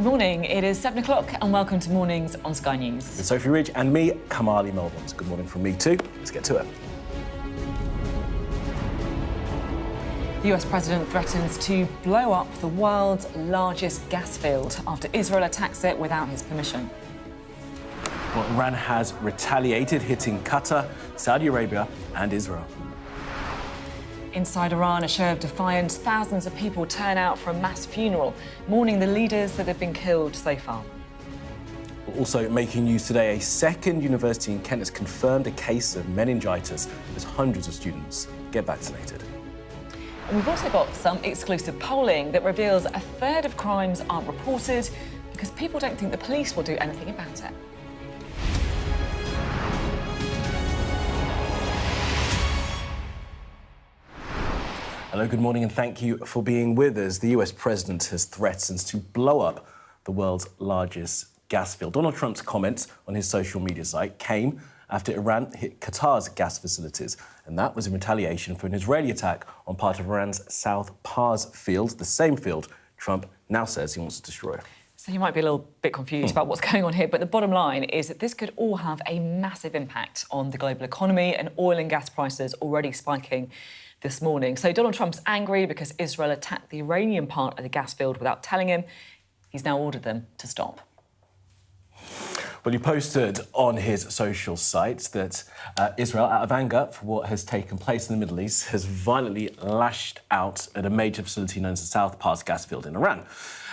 Good morning, it is 7 o'clock and welcome to Mornings on Sky News. With Sophy, Ridge and me, Ridge Melbourne. Good morning from me too. Let's get to it. The US president threatens to blow up the world's largest gas field after Israel attacks it without his permission. Well, Iran has retaliated, hitting Qatar, Saudi Arabia and Israel. Inside Iran, a show of defiance, thousands of people turn out for a mass funeral, mourning the leaders that have been killed so far. Also making news today, a second university in Kent has confirmed a case of meningitis as hundreds of students get vaccinated. And we've also got some exclusive polling that reveals a third of crimes aren't reported because people don't think the police will do anything about it. Hello, good morning and thank you for being with us. The US president has threatened to blow up the world's largest gas field. Donald Trump's comments on his social media site came after Iran hit Qatar's gas facilities, and that was in retaliation for an Israeli attack on part of Iran's South Pars field, the same field Trump now says he wants to destroy. So you might be a little bit confused about what's going on here, but the bottom line is that this could all have a massive impact on the global economy and oil and gas prices already spiking this morning. So Donald Trump's angry because Israel attacked the Iranian part of the gas field without telling him. He's now ordered them to stop. Well, he posted on his social site that Israel, out of anger for what has taken place in the Middle East, has violently lashed out at a major facility known as the South Pars gas field in Iran.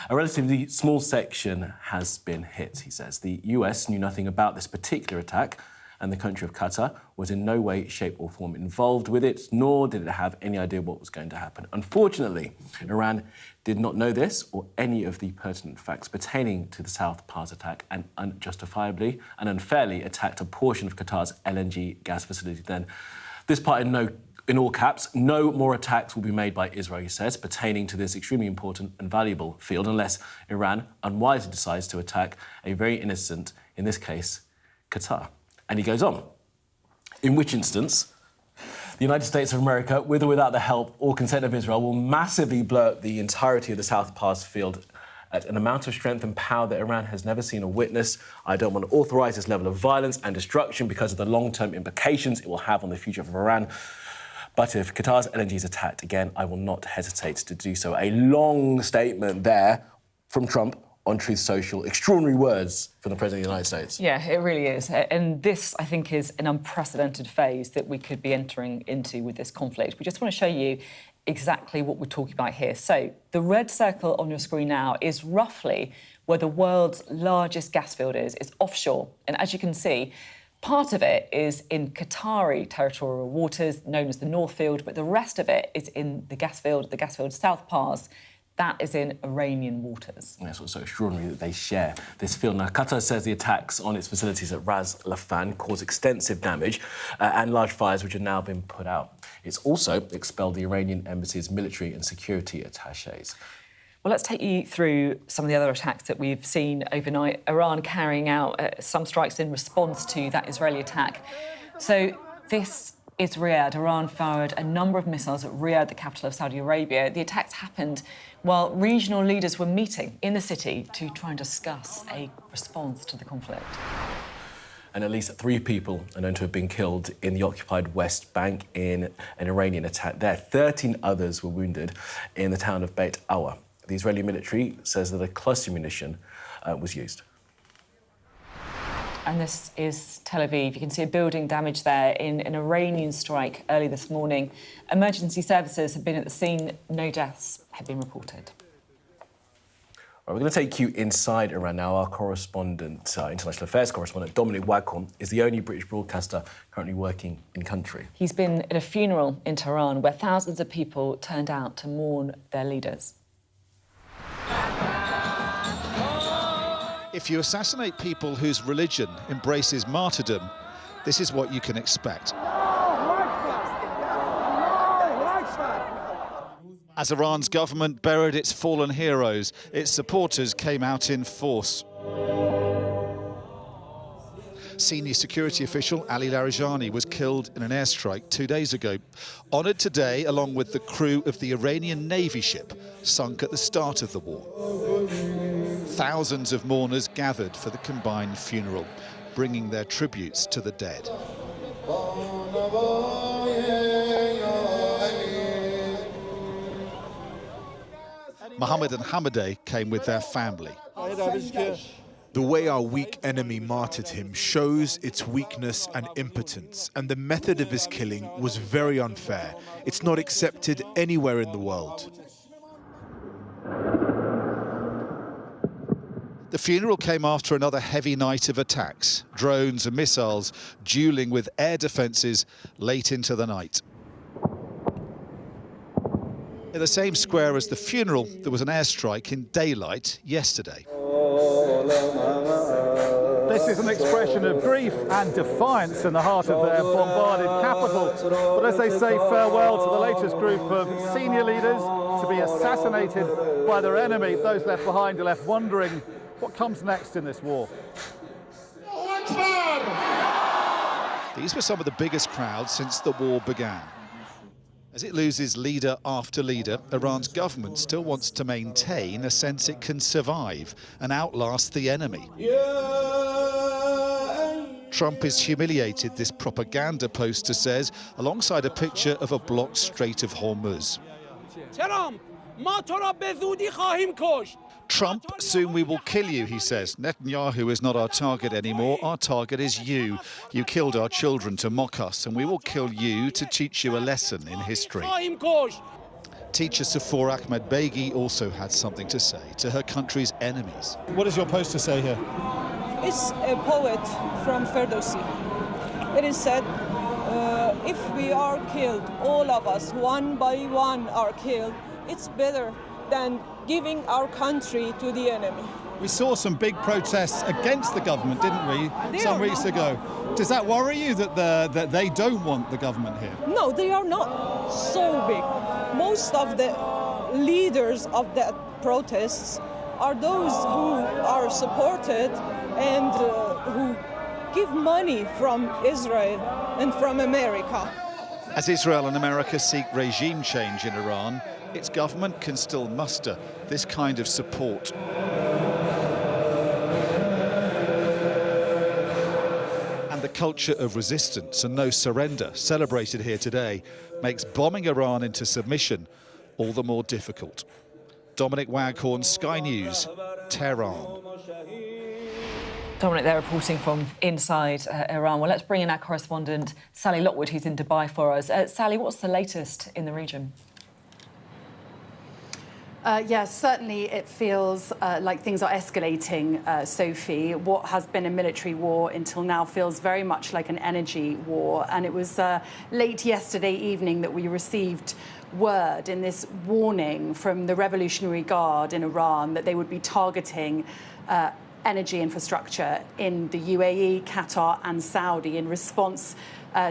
A relatively small section has been hit, he says. The US knew nothing about this particular attack, and the country of Qatar was in no way, shape or form involved with it, nor did it have any idea what was going to happen. Unfortunately, Iran did not know this or any of the pertinent facts pertaining to the South Pars attack and unjustifiably and unfairly attacked a portion of Qatar's LNG gas facility then. This part in all caps, no more attacks will be made by Israel, he says, pertaining to this extremely important and valuable field unless Iran unwisely decides to attack a very innocent, in this case, Qatar. And he goes on, in which instance, the United States of America, with or without the help or consent of Israel, will massively blow up the entirety of the South Pars field at an amount of strength and power that Iran has never seen or witnessed. I don't want to authorise this level of violence and destruction because of the long-term implications it will have on the future of Iran. But if Qatar's LNG is attacked again, I will not hesitate to do so. A long statement there from Trump on Truth Social. Extraordinary words from the President of the United States. Yeah, it really is. And this, I think, is an unprecedented phase that we could be entering into with this conflict. We just want to show you exactly what we're talking about here. So the red circle on your screen now is roughly where the world's largest gas field is. It's offshore. And as you can see, part of it is in Qatari territorial waters, known as the North Field, but the rest of it is in the gas field South Pars. That is in Iranian waters. It's also extraordinary that they share this field. Now, Qatar says the attacks on its facilities at Ras Laffan caused extensive damage and large fires which have now been put out. It's also expelled the Iranian embassy's military and security attachés. Well, let's take you through some of the other attacks that we've seen overnight. Iran carrying out some strikes in response to that Israeli attack. So this is Riyadh. Iran fired a number of missiles at Riyadh, the capital of Saudi Arabia. The attacks happened while regional leaders were meeting in the city to try and discuss a response to the conflict. And at least 3 people are known to have been killed in the occupied West Bank in an Iranian attack there. 13 others were wounded in the town of Beit Awa. The Israeli military says that a cluster munition was used. And this is Tel Aviv. You can see a building damage there in an Iranian strike early this morning. Emergency services have been at the scene. No deaths have been reported. We're going to take you inside Iran now. Our correspondent, international affairs correspondent, Dominic Waghorn, is the only British broadcaster currently working in country. He's been at a funeral in Tehran where thousands of people turned out to mourn their leaders. If you assassinate people whose religion embraces martyrdom, this is what you can expect. As Iran's government buried its fallen heroes, its supporters came out in force. Senior security official Ali Larijani was killed in an airstrike 2 days ago. Honoured today along with the crew of the Iranian Navy ship sunk at the start of the war. Thousands of mourners gathered for the combined funeral, bringing their tributes to the dead. Mohammed and Hamadeh came with their family. The way our weak enemy martyred him shows its weakness and impotence, and the method of his killing was very unfair. It's not accepted anywhere in the world. The funeral came after another heavy night of attacks, drones and missiles duelling with air defences late into the night. In the same square as the funeral, there was an airstrike in daylight yesterday. This is an expression of grief and defiance in the heart of their bombarded capital. But as they say farewell to the latest group of senior leaders to be assassinated by their enemy, those left behind are left wondering what comes next in this war. These were some of the biggest crowds since the war began. As it loses leader after leader, Iran's government still wants to maintain a sense it can survive and outlast the enemy. Trump is humiliated, this propaganda poster says, alongside a picture of a blocked Strait of Hormuz. Trump, soon we will kill you, he says. Netanyahu is not our target anymore. Our target is you. You killed our children to mock us, and we will kill you to teach you a lesson in history. Teacher Safour Ahmed Beghi also had something to say to her country's enemies. What does your poster say here? It's a poet from Ferdowsi. It is said, if we are killed, all of us, one by one are killed, it's better than giving our country to the enemy. We saw some big protests against the government, didn't we, some weeks ago? Does that worry you that they don't want the government here? No, they are not so big. Most of the leaders of the protests are those who are supported and who give money from Israel and from America. As Israel and America seek regime change in Iran, its government can still muster this kind of support. And the culture of resistance and no surrender, celebrated here today, makes bombing Iran into submission all the more difficult. Dominic Waghorn, Sky News, Tehran. Dominic, they're reporting from inside Iran. Well, let's bring in our correspondent, Sally Lockwood, who's in Dubai for us. Sally, what's the latest in the region? Yes, certainly it feels like things are escalating, Sophie. What has been a military war until now feels very much like an energy war. And it was late yesterday evening that we received word in this warning from the Revolutionary Guard in Iran that they would be targeting energy infrastructure in the UAE, Qatar and Saudi in response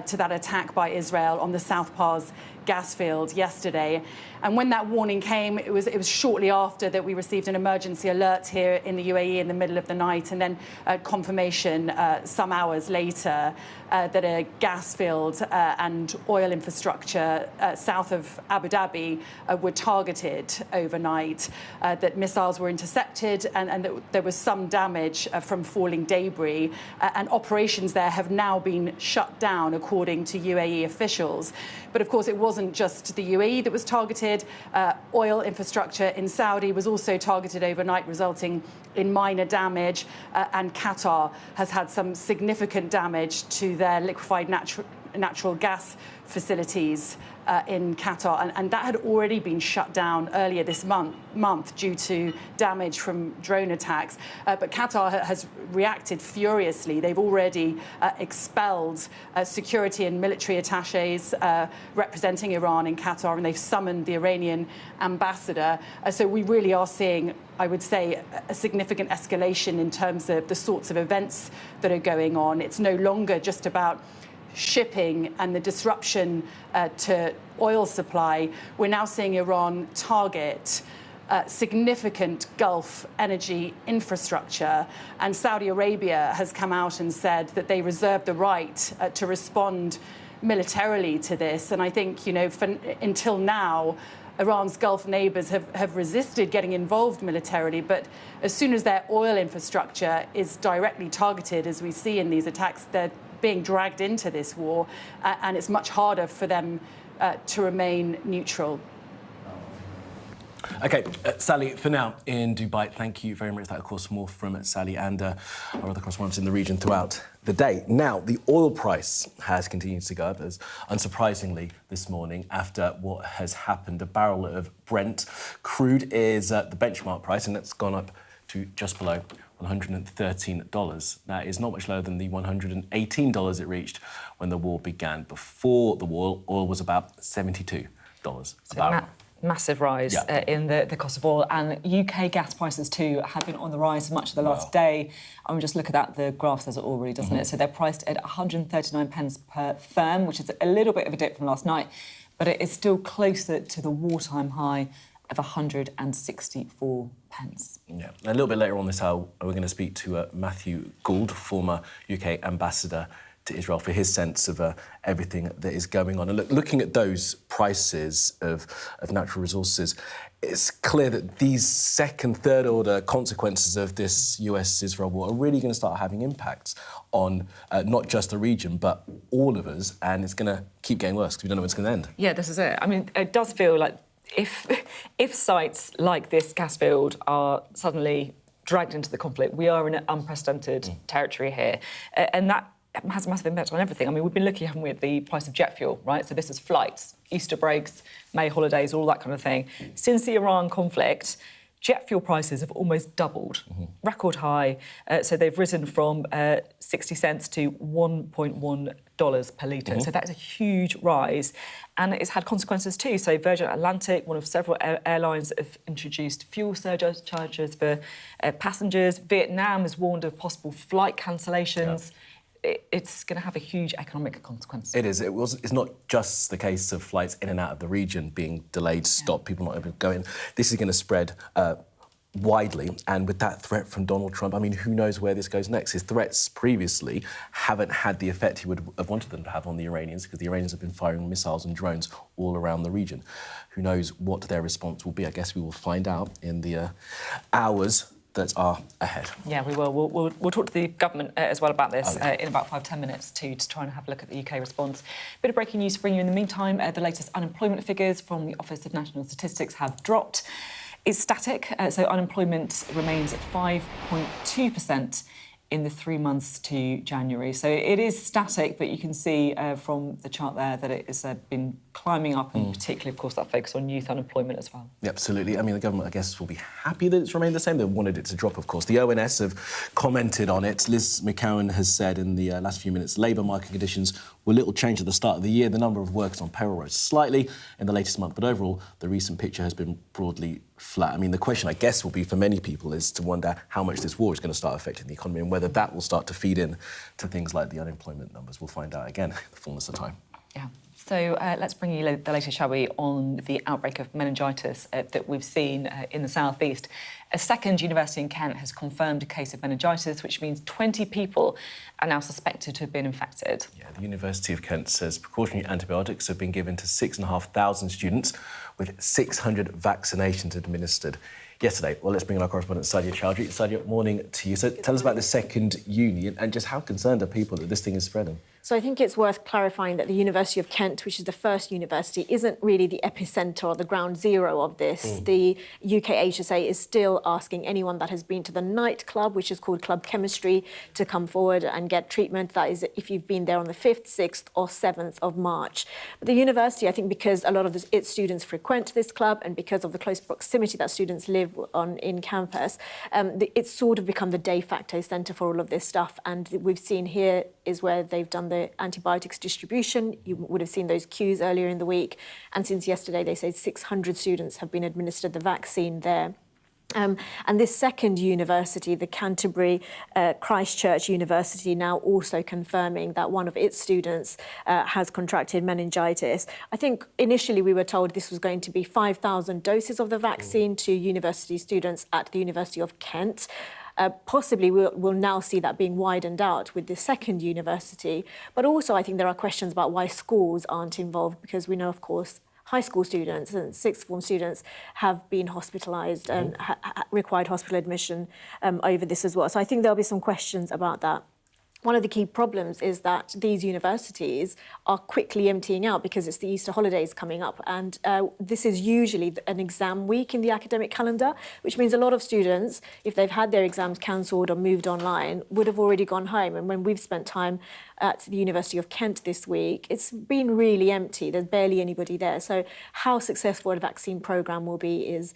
to that attack by Israel on the South Pars gas field yesterday. And when that warning came, it was shortly after that we received an emergency alert here in the UAE in the middle of the night, and then confirmation some hours later that a gas field and oil infrastructure south of Abu Dhabi were targeted overnight, that missiles were intercepted and that there was some damage from falling debris, and operations there have now been shut down according to UAE officials. But of course, it wasn't just the UAE that was targeted. Oil infrastructure in Saudi was also targeted overnight, resulting in minor damage. And Qatar has had some significant damage to their liquefied natural gas facilities in Qatar, and that had already been shut down earlier this month due to damage from drone attacks. But Qatar has reacted furiously. They've already expelled security and military attachés representing Iran in Qatar, and they've summoned the Iranian ambassador. So we really are seeing, I would say, a significant escalation in terms of the sorts of events that are going on. It's no longer just about shipping and the disruption to oil supply. We're now seeing Iran target significant Gulf energy infrastructure, and Saudi Arabia has come out and said that they reserve the right to respond militarily to this. And I think, until now, Iran's Gulf neighbours have resisted getting involved militarily, but as soon as their oil infrastructure is directly targeted, as we see in these attacks, they're being dragged into this war, and it's much harder for them to remain neutral. OK, Sally, for now in Dubai, thank you very much. That, of course, more from Sally and our other correspondents in the region throughout the day. Now, the oil price has continued to go up, as unsurprisingly this morning, after what has happened. A barrel of Brent crude is the benchmark price, and that's gone up to just below $113. That is not much lower than the $118 it reached when the war began. Before the war, oil was about $72 a barrel. Massive rise in the cost of oil, and UK gas prices too have been on the rise for much of the last day. And we just look at that, the graph says it already, doesn't it? So they're priced at 139 pence per therm, which is a little bit of a dip from last night, but it is still closer to the wartime high of 164 pence. Yeah. A little bit later on this hour, we're going to speak to Matthew Gould, former UK ambassador to Israel, for his sense of everything that is going on. And looking at those prices of natural resources, it's clear that these second, third-order consequences of this US-Israel war are really going to start having impacts on not just the region, but all of us, and it's going to keep getting worse because we don't know when it's going to end. Yeah, this is it. I mean, it does feel like if sites like this gas field are suddenly dragged into the conflict, we are in an unprecedented territory here, and that has a massive impact on everything. I mean, we've been looking, haven't we, at the price of jet fuel, right? So this is flights, Easter breaks, May holidays, all that kind of thing. Since the Iran conflict, jet fuel prices have almost doubled, record high. So they've risen from 60 cents to $1.1 per litre. So that is a huge rise. And it's had consequences too. So Virgin Atlantic, one of several airlines, have introduced fuel surcharges for passengers. Vietnam has warned of possible flight cancellations. It's going to have a huge economic consequence. It is. It's not just the case of flights in and out of the region being delayed, stopped, people not able to go in. This is going to spread widely, and with that threat from Donald Trump, I mean, who knows where this goes next? His threats previously haven't had the effect he would have wanted them to have on the Iranians, because the Iranians have been firing missiles and drones all around the region. Who knows what their response will be? I guess we will find out in the hours that are ahead. Yeah, we will. We'll talk to the government as well about this in about 5-10 minutes to try and have a look at the UK response. Bit of breaking news to bring you in the meantime. The latest unemployment figures from the Office of National Statistics have dropped. It's static, so unemployment remains at 5.2% in the 3 months to January. So it is static, but you can see from the chart there that it has been climbing up, and particularly, of course, that focus on youth unemployment as well. Yeah, absolutely. I mean, the government, I guess, will be happy that it's remained the same. They wanted it to drop, of course. The ONS have commented on it. Liz McCowan has said in the last few minutes, labour market conditions were little changed at the start of the year. The number of workers on payroll rose slightly in the latest month, but overall, the recent picture has been broadly flat. I mean, the question, I guess, will be for many people is to wonder how much this war is going to start affecting the economy and whether that will start to feed in to things like the unemployment numbers. We'll find out again in the fullness of time. Yeah. So let's bring you the latest, shall we, on the outbreak of meningitis that we've seen in the southeast. A second university in Kent has confirmed a case of meningitis, which means 20 people are now suspected to have been infected. Yeah, the University of Kent says precautionary antibiotics have been given to 6,500 students, with 600 vaccinations administered yesterday. Well, let's bring in our correspondent, Sadia Chowdhury. Sadia, morning to you. So tell us about the second uni and just how concerned are people that this thing is spreading? So I think it's worth clarifying that the University of Kent, which is the first university, isn't really the epicentre or the ground zero of this. The UK HSA is still asking anyone that has been to the nightclub, which is called Club Chemistry, to come forward and get treatment. That is if you've been there on the 5th, 6th or 7th of March. But the university, I think because a lot of its students frequent this club and because of the close proximity that students live on in campus, it's sort of become the de facto centre for all of this stuff. And we've seen here is where they've done the antibiotics distribution. You would have seen those queues earlier in the week. And since yesterday, they say 600 students have been administered the vaccine there. And this second university, the Canterbury Christchurch University, now also confirming that one of its students has contracted meningitis. I think initially we were told this was going to be 5,000 doses of the vaccine to university students at the University of Kent. Possibly we'll now see that being widened out with the second university. But also I think there are questions about why schools aren't involved, because we know, of course, high school students and sixth form students have been hospitalised and required hospital admission over this as well. So I think there'll be some questions about that. One of the key problems is that these universities are quickly emptying out because it's the Easter holidays coming up, and this is usually an exam week in the academic calendar, which means a lot of students, if they've had their exams cancelled or moved online, would have already gone home. And when we've spent time at the University of Kent this week, it's been really empty. There's barely anybody there. So how successful a vaccine programme will be is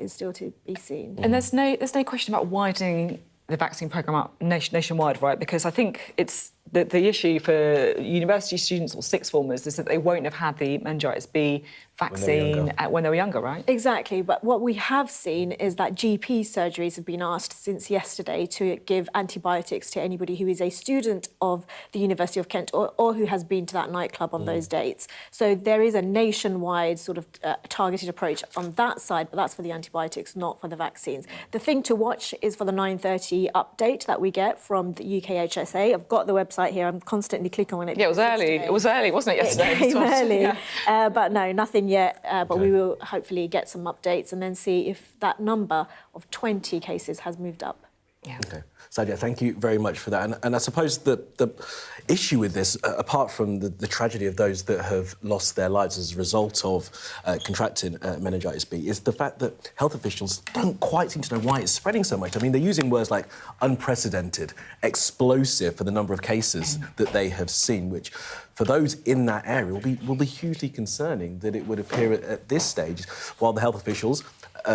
still to be seen. And there's no question about widening the vaccine programme out nationwide, right? Because I think it's the issue for university students or sixth formers is that they won't have had the meningitis B vaccine when they were younger, right? Exactly, but what we have seen is that GP surgeries have been asked since yesterday to give antibiotics to anybody who is a student of the University of Kent or who has been to that nightclub on those dates. So there is a nationwide sort of targeted approach on that side, but that's for the antibiotics, not for the vaccines. The thing to watch is for the 9:30 update that we get from the UKHSA. I've got the website here. I'm constantly clicking on it. Yeah, it was early. It was early, wasn't it, yesterday? It came early. Yeah. But no, nothing yet. But we will hopefully get some updates and then see if that number of 20 cases has moved up. Yeah. Okay. Sadia, thank you very much for that. And I suppose the issue with this, apart from the tragedy of those that have lost their lives as a result of contracting meningitis B, is the fact that health officials don't quite seem to know why it's spreading so much. I mean, they're using words like unprecedented, explosive for the number of cases that they have seen, which for those in that area will be hugely concerning that it would appear at this stage, while the health officials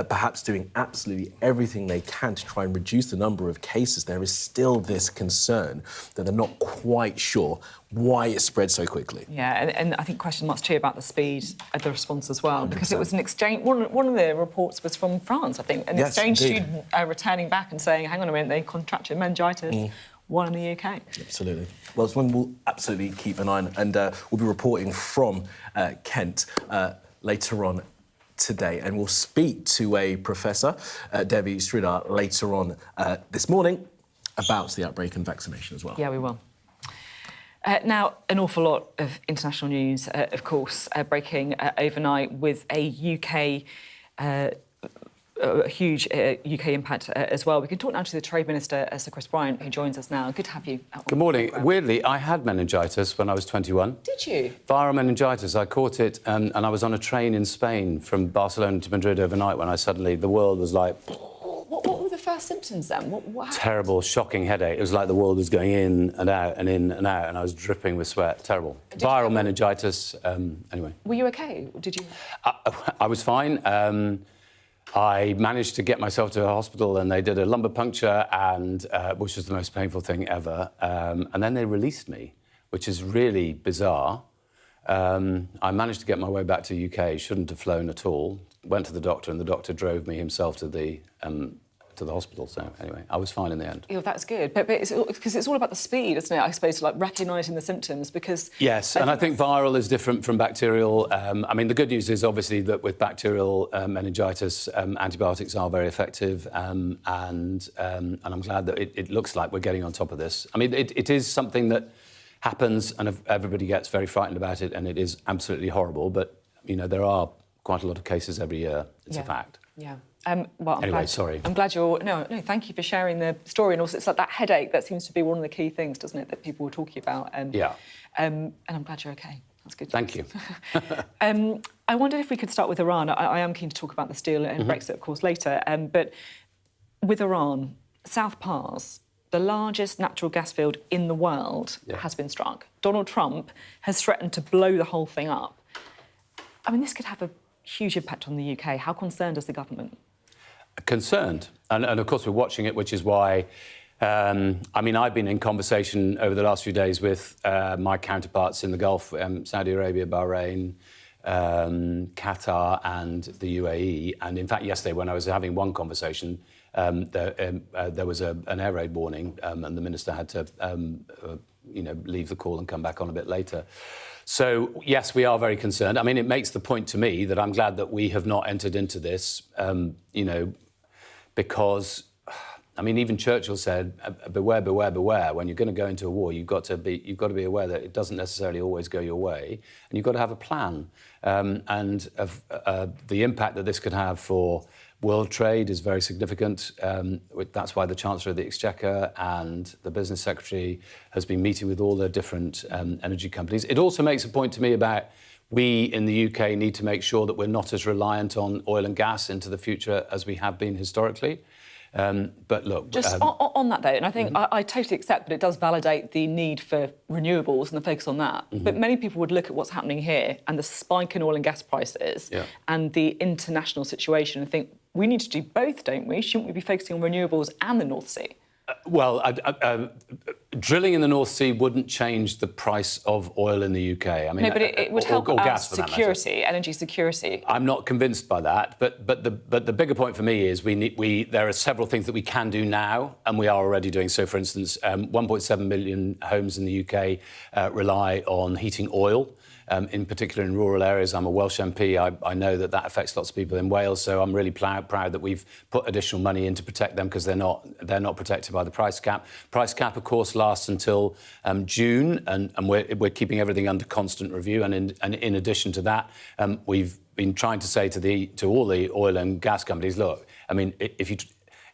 perhaps doing absolutely everything they can to try and reduce the number of cases, there is still this concern that they're not quite sure why it spread so quickly. Yeah, and I think question marks too about the speed of the response as well, because it was an exchange. One of the reports was from France, I think, an exchange student returning back and saying, hang on a minute, they contracted meningitis. One in the UK. Absolutely. Well, it's one we'll absolutely keep an eye on, and we'll be reporting from Kent later on today, and we'll speak to a professor, Devi Sridhar, later on this morning about the outbreak and vaccination as well. Yeah, we will. Now, an awful lot of international news, of course, breaking overnight with a UK a huge UK impact as well. We can talk now to the Trade Minister, Sir Chris Bryant, who joins us now. Good to have you. Good morning. Weirdly, I had meningitis when I was 21. Did you? Viral meningitis. I caught it and I was on a train in Spain from Barcelona to Madrid overnight when I suddenly, the world was like... What were the first symptoms then? What happened? Terrible, shocking headache. It was like the world was going in and out and in and out, and I was dripping with sweat. Terrible. Viral meningitis. Anyway. Were you OK? Did you... I was fine. I managed to get myself to a hospital and they did a lumbar puncture, and which was the most painful thing ever. And then they released me, which is really bizarre. I managed to get my way back to the UK, shouldn't have flown at all. Went to the doctor and the doctor drove me himself to the hospital. So anyway, I was fine in the end. Yeah, that's good. But it's because it's all about the speed, isn't it? I suppose, like recognising the symptoms, because... Yes, and I think viral is different from bacterial. I mean, the good news is obviously that with bacterial meningitis, antibiotics are very effective, and I'm glad that it looks like we're getting on top of this. I mean, it is something that happens and everybody gets very frightened about it, and it is absolutely horrible, but, you know, there are quite a lot of cases every year. It's a fact. Yeah. Well, anyway, sorry. I'm glad you're... No, thank you for sharing the story. And also, it's like that headache that seems to be one of the key things, doesn't it, that people were talking about. Yeah. And I'm glad you're OK. That's good. Thank you. I wondered if we could start with Iran. I am keen to talk about this deal and Brexit, of course, later. But with Iran, South Pars, the largest natural gas field in the world, has been struck. Donald Trump has threatened to blow the whole thing up. I mean, this could have a huge impact on the UK. How concerned is the government? Concerned. And of course, we're watching it, which is why... I mean, I've been in conversation over the last few days with my counterparts in the Gulf, Saudi Arabia, Bahrain, Qatar and the UAE. And in fact, yesterday, when I was having one conversation, there was an air raid warning, and the minister had to, leave the call and come back on a bit later. So, yes, we are very concerned. I mean, it makes the point to me that I'm glad that we have not entered into this, because... I mean, even Churchill said, beware, beware, beware. When you're going to go into a war, you've got to be aware that it doesn't necessarily always go your way, and you've got to have a plan. And the impact that this could have for world trade is very significant. That's why the Chancellor of the Exchequer and the Business Secretary has been meeting with all the different energy companies. It also makes a point to me about we in the UK need to make sure that we're not as reliant on oil and gas into the future as we have been historically. But look... Just on that, though, and I think I totally accept that it does validate the need for renewables and the focus on that. But many people would look at what's happening here and the spike in oil and gas prices and the international situation and think, we need to do both, don't we? Shouldn't we be focusing on renewables and the North Sea? Drilling in the North Sea wouldn't change the price of oil in the UK. I mean, no, but it would help or our gas, security, energy security. I'm not convinced by that, but the bigger point for me is there are several things that we can do now, and we are already doing. So, for instance, 1.7 million homes in the UK rely on heating oil. In particular in rural areas. I'm a Welsh MP. I know that affects lots of people in Wales, so I'm really proud that we've put additional money in to protect them because they're not protected by the price cap. Price cap, of course, lasts until June, and we're keeping everything under constant review. And in addition to that, we've been trying to say to all the oil and gas companies, look, I mean,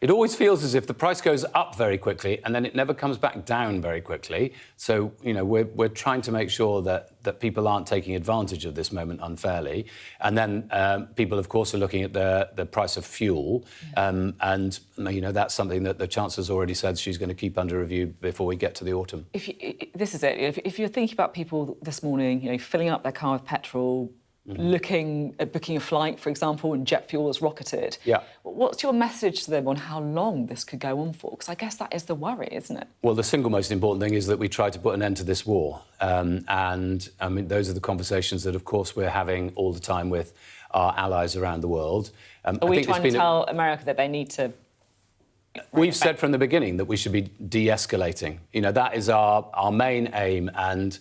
it always feels as if the price goes up very quickly and then it never comes back down very quickly. So, you know, we're trying to make sure that people aren't taking advantage of this moment unfairly. And then people, of course, are looking at the price of fuel. And, you know, that's something that the Chancellor's already said she's going to keep under review before we get to the autumn. This is it. If you're thinking about people this morning, you know, filling up their car with petrol, looking at booking a flight, for example, and jet fuel has rocketed. Yeah. What's your message to them on how long this could go on for? Because I guess that is the worry, isn't it? Well, the single most important thing is that we try to put an end to this war. And, I mean, those are the conversations that, of course, we're having all the time with our allies around the world. Are we trying to tell America that they need to... We've said from the beginning that we should be de-escalating. You know, that is our main aim. And...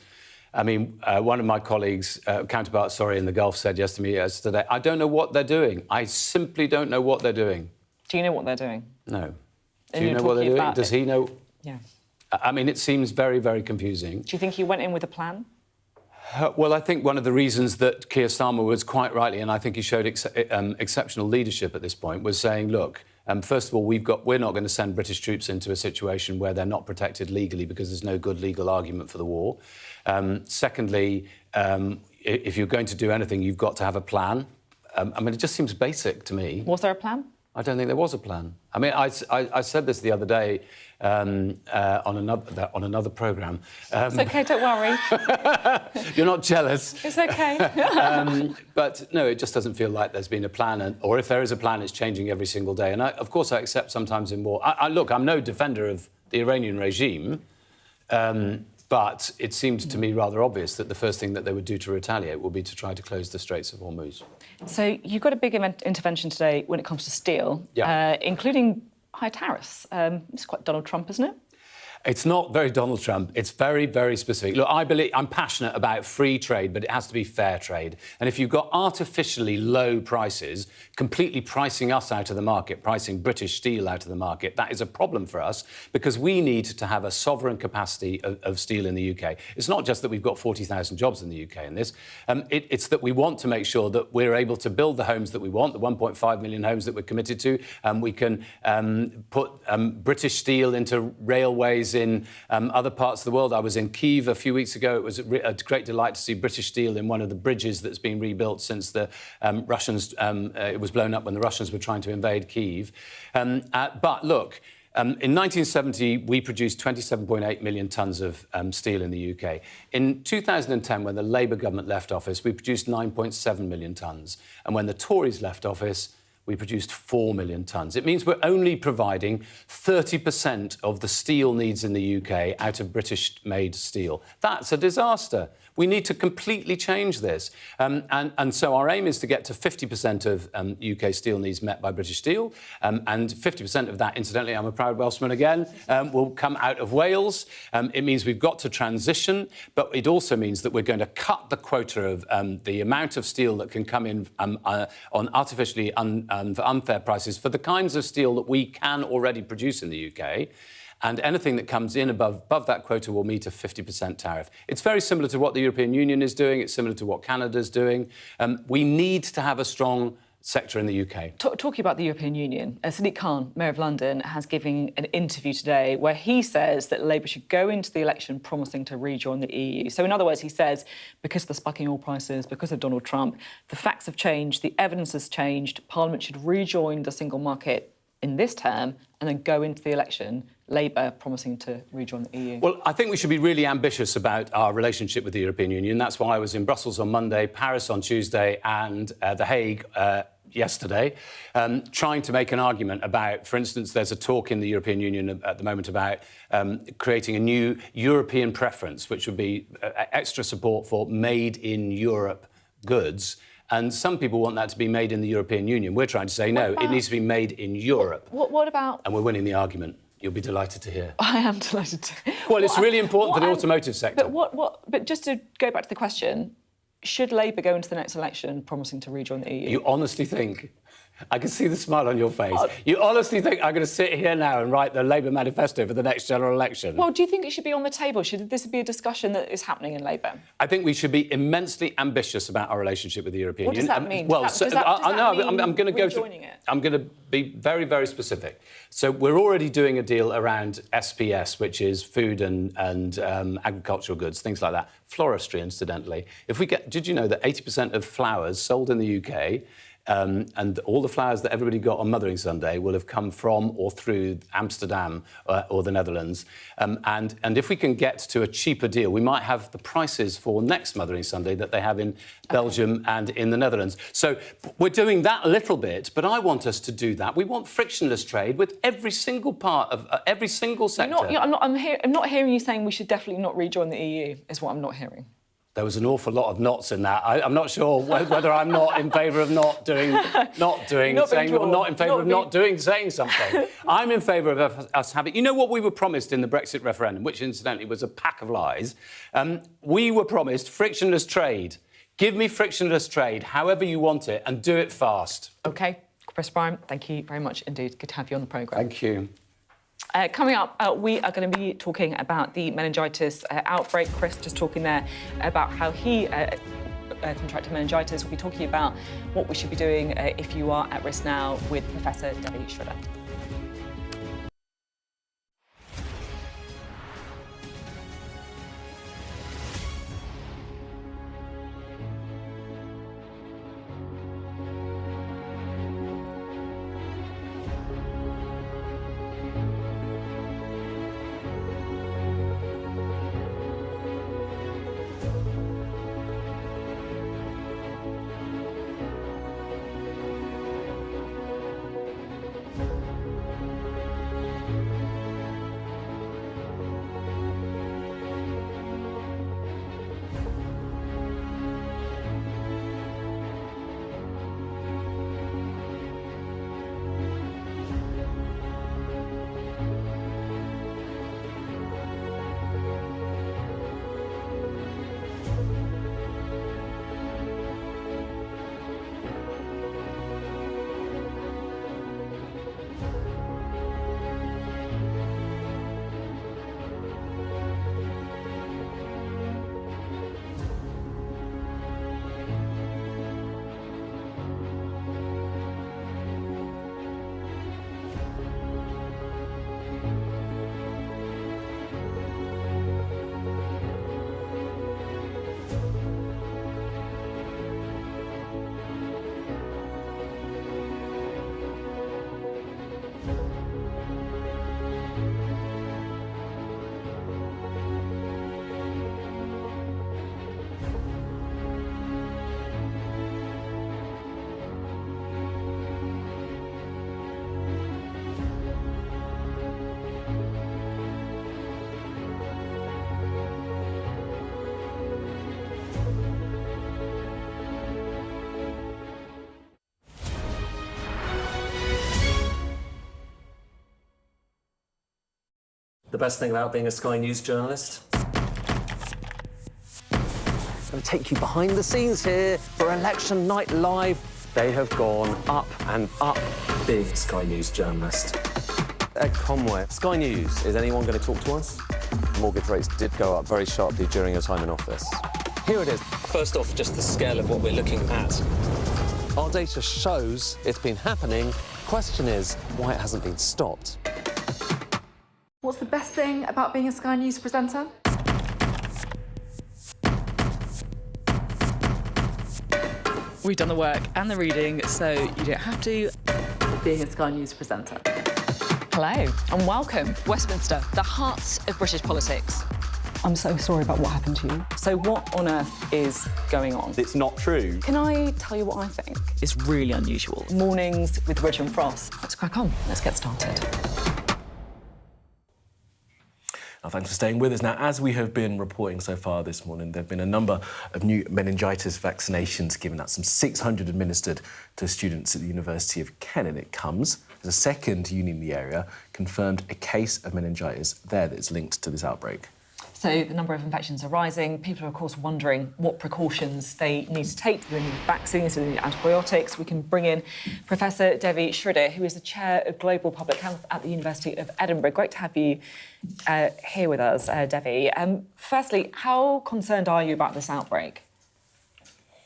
I mean, one of my colleagues, counterparts, in the Gulf said yesterday, I don't know what they're doing. I simply don't know what they're doing. Do you know what they're doing? No. Do you know what they're doing? Does he know? Yeah. I mean, it seems very, very confusing. Do you think he went in with a plan? Well, I think one of the reasons that Keir Starmer was quite rightly, and I think he showed exceptional leadership at this point, was saying, look, first of all, we're not going to send British troops into a situation where they're not protected legally because there's no good legal argument for the war. Secondly, if you're going to do anything, you've got to have a plan. I mean, it just seems basic to me. Was there a plan? I don't think there was a plan. I mean, I said this the other day on another programme. It's OK, don't worry. You're not jealous. It's OK. But, no, it just doesn't feel like there's been a plan. Or if there is a plan, it's changing every single day. And, of course, I accept sometimes in war... Look, I'm no defender of the Iranian regime, but it seemed to me rather obvious that the first thing that they would do to retaliate would be to try to close the Straits of Hormuz. So you've got a big intervention today when it comes to steel, including high tariffs. It's quite Donald Trump, isn't it? It's not very Donald Trump. It's very, very specific. Look, I'm passionate about free trade, but it has to be fair trade. And if you've got artificially low prices, completely pricing us out of the market, pricing British steel out of the market, that is a problem for us because we need to have a sovereign capacity of steel in the UK. It's not just that we've got 40,000 jobs in the UK in this. It's that we want to make sure that we're able to build the homes that we want, the 1.5 million homes that we're committed to. We can put British steel into railways in other parts of the world. I was in Kyiv a few weeks ago. It was a great delight to see British steel in one of the bridges that's been rebuilt since the Russians... it was blown up when the Russians were trying to invade Kyiv. But look, in 1970, we produced 27.8 million tonnes of steel in the UK. In 2010, when the Labour government left office, we produced 9.7 million tonnes. And when the Tories left office, we produced 4 million tonnes. It means we're only providing 30% of the steel needs in the UK out of British-made steel. That's a disaster. We need to completely change this. And so our aim is to get to 50% of UK steel needs met by British Steel, and 50% of that, incidentally, I'm a proud Welshman again, will come out of Wales. It means we've got to transition, but it also means that we're going to cut the quota of the amount of steel that can come in on artificially unfair prices for the kinds of steel that we can already produce in the UK. And anything that comes in above that quota will meet a 50% tariff. It's very similar to what the European Union is doing. It's similar to what Canada's doing. We need to have a strong sector in the UK. Talking about the European Union, Sadiq Khan, Mayor of London, has given an interview today where he says that Labour should go into the election promising to rejoin the EU. So in other words, he says, because of the spiking oil prices, because of Donald Trump, the facts have changed, the evidence has changed, Parliament should rejoin the single market in this term and then go into the election, Labour promising to rejoin the EU. Well, I think we should be really ambitious about our relationship with the European Union. That's why I was in Brussels on Monday, Paris on Tuesday and The Hague yesterday, trying to make an argument about, for instance, there's a talk in the European Union at the moment about creating a new European preference, which would be extra support for made-in-Europe goods. And some people want that to be made in the European Union. We're trying to say, no, it needs to be made in Europe. What about... And we're winning the argument. You'll be delighted to hear. I am delighted to... Well, it's really important for the automotive sector. But just to go back to the question, should Labour go into the next election promising to rejoin the EU? You honestly think... I can see the smile on your face. You honestly think I'm going to sit here now and write the Labour manifesto for the next general election? Well, do you think it should be on the table? Should this be a discussion that is happening in Labour? I think we should be immensely ambitious about our relationship with the European Union. What does that mean? Well, I'm going to go to... I'm going to be very, very specific. So we're already doing a deal around SPS, which is food and agricultural goods, things like that. Floristry, incidentally. Did you know that 80% of flowers sold in the UK and all the flowers that everybody got on Mothering Sunday will have come from or through Amsterdam or the Netherlands. And if we can get to a cheaper deal, we might have the prices for next Mothering Sunday that they have in Belgium and in the Netherlands. So we're doing that a little bit, but I want us to do that. We want frictionless trade with every single part of every single sector. I'm not hearing you saying we should definitely not rejoin the EU, is what I'm not hearing. There was an awful lot of nots in that. I'm not sure whether I'm not in favour of saying something. I'm in favour of us having... You know what we were promised in the Brexit referendum, which incidentally was a pack of lies? We were promised frictionless trade. Give me frictionless trade, however you want it, and do it fast. OK. Chris Bryan, thank you very much indeed. Good to have you on the programme. Thank you. Coming up, we are going to be talking about the meningitis outbreak. Chris just talking there about how he contracted meningitis. We'll be talking about what we should be doing if you are at risk now with Professor Debbie Schroeder. The best thing about being a Sky News journalist? I'm going to take you behind the scenes here for Election Night Live. They have gone up and up. Being a Sky News journalist. Ed Conway, Sky News, is anyone going to talk to us? Mortgage rates did go up very sharply during your time in office. Here it is. First off, just the scale of what we're looking at. Our data shows it's been happening. Question is, why it hasn't been stopped. What's the best thing about being a Sky News presenter? We've done the work and the reading, so you don't have to. Being a Sky News presenter. Hello and welcome. Westminster, the heart of British politics. I'm so sorry about what happened to you. So what on earth is going on? It's not true. Can I tell you what I think is really unusual? Mornings with Ridge and Frost. Let's crack on. Let's get started. Now, thanks for staying with us. Now, as we have been reporting so far this morning, there have been a number of new meningitis vaccinations given out, some 600 administered to students at the University of Kent, and it comes as a second uni in the area confirmed a case of meningitis there that is linked to this outbreak. So the number of infections are rising. People are, of course, wondering what precautions they need to take. Do they need vaccines? Do they need antibiotics? We can bring in Professor Devi Shridhar, who is the Chair of Global Public Health at the University of Edinburgh. Great to have you here with us, Devi. Firstly, how concerned are you about this outbreak?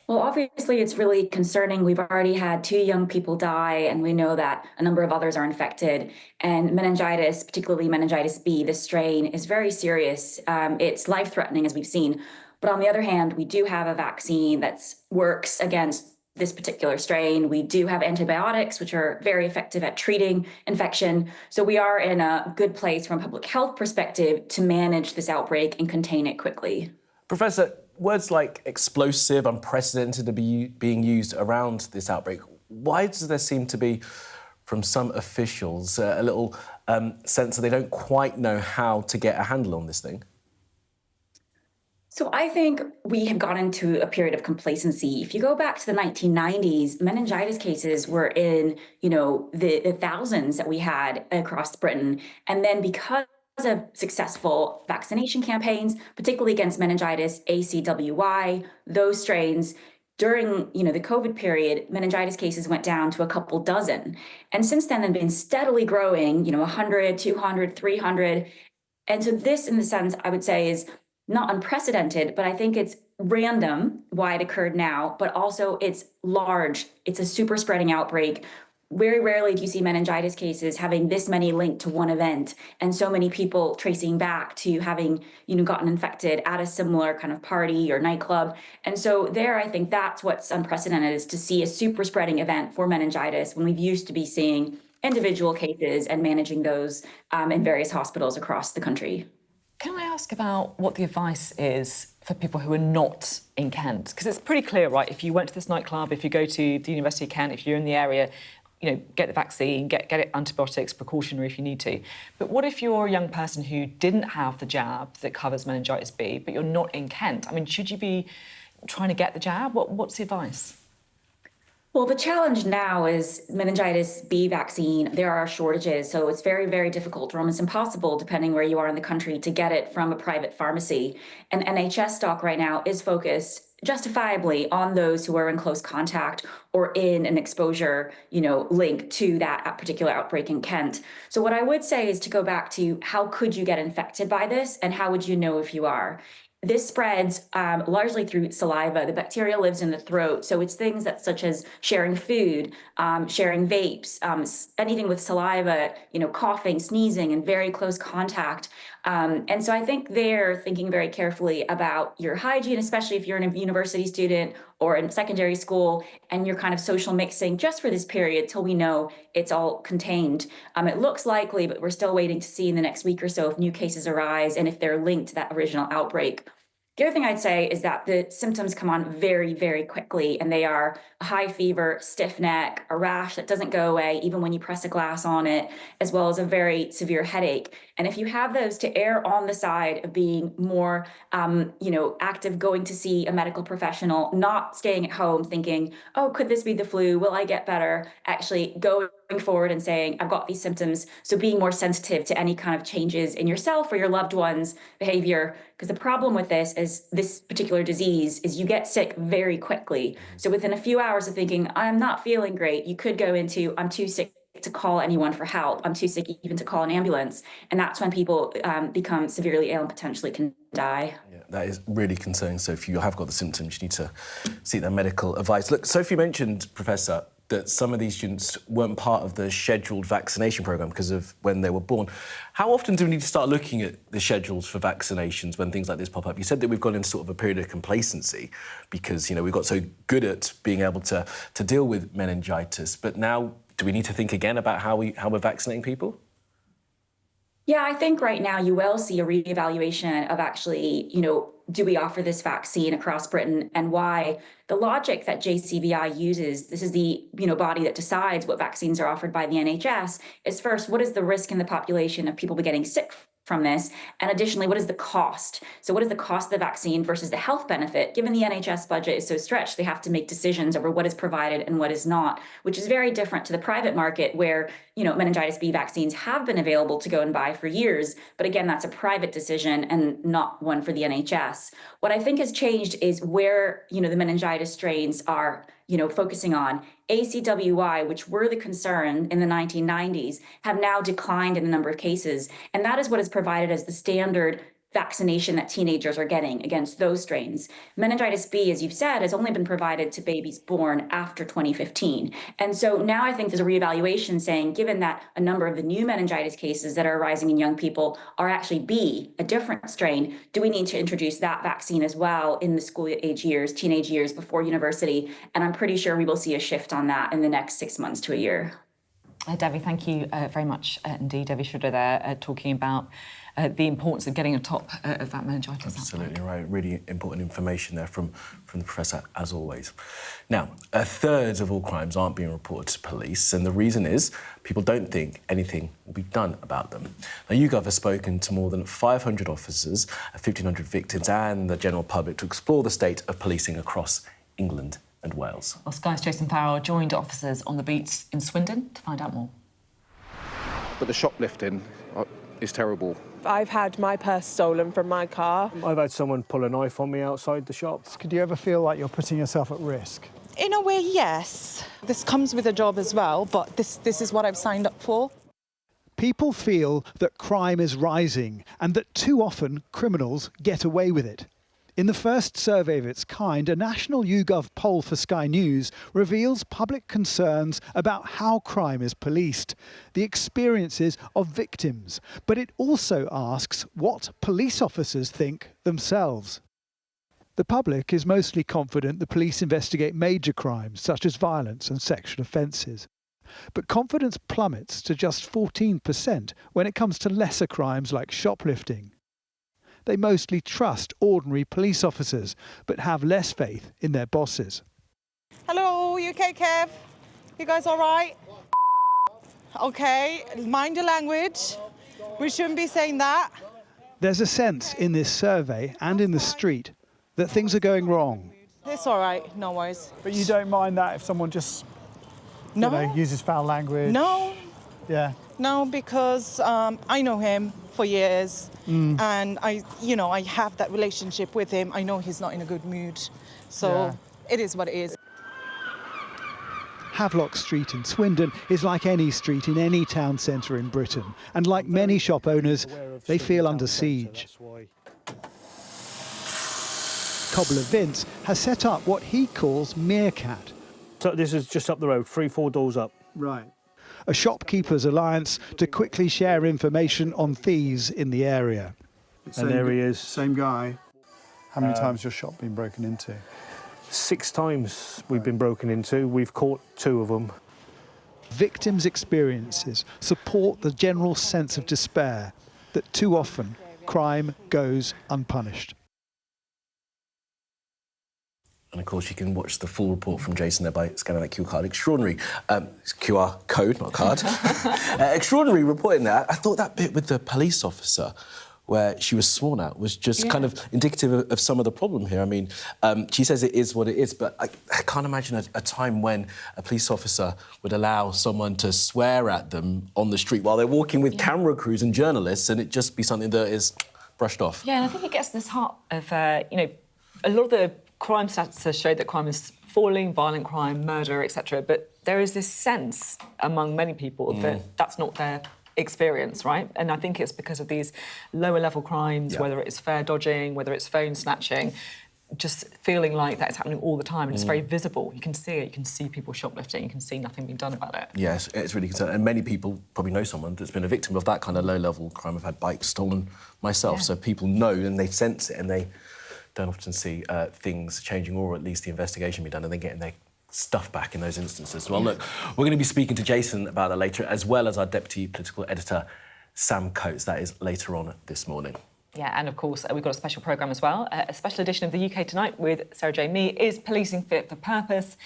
Well, obviously, it's really concerning. We've already had 2 young people die, and we know that a number of others are infected. And meningitis, particularly meningitis B, this strain, is very serious. It's life-threatening, as we've seen. But on the other hand, we do have a vaccine that works against this particular strain. We do have antibiotics, which are very effective at treating infection. So we are in a good place from a public health perspective to manage this outbreak and contain it quickly. Professor, words like explosive, unprecedented are being used around this outbreak. Why does there seem to be, from some officials, a little sense that they don't quite know how to get a handle on this thing? So I think we have gone into a period of complacency. If you go back to the 1990s, meningitis cases were in, the thousands that we had across Britain. And then because of successful vaccination campaigns, particularly against meningitis, ACWY, those strains, during the COVID period, meningitis cases went down to a couple dozen. And since then, they've been steadily growing, 100, 200, 300. And so this, in the sense, I would say, is not unprecedented, but I think it's random why it occurred now, but also it's large. It's a super spreading outbreak. Very rarely do you see meningitis cases having this many linked to one event and so many people tracing back to having, gotten infected at a similar kind of party or nightclub. And so there, I think that's what's unprecedented, is to see a super spreading event for meningitis when we've used to be seeing individual cases and managing those in various hospitals across the country. Can I ask about what the advice is for people who are not in Kent? Because it's pretty clear, right? If you went to this nightclub, if you go to the University of Kent, if you're in the area, get the vaccine, get it antibiotics, precautionary if you need to. But what if you're a young person who didn't have the jab that covers meningitis B, but you're not in Kent? I mean, should you be trying to get the jab? What's the advice? Well, the challenge now is meningitis B vaccine. There are shortages, so it's very, very difficult or almost impossible, depending where you are in the country, to get it from a private pharmacy. And NHS stock right now is focused justifiably on those who are in close contact or in an exposure, link to that particular outbreak in Kent. So what I would say is to go back to how could you get infected by this and how would you know if you are? This spreads largely through saliva. The bacteria lives in the throat. So it's things such as sharing food, sharing vapes, anything with saliva, coughing, sneezing, and very close contact. And so I think they're thinking very carefully about your hygiene, especially if you're a university student or in secondary school and you're kind of social mixing just for this period till we know it's all contained. It looks likely, but we're still waiting to see in the next week or so if new cases arise and if they're linked to that original outbreak. The other thing I'd say is that the symptoms come on very, very quickly, and they are a high fever, stiff neck, a rash that doesn't go away even when you press a glass on it, as well as a very severe headache. And if you have those, to err on the side of being more, active, going to see a medical professional, not staying at home thinking, oh, could this be the flu? Will I get better? Actually going forward and saying, I've got these symptoms, so being more sensitive to any kind of changes in yourself or your loved one's behavior. Because the problem with this is this particular disease is you get sick very quickly. So within a few hours of thinking, I'm not feeling great, you could go into, I'm too sick to call anyone for help, I'm too sick even to call an ambulance. And that's when people become severely ill and potentially can die. Yeah, that is really concerning, Sophie. You have got the symptoms, you need to seek that medical advice. Look, Sophie mentioned, Professor, that some of these students weren't part of the scheduled vaccination programme because of when they were born. How often do we need to start looking at the schedules for vaccinations when things like this pop up? You said that we've gone into sort of a period of complacency because, you know, we got so good at being able to deal with meningitis, but now do we need to think again about how we're vaccinating people? Yeah, I think right now you will see a reevaluation of actually, you know, do we offer this vaccine across Britain and why? The logic that JCVI uses, this is the body that decides what vaccines are offered by the NHS, is first, what is the risk in the population of people getting sick from this? And additionally, what is the cost? So what is the cost of the vaccine versus the health benefit? Given the NHS budget is so stretched, they have to make decisions over what is provided and what is not, which is very different to the private market where, meningitis B vaccines have been available to go and buy for years. But again, that's a private decision and not one for the NHS. What I think has changed is where, the meningitis strains are focusing on. ACWY, which were the concern in the 1990s, have now declined in a number of cases. And that is what is provided as the standard vaccination that teenagers are getting against those strains. Meningitis B, as you've said, has only been provided to babies born after 2015. And so now I think there's a reevaluation saying, given that a number of the new meningitis cases that are arising in young people are actually B, a different strain, do we need to introduce that vaccine as well in the school age years, teenage years before university? And I'm pretty sure we will see a shift on that in the next 6 months to a year. Debbie, thank you very much indeed. Debbie Schroeder there talking about the importance of getting on top of that meningitis. Absolutely right. Really important information there from the Professor, as always. Now, a third of all crimes aren't being reported to police, and the reason is people don't think anything will be done about them. Now, YouGov has spoken to more than 500 officers, 1,500 victims and the general public to explore the state of policing across England and Wales. Well, Sky's Jason Farrell joined officers on the beats in Swindon to find out more. But the shoplifting is terrible. I've had my purse stolen from my car. I've had someone pull a knife on me outside the shop. Could you ever feel like you're putting yourself at risk? In a way, yes. This comes with a job as well, but this is what I've signed up for. People feel that crime is rising and that too often criminals get away with it. In the first survey of its kind, a national YouGov poll for Sky News reveals public concerns about how crime is policed, the experiences of victims, but it also asks what police officers think themselves. The public is mostly confident the police investigate major crimes such as violence and sexual offences. But confidence plummets to just 14% when it comes to lesser crimes like shoplifting. They mostly trust ordinary police officers, but have less faith in their bosses. Hello, you okay, Kev? You guys all right? OK, mind your language. We shouldn't be saying that. There's a sense in this survey and in the street that things are going wrong. It's all right, no worries. But you don't mind that if someone just uses foul language? No. Yeah. No, because I know him for years, and I have that relationship with him. I know he's not in a good mood, so it is what it is. Havelock Street in Swindon is like any street in any town centre in Britain, and like many shop owners, they feel under siege. Cobbler Vince has set up what he calls Meerkat. So this is just up the road, 3-4 doors up. Right. A shopkeepers' alliance to quickly share information on thieves in the area. And there he is. Same guy. How many times has your shop been broken into? 6 times we've been broken into. We've caught 2 of them. Victims' experiences support the general sense of despair that too often crime goes unpunished. And of course, you can watch the full report from Jason there by scanning that QR code. Extraordinary QR code, not card. Extraordinary reporting there. I thought that bit with the police officer where she was sworn at was just kind of indicative of some of the problem here. I mean, she says it is what it is, but I can't imagine a time when a police officer would allow someone to swear at them on the street while they're walking with camera crews and journalists, and it just be something that is brushed off. Yeah, and I think it gets to this heart of, you know, a lot of the crime stats show that crime is falling, violent crime, murder, etc. But there is this sense among many people that that's not their experience, right? And I think it's because of these lower level crimes, whether it's fare dodging, whether it's phone snatching, just feeling like that's happening all the time, and it's very visible. You can see it, you can see people shoplifting, you can see nothing being done about it. Yes, it's really concerning. And many people probably know someone that's been a victim of that kind of low-level crime. I've had bikes stolen myself, so people know and they sense it, and they don't often see things changing, or at least the investigation be done, and then getting their stuff back in those instances. Well, look, we're going to be speaking to Jason about that later, as well as our Deputy Political Editor, Sam Coates. That is later on this morning. Yeah, and of course, we've got a special programme as well. A special edition of The UK Tonight with Sarah J. Mee. Is policing fit for purpose?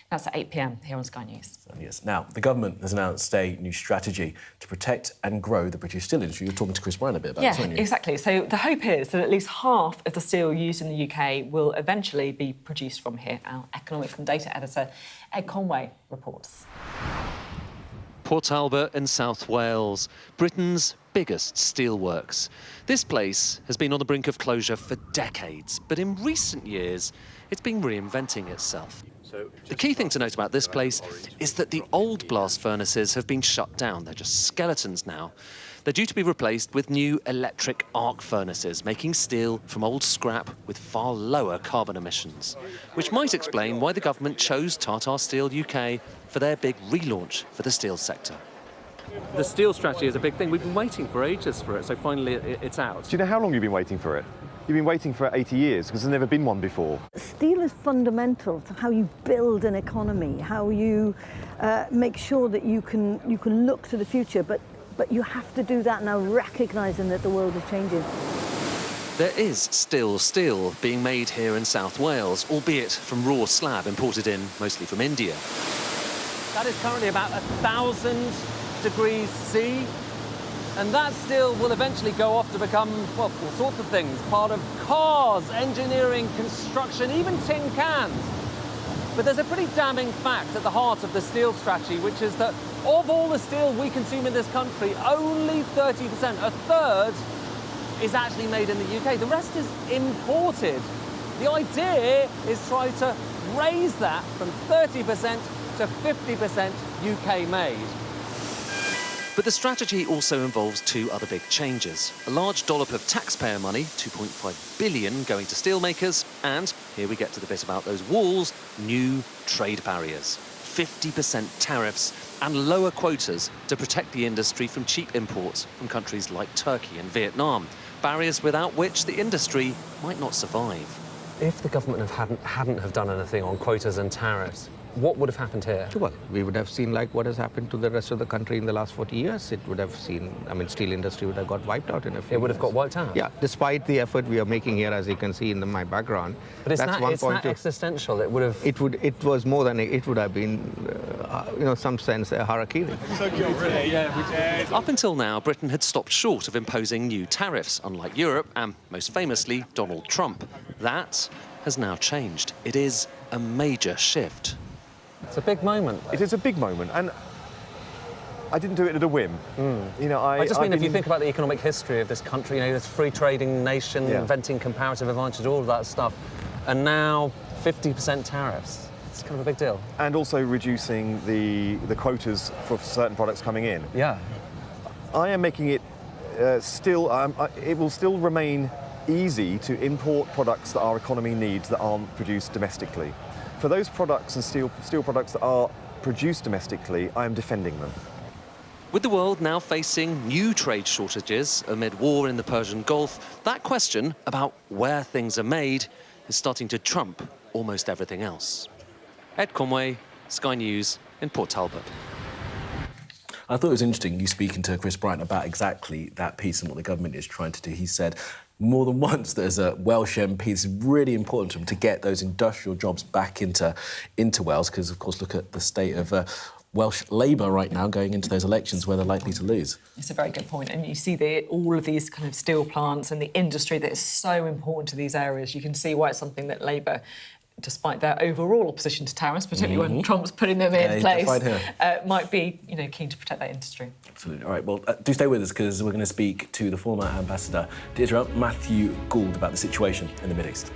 That's at 8 p.m. here on Sky News. Yes. Now, the government has announced a new strategy to protect and grow the British steel industry. You were talking to Chris Bryan a bit about this, weren't you? Exactly. So the hope is that at least half of the steel used in the UK will eventually be produced from here. Our economics and data editor, Ed Conway, reports. Port Talbot in South Wales, Britain's biggest steelworks. This place has been on the brink of closure for decades, but in recent years, it's been reinventing itself. The key thing to note about this place is that the old blast furnaces have been shut down. They're just skeletons now. They're due to be replaced with new electric arc furnaces, making steel from old scrap with far lower carbon emissions, which might explain why the government chose Tata Steel UK for their big relaunch for the steel sector. The steel strategy is a big thing. We've been waiting for ages for it, so finally it's out. Do you know how long you've been waiting for it? You've been waiting for 80 years, because there's never been one before. Steel is fundamental to how you build an economy, how you make sure that you can look to the future, but you have to do that now, recognising that the world is changing. There is still steel being made here in South Wales, albeit from raw slab imported in mostly from India. That is currently about 1,000 degrees C, and that steel will eventually go off to become, well, all sorts of things, part of cars, engineering, construction, even tin cans. But there's a pretty damning fact at the heart of the steel strategy, which is that of all the steel we consume in this country, only 30%, a third, is actually made in the UK. The rest is imported. The idea is try to raise that from 30% to 50% UK made. But the strategy also involves two other big changes. A large dollop of taxpayer money, 2.5 billion going to steelmakers, and, here we get to the bit about those walls, new trade barriers. 50% tariffs and lower quotas to protect the industry from cheap imports from countries like Turkey and Vietnam. Barriers without which the industry might not survive. If the government hadn't have done anything on quotas and tariffs, what would have happened here? Well, we would have seen like what has happened to the rest of the country in the last 40 years. It would have seen, I mean, steel industry would have got wiped out in a few It would have years. got wiped out? Yeah, despite the effort we are making here, as you can see in my background. But it's not existential. It would have... It was more than, it would have been, you know, some sense, a harakiri. Up until now, Britain had stopped short of imposing new tariffs, unlike Europe and, most famously, Donald Trump. That has now changed. It is a major shift. It's a big moment. It is a big moment, and I didn't do it at a whim. You know, I just mean, if you think about the economic history of this country, you know, this free trading nation, inventing comparative advantage, all of that stuff, and now 50% tariffs. It's kind of a big deal. And also reducing the quotas for certain products coming in. Yeah. I am making it it will still remain easy to import products that our economy needs that aren't produced domestically. For those products and steel products that are produced domestically, I am defending them. With the world now facing new trade shortages amid war in the Persian Gulf, that question about where things are made is starting to trump almost everything else. Ed Conway, Sky News in Port Talbot. I thought it was interesting you speaking to Chris Bryan about exactly that piece and what the government is trying to do. He said more than once that as a Welsh MP, it's really important to him to get those industrial jobs back into Wales, because, of course, look at the state of Welsh Labour right now going into those elections where they're likely to lose. It's a very good point. And you see all of these kind of steel plants and the industry that is so important to these areas. You can see why it's something that Labour, despite their overall opposition to tariffs, particularly when Trump's putting them in place, might be keen to protect that industry. Absolutely. All right, well, do stay with us because we're going to speak to the former ambassador to Israel, Matthew Gould, about the situation in the Middle East.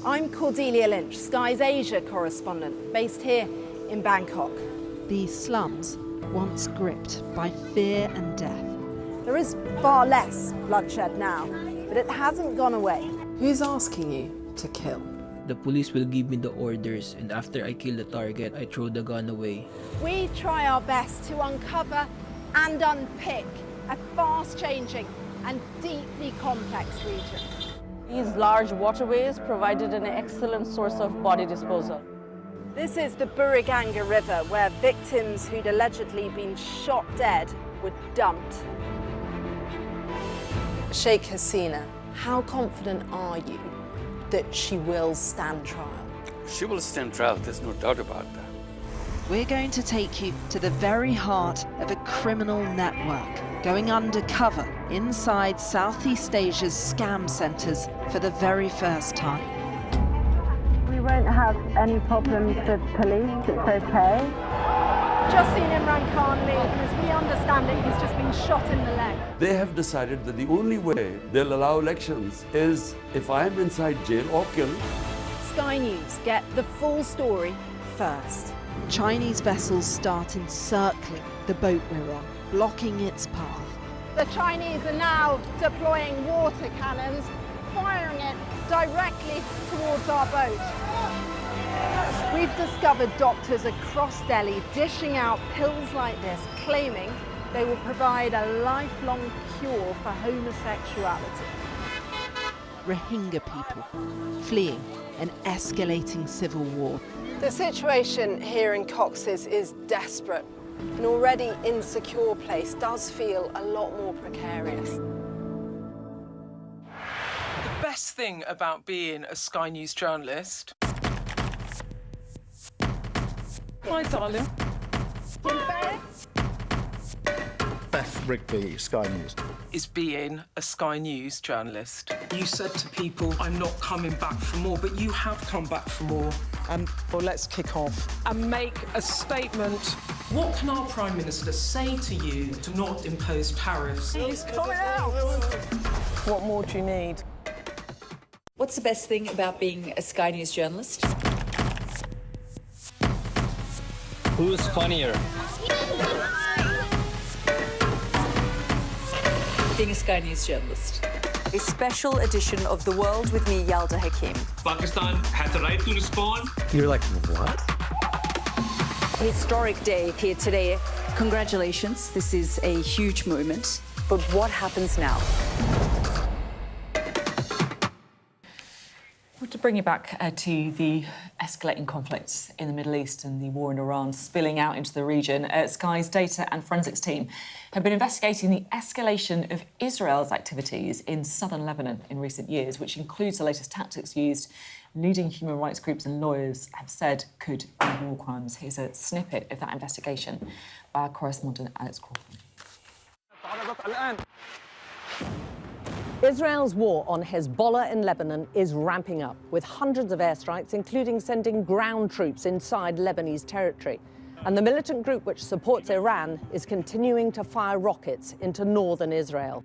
I'm Cordelia Lynch, Sky's Asia correspondent, based here in Bangkok. These slums, once gripped by fear and death. There is far less bloodshed now, but it hasn't gone away. Who's asking you to kill? The police will give me the orders, and after I kill the target, I throw the gun away. We try our best to uncover and unpick a fast-changing and deeply complex region. These large waterways provided an excellent source of body disposal. This is the Buriganga River, where victims who'd allegedly been shot dead were dumped. Sheikh Hasina, how confident are you that she will stand trial? She will stand trial, there's no doubt about that. We're going to take you to the very heart of a criminal network, going undercover inside Southeast Asia's scam centres for the very first time. We won't have any problems with police, it's okay. Just seen Imran Khan leave, and as we understand it, he's just been shot in the leg. They have decided that the only way they'll allow elections is if I am inside jail or killed. Sky News get the full story first. Chinese vessels start encircling the boat we're on, blocking its path. The Chinese are now deploying water cannons, firing it directly towards our boat. We've discovered doctors across Delhi dishing out pills like this, claiming they will provide a lifelong cure for homosexuality. Rohingya people fleeing an escalating civil war. The situation here in Cox's is desperate. An already insecure place does feel a lot more precarious. The best thing about being a Sky News journalist... My darling. Beth Rigby, Sky News. Is being a Sky News journalist. You said to people, I'm not coming back for more, but you have come back for more. Well, let's kick off. And make a statement. What can our Prime Minister say to you to not impose tariffs? He's coming out! What more do you need? What's the best thing about being a Sky News journalist? Who's funnier? Being a Sky News journalist. A special edition of The World with me, Yalda Hakim. Pakistan has the right to respond. You're like, what? Historic day here today. Congratulations, this is a huge moment. But what happens now? To bring you back to the escalating conflicts in the Middle East and the war in Iran spilling out into the region, Sky's data and forensics team have been investigating the escalation of Israel's activities in southern Lebanon in recent years, which includes the latest tactics used. Leading human rights groups and lawyers have said could be war crimes. Here's a snippet of that investigation by our correspondent, Alex Crawford. Israel's war on Hezbollah in Lebanon is ramping up, with hundreds of airstrikes, including sending ground troops inside Lebanese territory. And the militant group which supports Iran is continuing to fire rockets into northern Israel.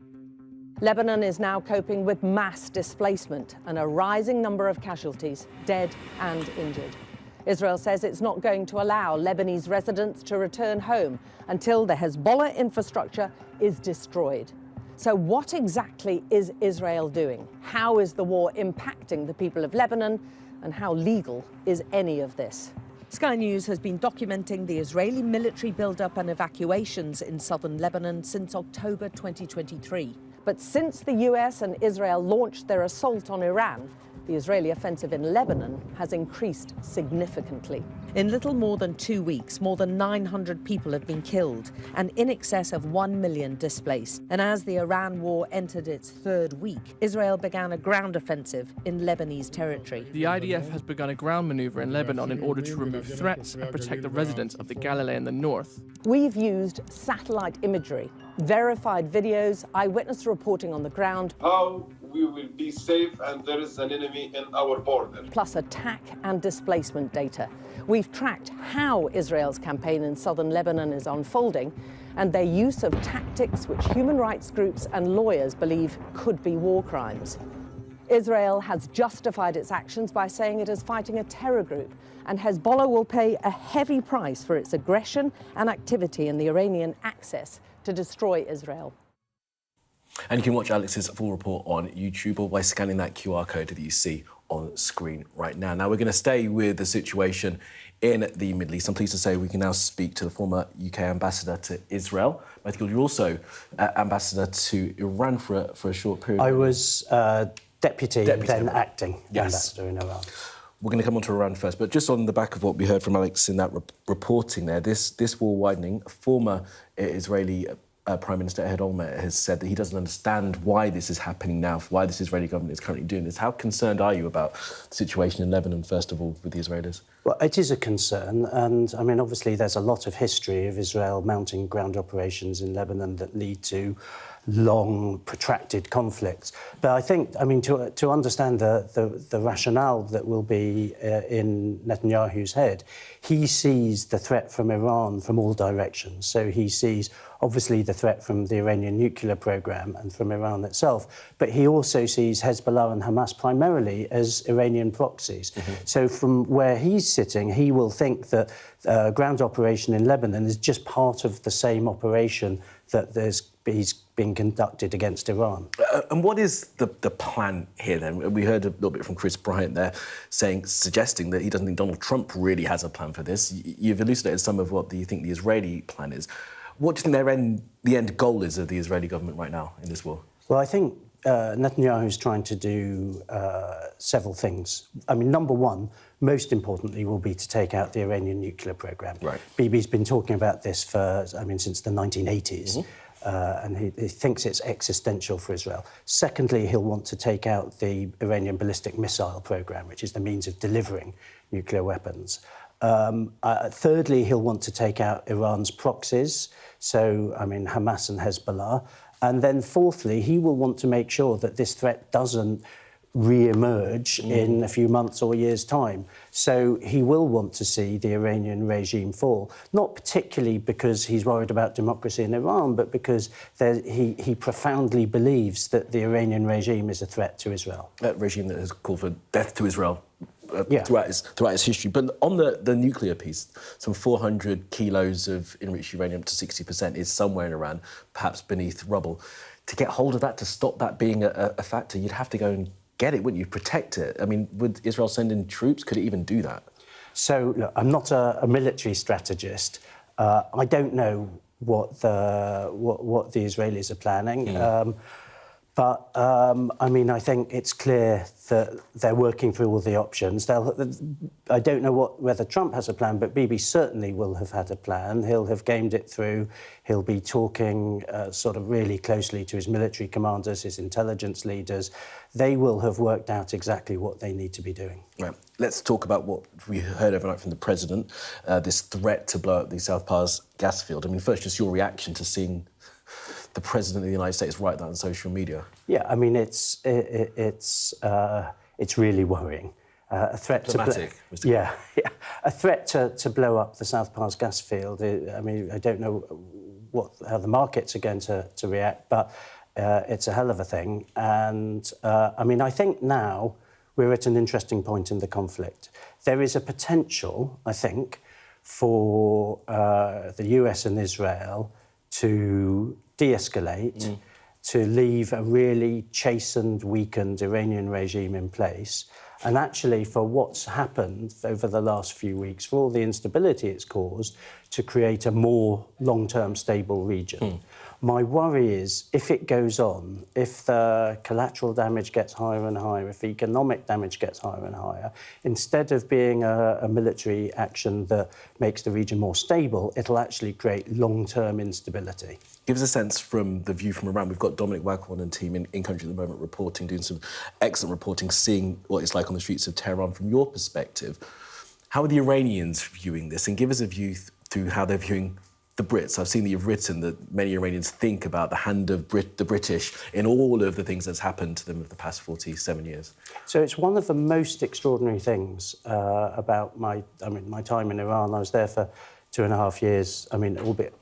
Lebanon is now coping with mass displacement and a rising number of casualties, dead and injured. Israel says it's not going to allow Lebanese residents to return home until the Hezbollah infrastructure is destroyed. So what exactly is Israel doing? How is the war impacting the people of Lebanon? And how legal is any of this? Sky News has been documenting the Israeli military buildup and evacuations in southern Lebanon since October 2023. But since the US and Israel launched their assault on Iran, the Israeli offensive in Lebanon has increased significantly. In little more than 2 weeks, more than 900 people have been killed and in excess of 1 million displaced. And as the Iran war entered its third week, Israel began a ground offensive in Lebanese territory. The IDF has begun a ground maneuver in Lebanon in order to remove threats and protect the residents of the Galilee in the north. We've used satellite imagery, verified videos, eyewitness reporting on the ground. How we will be safe and there is an enemy in our border. Plus attack and displacement data. We've tracked how Israel's campaign in southern Lebanon is unfolding and their use of tactics which human rights groups and lawyers believe could be war crimes. Israel has justified its actions by saying it is fighting a terror group, and Hezbollah will pay a heavy price for its aggression and activity in the Iranian access to destroy Israel. And you can watch Alex's full report on YouTube or by scanning that QR code that you see on screen right now. Now, we're going to stay with the situation in the Middle East. I'm pleased to say we can now speak to the former UK ambassador to Israel. Michael, you're also ambassador to Iran for a short period. I was deputy then acting ambassador in Iran. We're going to come on to Iran first, but just on the back of what we heard from Alex in that reporting there, this war widening, former Israeli Prime Minister Ehud Olmert has said that he doesn't understand why this is happening now, why this Israeli government is currently doing this. How concerned are you about the situation in Lebanon, first of all, with the Israelis? Well, it is a concern, and, I mean, obviously there's a lot of history of Israel mounting ground operations in Lebanon that lead to long, protracted conflicts. But I think, I mean, to understand the rationale that will be in Netanyahu's head, he sees the threat from Iran from all directions. So he sees, obviously, the threat from the Iranian nuclear program and from Iran itself, but he also sees Hezbollah and Hamas primarily as Iranian proxies. So from where he's sitting, he will think that ground operation in Lebanon is just part of the same operation that he's being conducted against Iran. And what is the plan here, then? We heard a little bit from Chris Bryant there suggesting that he doesn't think Donald Trump really has a plan for this. You've elucidated some of what you think the Israeli plan is. What do you think the end goal is of the Israeli government right now in this war? Well, I think Netanyahu is trying to do several things. I mean, number one, most importantly, will be to take out the Iranian nuclear program. Right. Bibi's been talking about this since the 1980s. And he thinks it's existential for Israel. Secondly, he'll want to take out the Iranian ballistic missile program, which is the means of delivering nuclear weapons. Thirdly, he'll want to take out Iran's proxies, so, I mean, Hamas and Hezbollah. And then fourthly, he will want to make sure that this threat doesn't re-emerge in a few months or years' time. So he will want to see the Iranian regime fall, not particularly because he's worried about democracy in Iran, but because he profoundly believes that the Iranian regime is a threat to Israel. That regime that has called for death to Israel throughout its history. But on the nuclear piece, some 400 kilos of enriched uranium up to 60% is somewhere in Iran, perhaps beneath rubble. To get hold of that, to stop that being a factor, you'd have to go and get it, wouldn't you? Protect it. I mean, would Israel send in troops? Could it even do that? So, look, I'm not a military strategist. I don't know what the Israelis are planning. But, I mean, I think it's clear that they're working through all the options. I don't know whether Trump has a plan, but Bibi certainly will have had a plan. He'll have gamed it through. He'll be talking sort of really closely to his military commanders, his intelligence leaders. They will have worked out exactly what they need to be doing. Right. Let's talk about what we heard overnight from the president, this threat to blow up the South Pars gas field. I mean, first, just your reaction to seeing the President of the United States write that on social media. Yeah, I mean, it's really worrying. A threat Dramatic, to a threat to blow up the South Pars gas field. I mean, I don't know how the markets are going to react, but it's a hell of a thing. And I mean, I think now we're at an interesting point in the conflict. There is a potential, I think, for the US and Israel to de-escalate, to leave a really chastened, weakened Iranian regime in place. And actually, for what's happened over the last few weeks, for all the instability it's caused, to create a more long-term stable region. My worry is, if it goes on, if the collateral damage gets higher and higher, if the economic damage gets higher and higher, instead of being a military action that makes the region more stable, it'll actually create long-term instability. Give us a sense from the view from around. We've got Dominic Waghorn and team in country at the moment reporting, doing some excellent reporting, seeing what it's like on the streets of Tehran from your perspective. How are the Iranians viewing this? And give us a view through how they're viewing the Brits. I've seen that you've written that many Iranians think about the hand of the British in all of the things that's happened to them over the past 47 years. So it's one of the most extraordinary things about my time in Iran. I was there for 2.5 years, albeit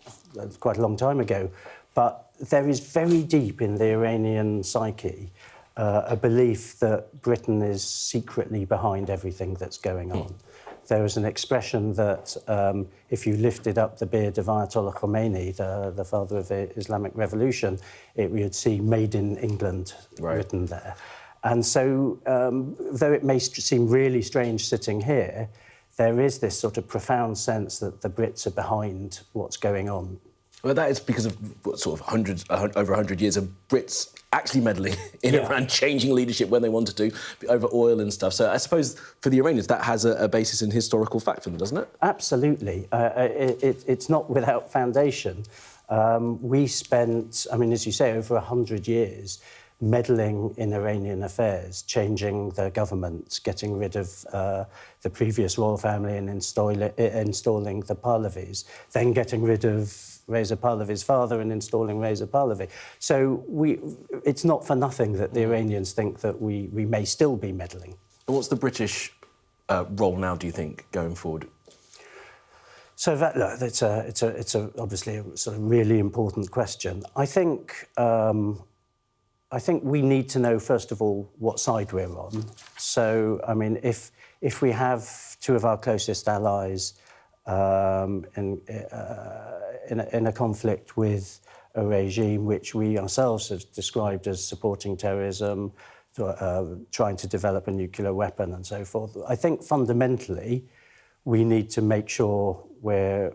quite a long time ago. But there is very deep in the Iranian psyche a belief that Britain is secretly behind everything that's going on. There is an expression that if you lifted up the beard of Ayatollah Khomeini, the father of the Islamic Revolution, you'd see "Made in England" written there. And so, though it may seem really strange sitting here, there is this sort of profound sense that the Brits are behind what's going on. Well, that is because of sort of over 100 years of Brits actually meddling in Iran, changing leadership when they wanted to, over oil and stuff. So I suppose for the Iranians, that has a basis in historical fact for them, doesn't it? Absolutely. It's not without foundation. We spent, as you say, over 100 years meddling in Iranian affairs, changing the government, getting rid of the previous royal family and installing the Pahlavis, then getting rid of Reza Pahlavi's father and installing Reza Pahlavi. So it's not for nothing that the Iranians think that we may still be meddling. And what's the British role now, do you think, going forward? So it's obviously a sort of really important question. I think we need to know, first of all, what side we're on. So, if we have two of our closest allies in a conflict with a regime which we ourselves have described as supporting terrorism, trying to develop a nuclear weapon and so forth, I think fundamentally we need to make sure we're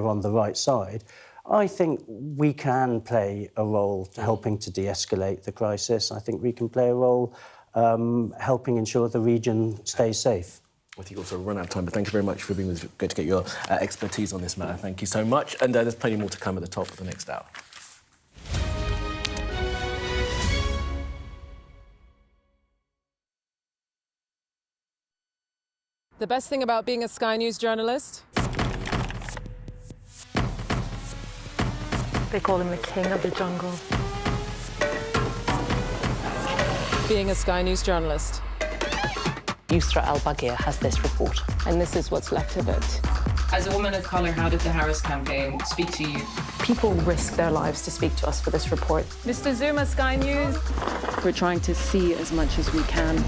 on the right side. I think we can play a role helping to de-escalate the crisis. I think we can play a role helping ensure the region stays safe. I think also run out of time, but thank you very much for being with us. Great to get your expertise on this matter. Thank you so much. And there's plenty more to come at the top of the next hour. The best thing about being a Sky News journalist? They call him the king of the jungle. Being a Sky News journalist. Yusra Al-Baghir has this report. And this is what's left of it. As a woman of colour, how did the Harris campaign speak to you? People risk their lives to speak to us for this report. Mr. Zuma, Sky News. We're trying to see as much as we can.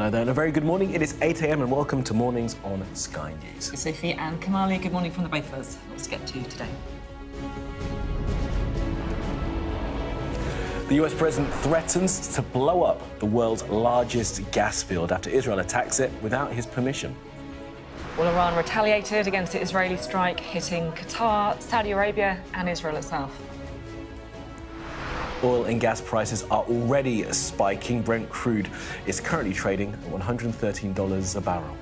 Hello there, and a very good morning. It is 8 a.m. and welcome to Mornings on Sky News. Sophy and Kamali, good morning from the both of us. Lots to get to today. The US president threatens to blow up the world's largest gas field after Israel attacks it without his permission. Well, Iran retaliated against the Israeli strike, hitting Qatar, Saudi Arabia and Israel itself. Oil and gas prices are already spiking. Brent crude is currently trading at $113 a barrel.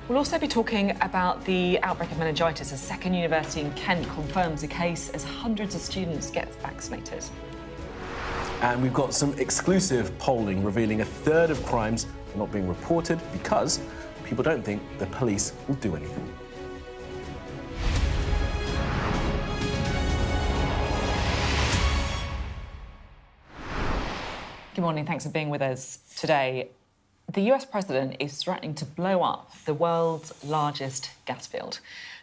We'll also be talking about the outbreak of meningitis. A second university in Kent confirms a case as hundreds of students get vaccinated. And we've got some exclusive polling revealing a third of crimes are not being reported because people don't think the police will do anything. Good morning, thanks for being with us today. The US president is threatening to blow up the world's largest gas field.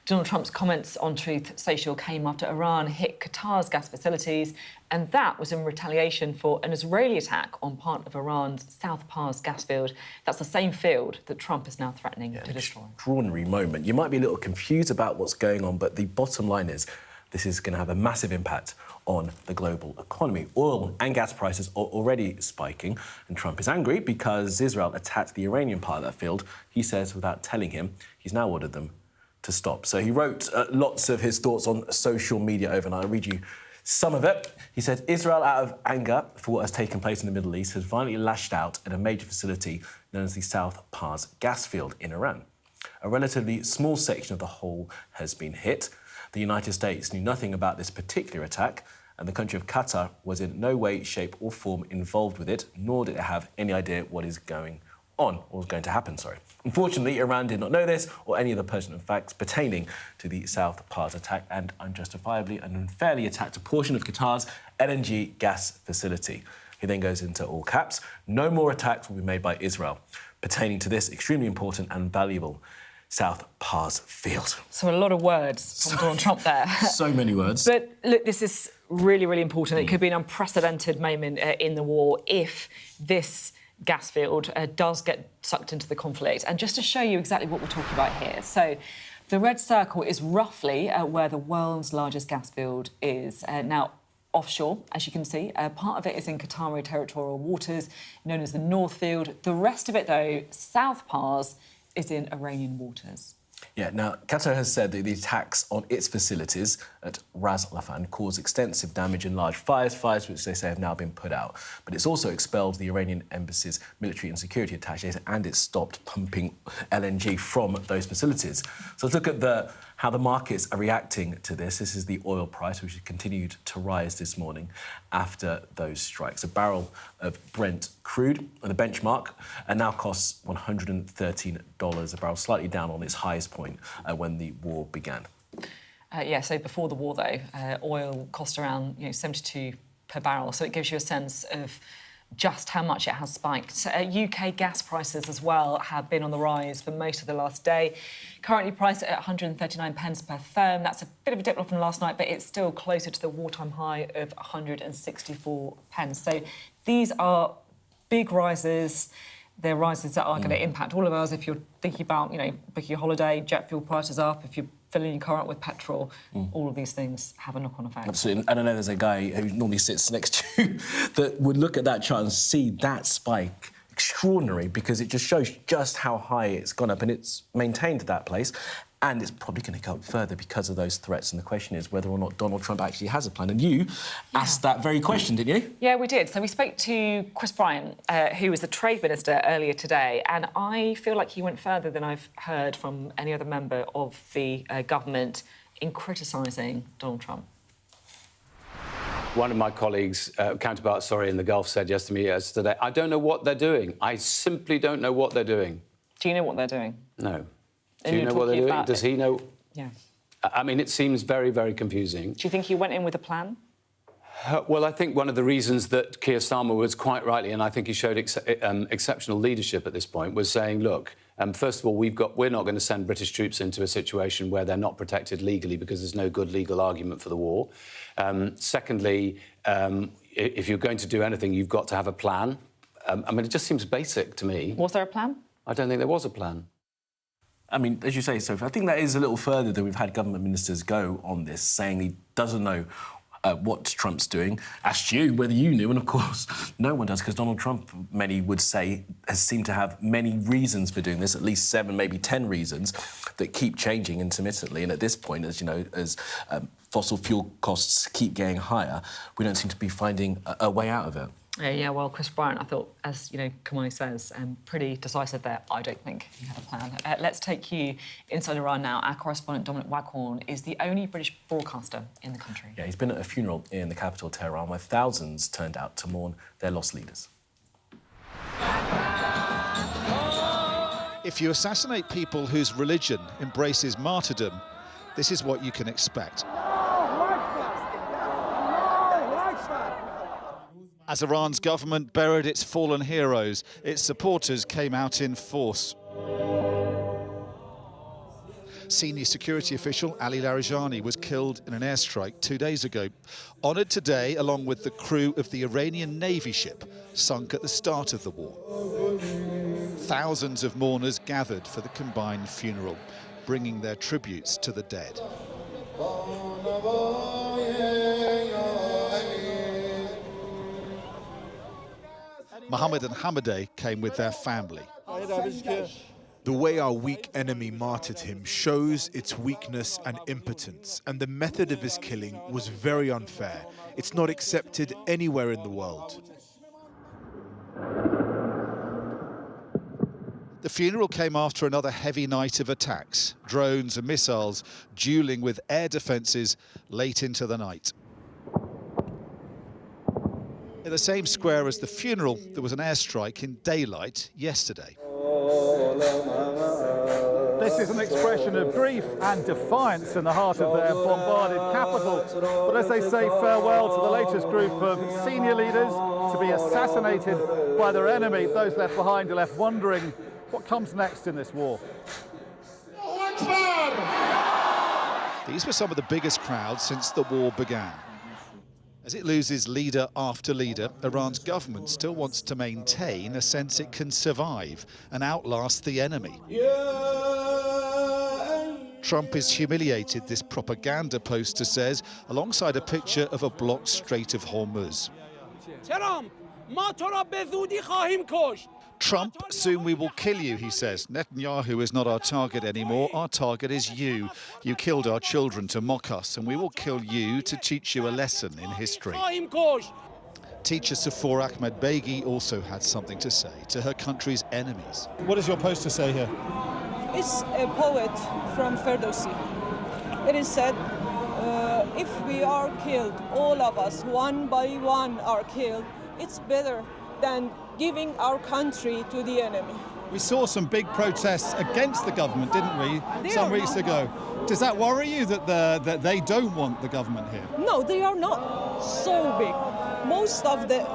Donald Trump's comments on Truth Social came after Iran hit Qatar's gas facilities, and that was in retaliation for an Israeli attack on part of Iran's South Pars gas field. That's the same field that Trump is now threatening to destroy. Extraordinary moment. You might be a little confused about what's going on, but the bottom line is this is going to have a massive impact on the global economy. Oil and gas prices are already spiking, and Trump is angry because Israel attacked the Iranian part of that field. He says, without telling him, he's now ordered them to stop. So he wrote lots of his thoughts on social media overnight. I'll read you some of it. He said, Israel, out of anger for what has taken place in the Middle East, has violently lashed out at a major facility known as the South Pars gas field in Iran. A relatively small section of the whole has been hit. The United States knew nothing about this particular attack, and the country of Qatar was in no way, shape or form involved with it, nor did it have any idea what is going on, or was going to happen, sorry. Unfortunately, Iran did not know this or any of the pertinent facts pertaining to the South Pars attack and unjustifiably and unfairly attacked a portion of Qatar's LNG gas facility. He then goes into all caps, no more attacks will be made by Israel pertaining to this extremely important and valuable South Pars field. So a lot of words from Donald Trump there. So many words. But look, this is really, really important. It could be an unprecedented moment in the war if this gas field does get sucked into the conflict. And just to show you exactly what we're talking about here. So the red circle is roughly where the world's largest gas field is. Now, offshore, as you can see. Part of it is in Qatari territorial waters, known as the North Field. The rest of it, though, South Pars, is in Iranian waters. Yeah, now, Qatar has said that the attacks on its facilities at Ras Laffan caused extensive damage and large fires which they say have now been put out. But it's also expelled the Iranian embassy's military and security attachés, and it stopped pumping LNG from those facilities. So let's look at how the markets are reacting to this. This is the oil price, which has continued to rise this morning after those strikes. A barrel of Brent crude, the benchmark, now costs $113 a barrel, slightly down on its highest point when the war began. Yeah, so before the war, though, oil cost around 72 per barrel, so it gives you a sense of just how much it has spiked. UK gas prices as well have been on the rise for most of the last day. Currently priced at 139 pence per therm. That's a bit of a dip from last night, but it's still closer to the wartime high of 164 pence. So these are big rises. They're rises that are going to impact all of us. If you're thinking about, booking a holiday, jet fuel prices up, if you're filling your car up with petrol, all of these things have a knock-on effect. Absolutely. And I know there's a guy who normally sits next to you that would look at that chart and see that spike extraordinary because it just shows just how high it's gone up, and it's maintained that place. And it's probably going to go up further because of those threats. And the question is whether or not Donald Trump actually has a plan. And you asked that very question, didn't you? Yeah, we did. So we spoke to Chris Bryant, who was the Trade Minister earlier today, and I feel like he went further than I've heard from any other member of the government in criticising Donald Trump. One of my colleagues, counterparts, in the Gulf said to me yesterday, I don't know what they're doing. I simply don't know what they're doing. Do you know what they're doing? No. Do you know what they're doing? Does he know? Yeah. I mean, it seems very, very confusing. Do you think he went in with a plan? Well, I think one of the reasons that Keir Starmer was quite rightly, and I think he showed exceptional leadership at this point, was saying, look, first of all, we're not going to send British troops into a situation where they're not protected legally because there's no good legal argument for the war. Secondly, if you're going to do anything, you've got to have a plan. I mean, it just seems basic to me. Was there a plan? I don't think there was a plan. I mean, as you say, Sophie, I think that is a little further than we've had government ministers go on this, saying he doesn't know what Trump's doing. Asked you whether you knew, and of course, no one does, because Donald Trump, many would say, has seemed to have many reasons for doing this, at least 7, maybe 10 reasons that keep changing intermittently. And at this point, as you know, as fossil fuel costs keep getting higher, we don't seem to be finding a way out of it. Yeah, well, Chris Bryant, I thought, as you know, Kamani says, pretty decisive there. I don't think he had a plan. Let's take you inside Iran now. Our correspondent, Dominic Waghorn, is the only British broadcaster in the country. Yeah, he's been at a funeral in the capital, Tehran, where thousands turned out to mourn their lost leaders. If you assassinate people whose religion embraces martyrdom, this is what you can expect. As Iran's government buried its fallen heroes, its supporters came out in force. Senior security official Ali Larijani was killed in an airstrike 2 days ago. Honoured today along with the crew of the Iranian Navy ship sunk at the start of the war. Thousands of mourners gathered for the combined funeral, bringing their tributes to the dead. Mohammed and Hamadeh came with their family. The way our weak enemy martyred him shows its weakness and impotence, and the method of his killing was very unfair. It's not accepted anywhere in the world. The funeral came after another heavy night of attacks, drones and missiles dueling with air defences late into the night. In the same square as the funeral, there was an airstrike in daylight yesterday. This is an expression of grief and defiance in the heart of their bombarded capital. But as they say farewell to the latest group of senior leaders to be assassinated by their enemy, those left behind are left wondering what comes next in this war. These were some of the biggest crowds since the war began. As it loses leader after leader, Iran's government still wants to maintain a sense it can survive and outlast the enemy. Trump is humiliated, this propaganda poster says, alongside a picture of a blocked Strait of Hormuz. Trump, soon we will kill you, he says. Netanyahu is not our target anymore. Our target is you. You killed our children to mock us, and we will kill you to teach you a lesson in history. Teacher Safour Ahmed Beghi also had something to say to her country's enemies. What does your poster say here? It's a poet from Ferdowsi. It is said, if we are killed, all of us, one by one are killed, it's better than giving our country to the enemy. We saw some big protests against the government, didn't we, some weeks ago? Does that worry you that they don't want the government here? No, they are not so big. Most of the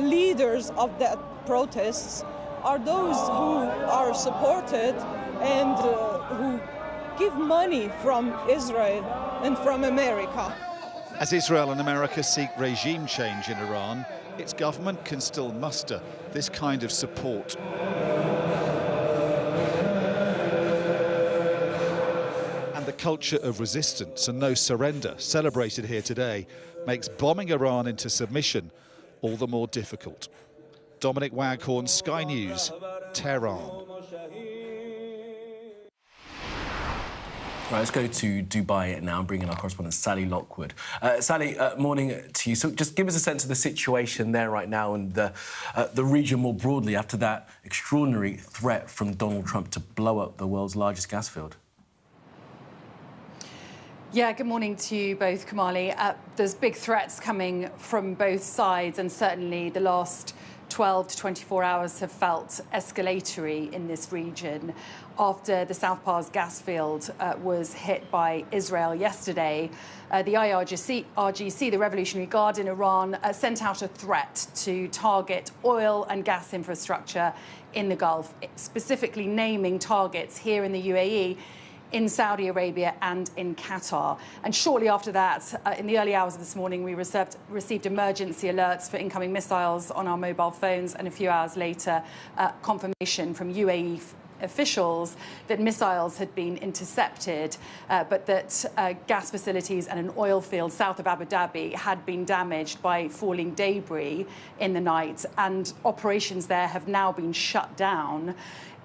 leaders of the protests are those who are supported and who give money from Israel and from America. As Israel and America seek regime change in Iran, its government can still muster this kind of support. And the culture of resistance and no surrender, celebrated here today, makes bombing Iran into submission all the more difficult. Dominic Waghorn, Sky News, Tehran. Right, let's go to Dubai now and bring in our correspondent, Sally Lockwood. Sally, morning to you. So just give us a sense of the situation there right now and the region more broadly after that extraordinary threat from Donald Trump to blow up the world's largest gas field. Yeah, good morning to you both, Kamali. There's big threats coming from both sides, and certainly the last 12 to 24 hours have felt escalatory in this region after the South Pars gas field was hit by Israel yesterday. The IRGC, the Revolutionary Guard in Iran, sent out a threat to target oil and gas infrastructure in the Gulf, specifically naming targets here in the UAE. in Saudi Arabia and in Qatar. And shortly after that, in the early hours of this morning, we received emergency alerts for incoming missiles on our mobile phones, and a few hours later, confirmation from UAE officials that missiles had been intercepted, but that gas facilities and an oil field south of Abu Dhabi had been damaged by falling debris in the night, and operations there have now been shut down.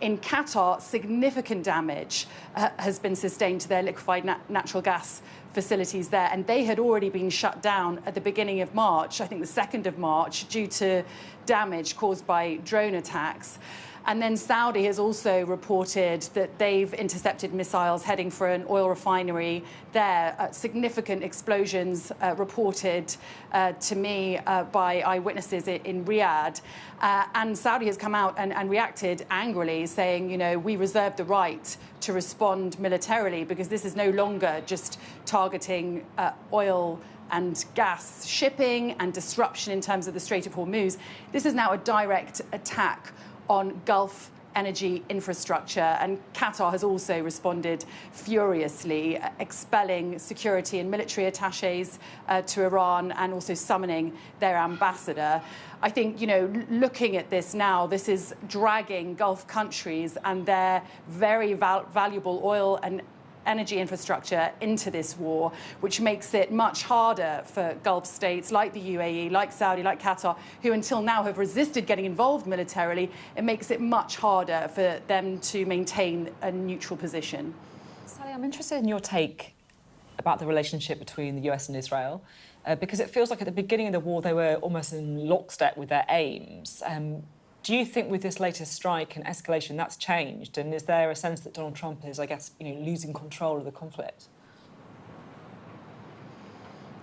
In Qatar, significant damage has been sustained to their liquefied natural gas facilities there, and they had already been shut down at the beginning of March, I think the 2nd of March, due to damage caused by drone attacks. And then Saudi has also reported that they've intercepted missiles heading for an oil refinery there. Significant explosions reported to me by eyewitnesses in Riyadh. And Saudi has come out and reacted angrily, saying, you know, we reserve the right to respond militarily because this is no longer just targeting oil and gas shipping and disruption in terms of the Strait of Hormuz. This is now a direct attack on Gulf energy infrastructure, and Qatar has also responded furiously, expelling security and military attachés to Iran and also summoning their ambassador. I think, you know, looking at this now, this is dragging Gulf countries and their very valuable oil and energy infrastructure into this war, which makes it much harder for Gulf states like the UAE, like Saudi, like Qatar, who until now have resisted getting involved militarily. It makes it much harder for them to maintain a neutral position. Sally, I'm interested in your take about the relationship between the US and Israel, because it feels like at the beginning of the war they were almost in lockstep with their aims. Do you think with this latest strike and escalation that's changed? And is there a sense that Donald Trump is, I guess, you know, losing control of the conflict?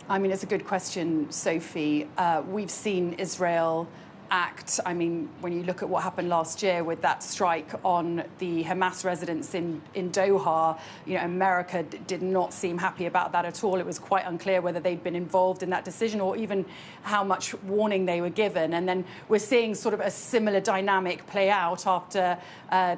I mean, it's a good question, Sophie. We've seen Israel act. I mean, when you look at what happened last year with that strike on the Hamas residents in Doha, you know, America did not seem happy about that at all. It was quite unclear whether they'd been involved in that decision or even how much warning they were given. And then we're seeing sort of a similar dynamic play out after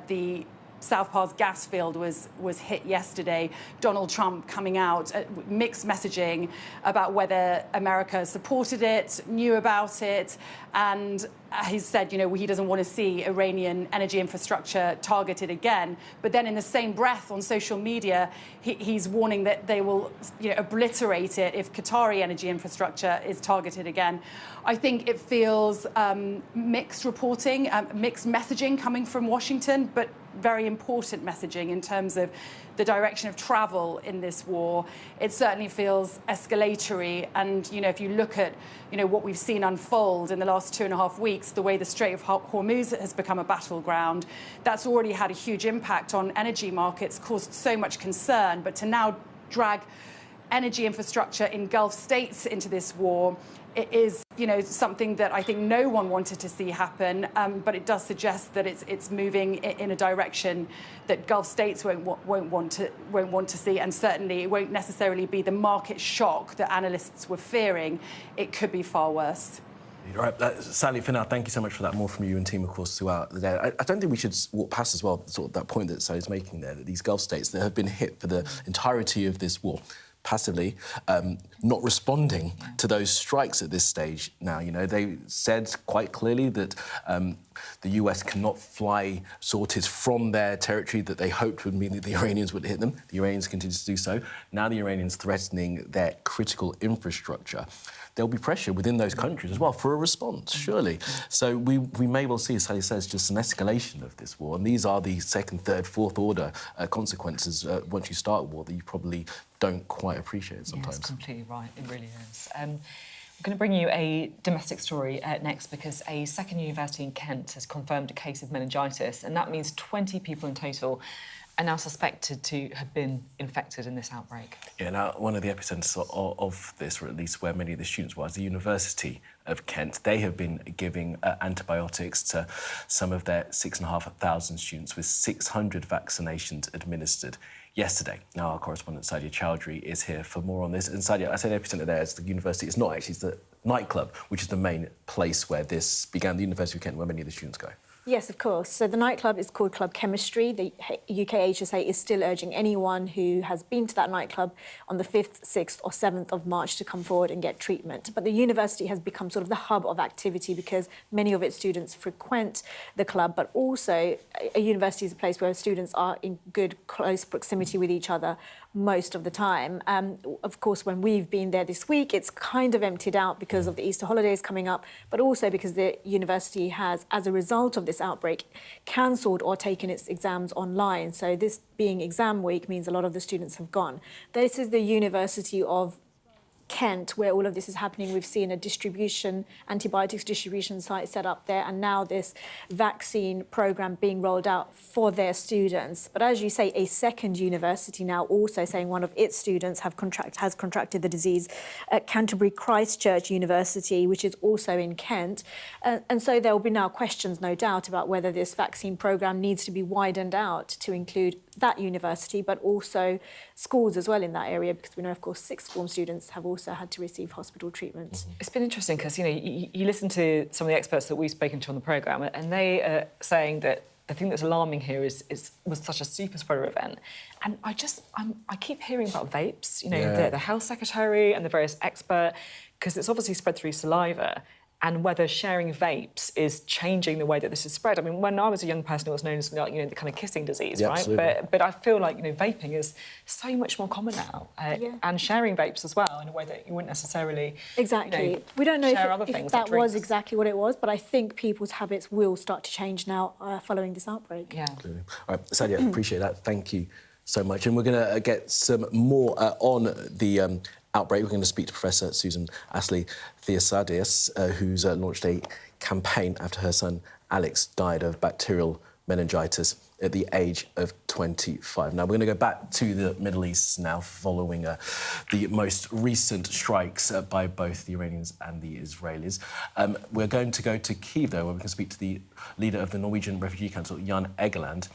the South Pars gas field was hit yesterday. Donald Trump coming out, mixed messaging about whether America supported it, knew about it, and he said, you know, he doesn't want to see Iranian energy infrastructure targeted again. But then in the same breath on social media, he's warning that they will, you know, obliterate it if Qatari energy infrastructure is targeted again. I think it feels mixed reporting, mixed messaging coming from Washington, but very important messaging in terms of the direction of travel in this war. It certainly feels escalatory. And, you know, if you look at, you know, what we've seen unfold in the last 2.5 weeks, the way the Strait of Hormuz has become a battleground, that's already had a huge impact on energy markets, caused so much concern. But to now drag energy infrastructure in Gulf states into this war, it is, you know, something that I think no one wanted to see happen, but it does suggest that it's moving in a direction that Gulf states won't want to see, and certainly it won't necessarily be the market shock that analysts were fearing. It could be far worse. All right, Sally, for now, thank you so much for that. More from you and team, of course, throughout the day. I don't think we should walk past as well sort of that point that Sally's making there, that these Gulf states that have been hit for the entirety of this war, passively, not responding to those strikes at this stage now. You know, they said quite clearly that the US cannot fly sorties from their territory that they hoped would mean that the Iranians would hit them. The Iranians continue to do so. Now the Iranians threatening their critical infrastructure. There'll be pressure within those countries as well for a response, surely. So we may well see, as Sally says, just an escalation of this war. And these are the second, third, fourth order consequences once you start a war that you probably don't quite appreciate sometimes. Yes, completely right. It really is. We're going to bring you a domestic story next, because a second university in Kent has confirmed a case of meningitis, and that means 20 people in total are now suspected to have been infected in this outbreak. Yeah, now, one of the epicenters of this, or at least where many of the students were, is the University of Kent. They have been giving antibiotics to some of their 6,500 students, with 600 vaccinations administered yesterday. Now, our correspondent, Sadia Chowdhury, is here for more on this. And Sadia, I say the epicentre there is the university. It's not actually, it's the nightclub, which is the main place where this began, the University of Kent, where many of the students go. Yes, of course. So the nightclub is called Club Chemistry. The UK HSA is still urging anyone who has been to that nightclub on the 5th, 6th or 7th of March to come forward and get treatment. But the university has become sort of the hub of activity because many of its students frequent the club, but also a university is a place where students are in good, close proximity with each other most of the time. Of course, when we've been there this week, it's kind of emptied out because of the Easter holidays coming up, but also because the university has, as a result of this outbreak, cancelled or taken its exams online. So this being exam week means a lot of the students have gone. This is the University of Kent, where all of this is happening. We've seen a antibiotics distribution site set up there, and now this vaccine program being rolled out for their students. But as you say, a second university now also saying one of its students has contracted the disease at Canterbury Christchurch University, which is also in Kent. And so there will be now questions, no doubt, about whether this vaccine program needs to be widened out to include that university, but also schools as well in that area, because we know, of course, sixth form students have also had to receive hospital treatment. Mm-hmm. It's been interesting because, you know, you listen to some of the experts that we've spoken to on the programme, and they are saying that the thing that's alarming here was such a super spreader event. And I keep hearing about vapes, you know, the health secretary and the various expert, because it's obviously spread through saliva, and whether sharing vapes is changing the way that this is spread. I mean, when I was a young person, it was known as, you know, the kind of kissing disease, right? Absolutely. But I feel like, you know, vaping is so much more common now, and sharing vapes as well in a way that you wouldn't necessarily. Exactly. You know, we don't know if that was drinks. exactly what it was, but I think people's habits will start to change now following this outbreak. Yeah. Absolutely. All right, Sadia, appreciate that. Thank you so much. And we're going to get some more on the outbreak. We're going to speak to Professor Susan Astley-Theosadias, who's launched a campaign after her son Alex died of bacterial meningitis at the age of 25. Now, we're going to go back to the Middle East now, following the most recent strikes by both the Iranians and the Israelis. We're going to go to Kyiv, though, where we can speak to the leader of the Norwegian Refugee Council, Jan Egeland,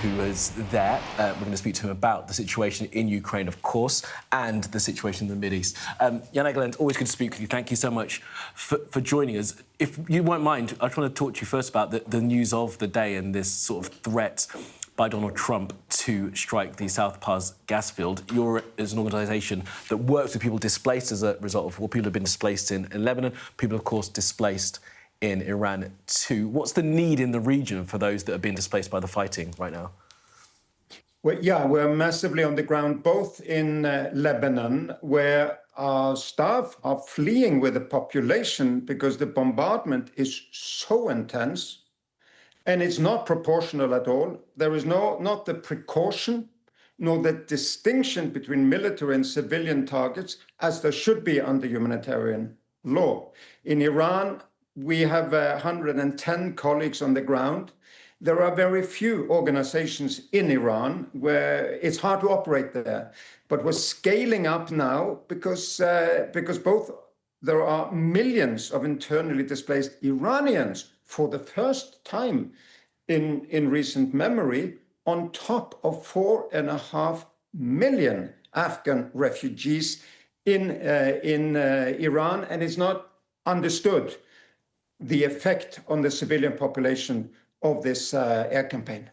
who was there. We're going to speak to him about the situation in Ukraine, of course, and the situation in the Middle East. Jan Egeland, always good to speak with you. Thank you so much for joining us. If you won't mind, I just want to talk to you first about the news of the day and this sort of threat by Donald Trump to strike the South Pars gas field. You're as an organisation that works with people displaced as a result of war. People have been displaced in Lebanon, people, of course, displaced in Iran too. What's the need in the region for those that have been displaced by the fighting right now? Well, yeah, we're massively on the ground, both in Lebanon, where our staff are fleeing with the population because the bombardment is so intense. And it's not proportional at all. There is not the precaution, nor the distinction between military and civilian targets, as there should be under humanitarian law. In Iran, we have 110 colleagues on the ground. There are very few organizations in Iran where it's hard to operate there. But we're scaling up now because both there are millions of internally displaced Iranians for the first time in recent memory, on top of 4.5 million Afghan refugees in Iran, and it's not understood the effect on the civilian population of this air campaign.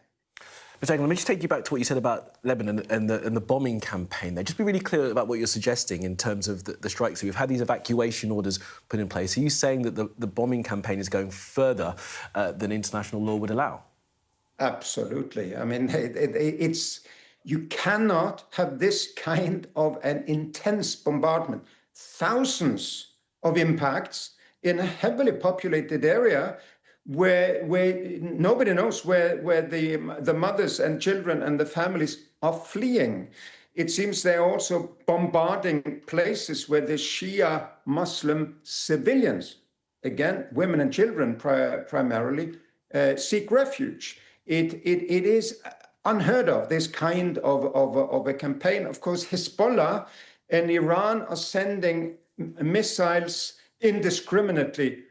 But let me just take you back to what you said about Lebanon and the bombing campaign there. Just be really clear about what you're suggesting in terms of the strikes. So we've had these evacuation orders put in place. Are you saying that the bombing campaign is going further than international law would allow? Absolutely. I mean, you cannot have this kind of an intense bombardment. Thousands of impacts in a heavily populated area where nobody knows where the mothers and children and the families are fleeing. It seems they're also bombarding places where the Shia Muslim civilians, again, women and children primarily, seek refuge. It is unheard of, this kind of a campaign. Of course, Hezbollah and Iran are sending missiles indiscriminately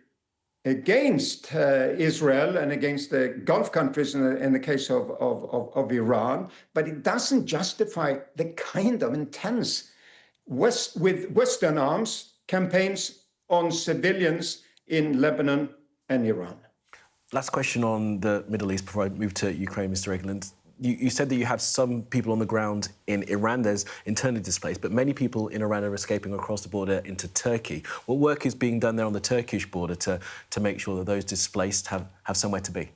against Israel and against the Gulf countries in the case of Iran, but it doesn't justify the kind of intense with Western arms campaigns on civilians in Lebanon and Iran. Last question on the Middle East before I move to Ukraine, Mr. Egeland. You said that you have some people on the ground in Iran. There's internally displaced, but many people in Iran are escaping across the border into Turkey. What work is being done there on the Turkish border to make sure that those displaced have somewhere to be?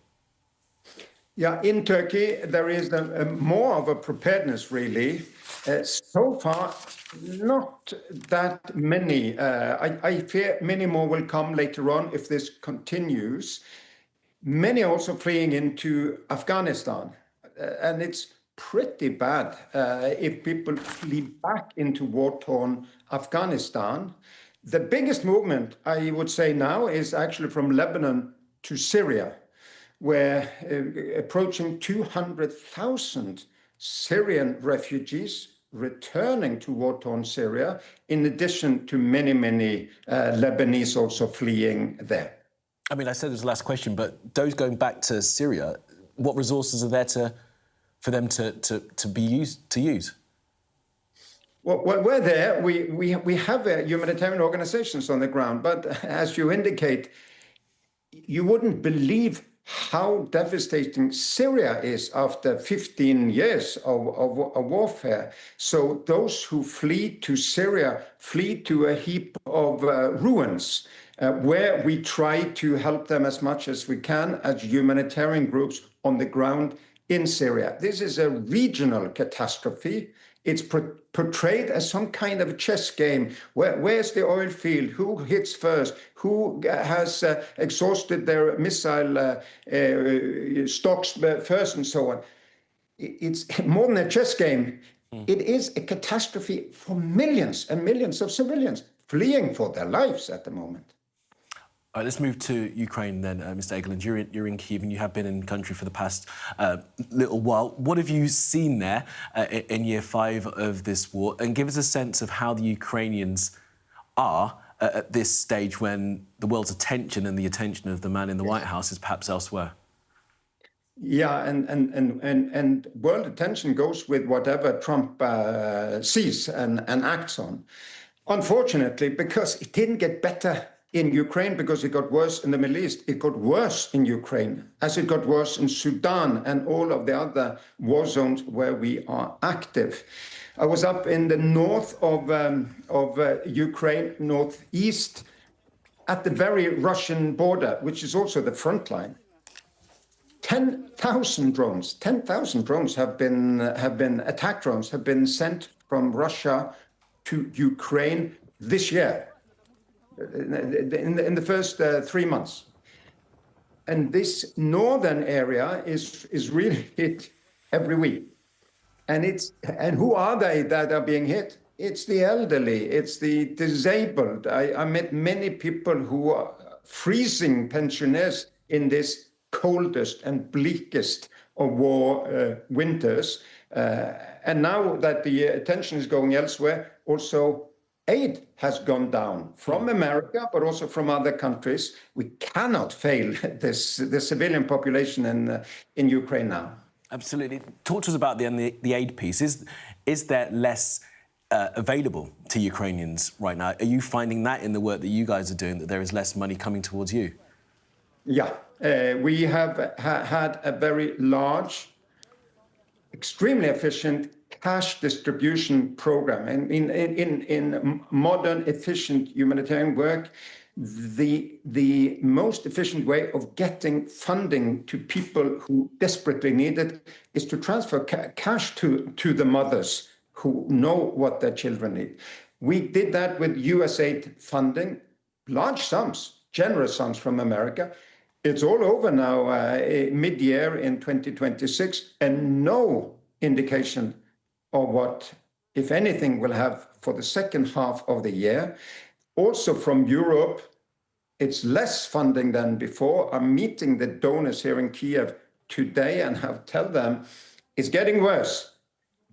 Yeah, in Turkey, there is more of a preparedness, really. So far, not that many. I fear many more will come later on if this continues. Many are also fleeing into Afghanistan. And it's pretty bad if people flee back into war-torn Afghanistan. The biggest movement, I would say now, is actually from Lebanon to Syria, where approaching 200,000 Syrian refugees returning to war-torn Syria, in addition to many, many Lebanese also fleeing there. I mean, I said this last question, but those going back to Syria, what resources are there for them to use? Well, we're there. We have humanitarian organizations on the ground, but as you indicate, you wouldn't believe how devastating Syria is after 15 years of warfare. So those who flee to Syria flee to a heap of ruins, where we try to help them as much as we can as humanitarian groups on the ground in Syria. This is a regional catastrophe. It's portrayed as some kind of chess game. Where's the oil field? Who hits first? Who has exhausted their missile stocks first, and so on? It's more than a chess game. It is a catastrophe for millions and millions of civilians fleeing for their lives at the moment. All right, let's move to Ukraine then, Mr. Egeland. You're in Kyiv and you have been in country for the past little while. What have you seen there in year 5 of this war? And give us a sense of how the Ukrainians are at this stage when the world's attention and the attention of the man in the White House is perhaps elsewhere. Yeah, and world attention goes with whatever Trump sees and acts on. Unfortunately, because it didn't get better in Ukraine because it got worse in the Middle East. It got worse in Ukraine, as it got worse in Sudan and all of the other war zones where we are active. I was up in the north of Ukraine, northeast, at the very Russian border, which is also the front line. 10,000 drones have been attack drones have been sent from Russia to Ukraine this year. In the first 3 months. And this northern area is really hit every week. And who are they that are being hit? It's the elderly, it's the disabled. I met many people who are freezing pensioners in this coldest and bleakest of war winters. And now that the attention is going elsewhere, also aid has gone down from America, but also from other countries. We cannot fail the civilian population in Ukraine now. Absolutely. Talk to us about the aid piece. Is there less available to Ukrainians right now? Are you finding that in the work that you guys are doing, that there is less money coming towards you? Yeah. We have had a very large, extremely efficient cash distribution program. And in modern, efficient humanitarian work, the most efficient way of getting funding to people who desperately need it is to transfer cash to the mothers who know what their children need. We did that with USAID funding, large sums, generous sums from America. It's all over now, mid-year in 2026, and no indication of what, if anything, we'll have for the second half of the year. Also from Europe, it's less funding than before. I'm meeting the donors here in Kyiv today and have tell them it's getting worse.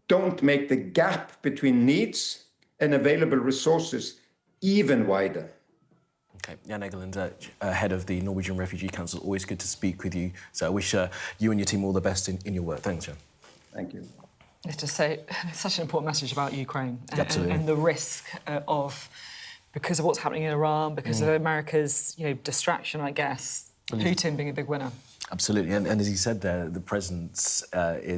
Don't make the gap between needs and available resources even wider. Okay, Jan Egeland, head of the Norwegian Refugee Council. Always good to speak with you. So I wish you and your team all the best in your work. Thanks, Jan. Thank you. It's just such an important message about Ukraine and the risk of, because of what's happening in Iran, because of America's distraction, I guess, Putin being a big winner. Absolutely, and as he said there, the president's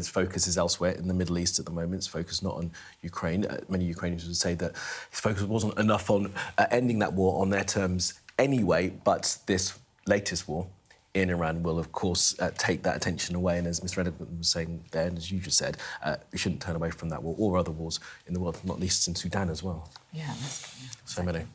focus is elsewhere in the Middle East at the moment. It's focused not on Ukraine. Many Ukrainians would say that his focus wasn't enough on ending that war on their terms anyway, but this latest war in Iran will, of course, take that attention away. And as Mr. Redmond was saying there, and as you just said, we shouldn't turn away from that war or other wars in the world, not least in Sudan as well. Yeah, so many.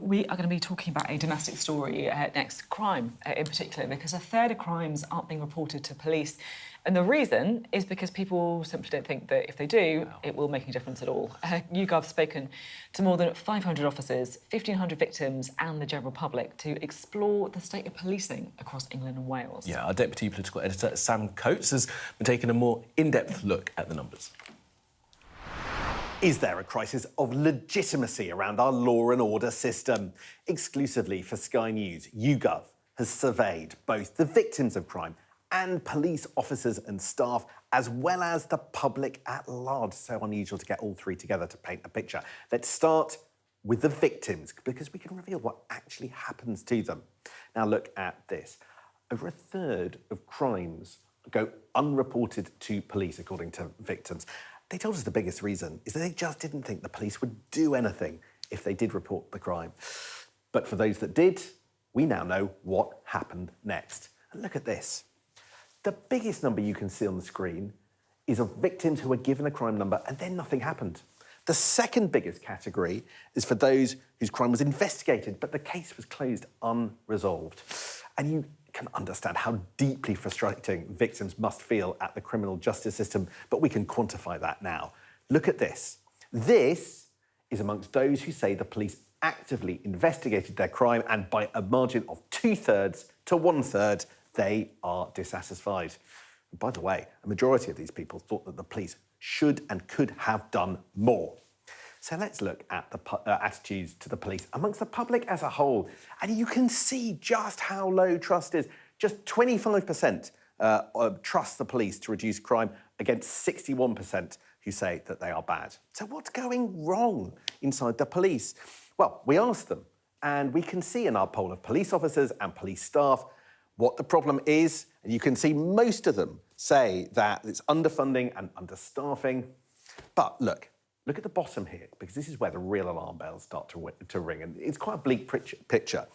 We are going to be talking about a domestic story next, crime in particular, because a third of crimes aren't being reported to police. And the reason is because people simply don't think that if they do, it will make any difference at all. YouGov's spoken to more than 500 officers, 1,500 victims and the general public to explore the state of policing across England and Wales. Yeah, our Deputy Political Editor, Sam Coates, has been taking a more in-depth look at the numbers. Is there a crisis of legitimacy around our law and order system? Exclusively for Sky News, YouGov has surveyed both the victims of crime and police officers and staff, as well as the public at large. So unusual to get all three together to paint a picture. Let's start with the victims, because we can reveal what actually happens to them. Now look at this. Over a third of crimes go unreported to police, according to victims. They told us the biggest reason is that they just didn't think the police would do anything if they did report the crime. But for those that did, we now know what happened next. And look at this. The biggest number you can see on the screen is of victims who were given a crime number and then nothing happened. The second biggest category is for those whose crime was investigated, but the case was closed unresolved. And you can understand how deeply frustrating victims must feel at the criminal justice system, but we can quantify that now. Look at this. This is amongst those who say the police actively investigated their crime, and by a margin of 2/3 to 1/3, they are dissatisfied. And by the way, a majority of these people thought that the police should and could have done more. So let's look at the attitudes to the police amongst the public as a whole. And you can see just how low trust is. Just 25% trust the police to reduce crime, against 61% who say that they are bad. So what's going wrong inside the police? Well, we asked them, and we can see in our poll of police officers and police staff what the problem is. And you can see most of them say that it's underfunding and understaffing. But look at the bottom here, because this is where the real alarm bells start to ring. And it's quite a bleak picture.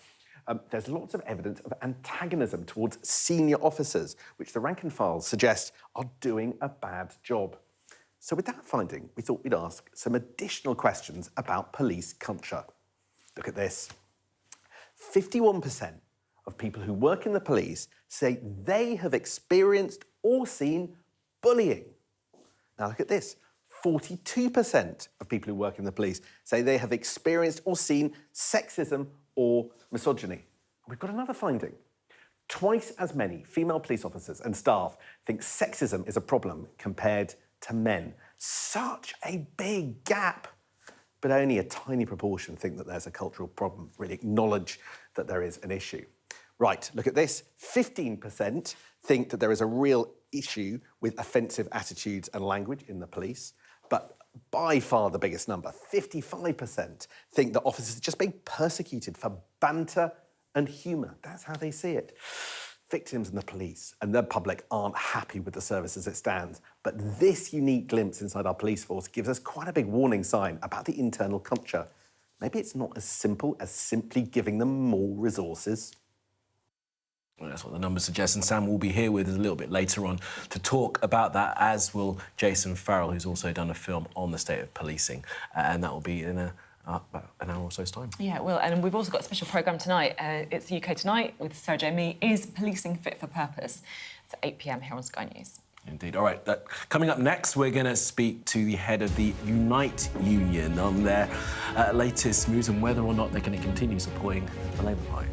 There's lots of evidence of antagonism towards senior officers, which the rank and file suggest are doing a bad job. So with that finding, we thought we'd ask some additional questions about police culture. Look at this. 51% of people who work in the police say they have experienced or seen bullying. Now look at this. 42% of people who work in the police say they have experienced or seen sexism or misogyny. We've got another finding. Twice as many female police officers and staff think sexism is a problem compared to men. Such a big gap. But only a tiny proportion think that there's a cultural problem, really acknowledge that there is an issue. Right, look at this. 15% think that there is a real issue with offensive attitudes and language in the police. But by far the biggest number, 55%, think that officers are just being persecuted for banter and humour. That's how they see it. Victims and the police and the public aren't happy with the service as it stands. But this unique glimpse inside our police force gives us quite a big warning sign about the internal culture. Maybe it's not as simple as simply giving them more resources. Well, that's what the numbers suggest, and Sam will be here with us a little bit later on to talk about that, as will Jason Farrell, who's also done a film on the state of policing, and that will be in about an hour or so's time. Yeah, well, and we've also got a special programme tonight. It's UK Tonight with Sarah J. Mee. Is policing fit for purpose? It's at 8 p.m. here on Sky News. Indeed. All right, coming up next, we're going to speak to the head of the Unite Union on their latest moves and whether or not they're going to continue supporting the Labour Party.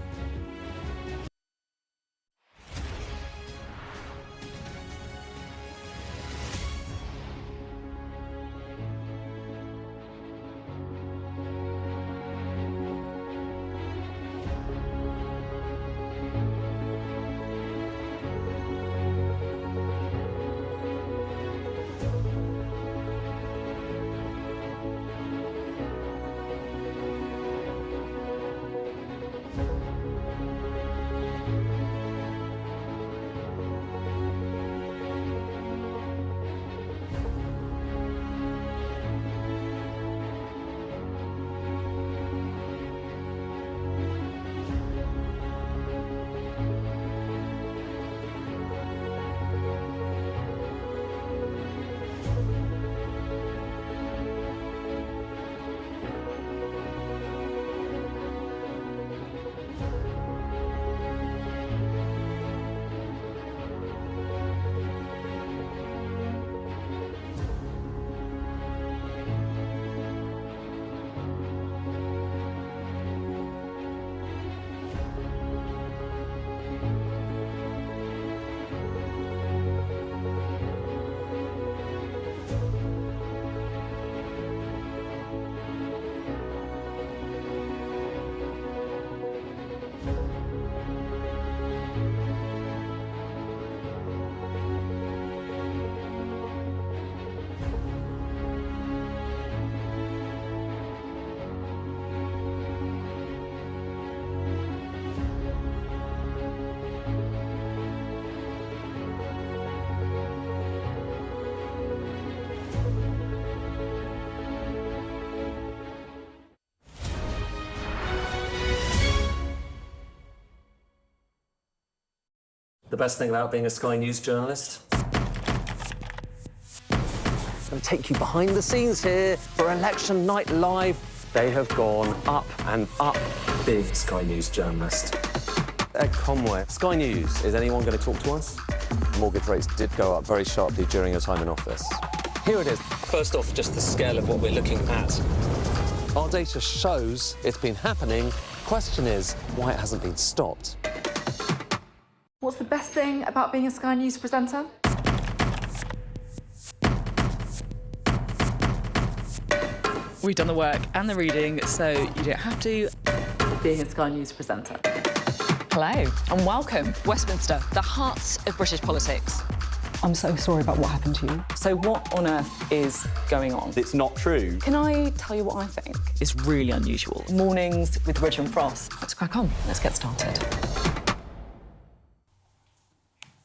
The best thing about being a Sky News journalist? I'm going to take you behind the scenes here for Election Night Live. They have gone up and up. Being a Sky News journalist. Ed Conway, Sky News, is anyone going to talk to us? Mortgage rates did go up very sharply during your time in office. Here it is. First off, just the scale of what we're looking at. Our data shows it's been happening. Question is, why it hasn't been stopped. What's the best thing about being a Sky News presenter? We've done the work and the reading, so you don't have to. Being a Sky News presenter. Hello and welcome. Westminster, the heart of British politics. I'm so sorry about what happened to you. So what on earth is going on? It's not true. Can I tell you what I think? It's really unusual. Mornings with Ridge and Frost. Let's crack on. Let's get started.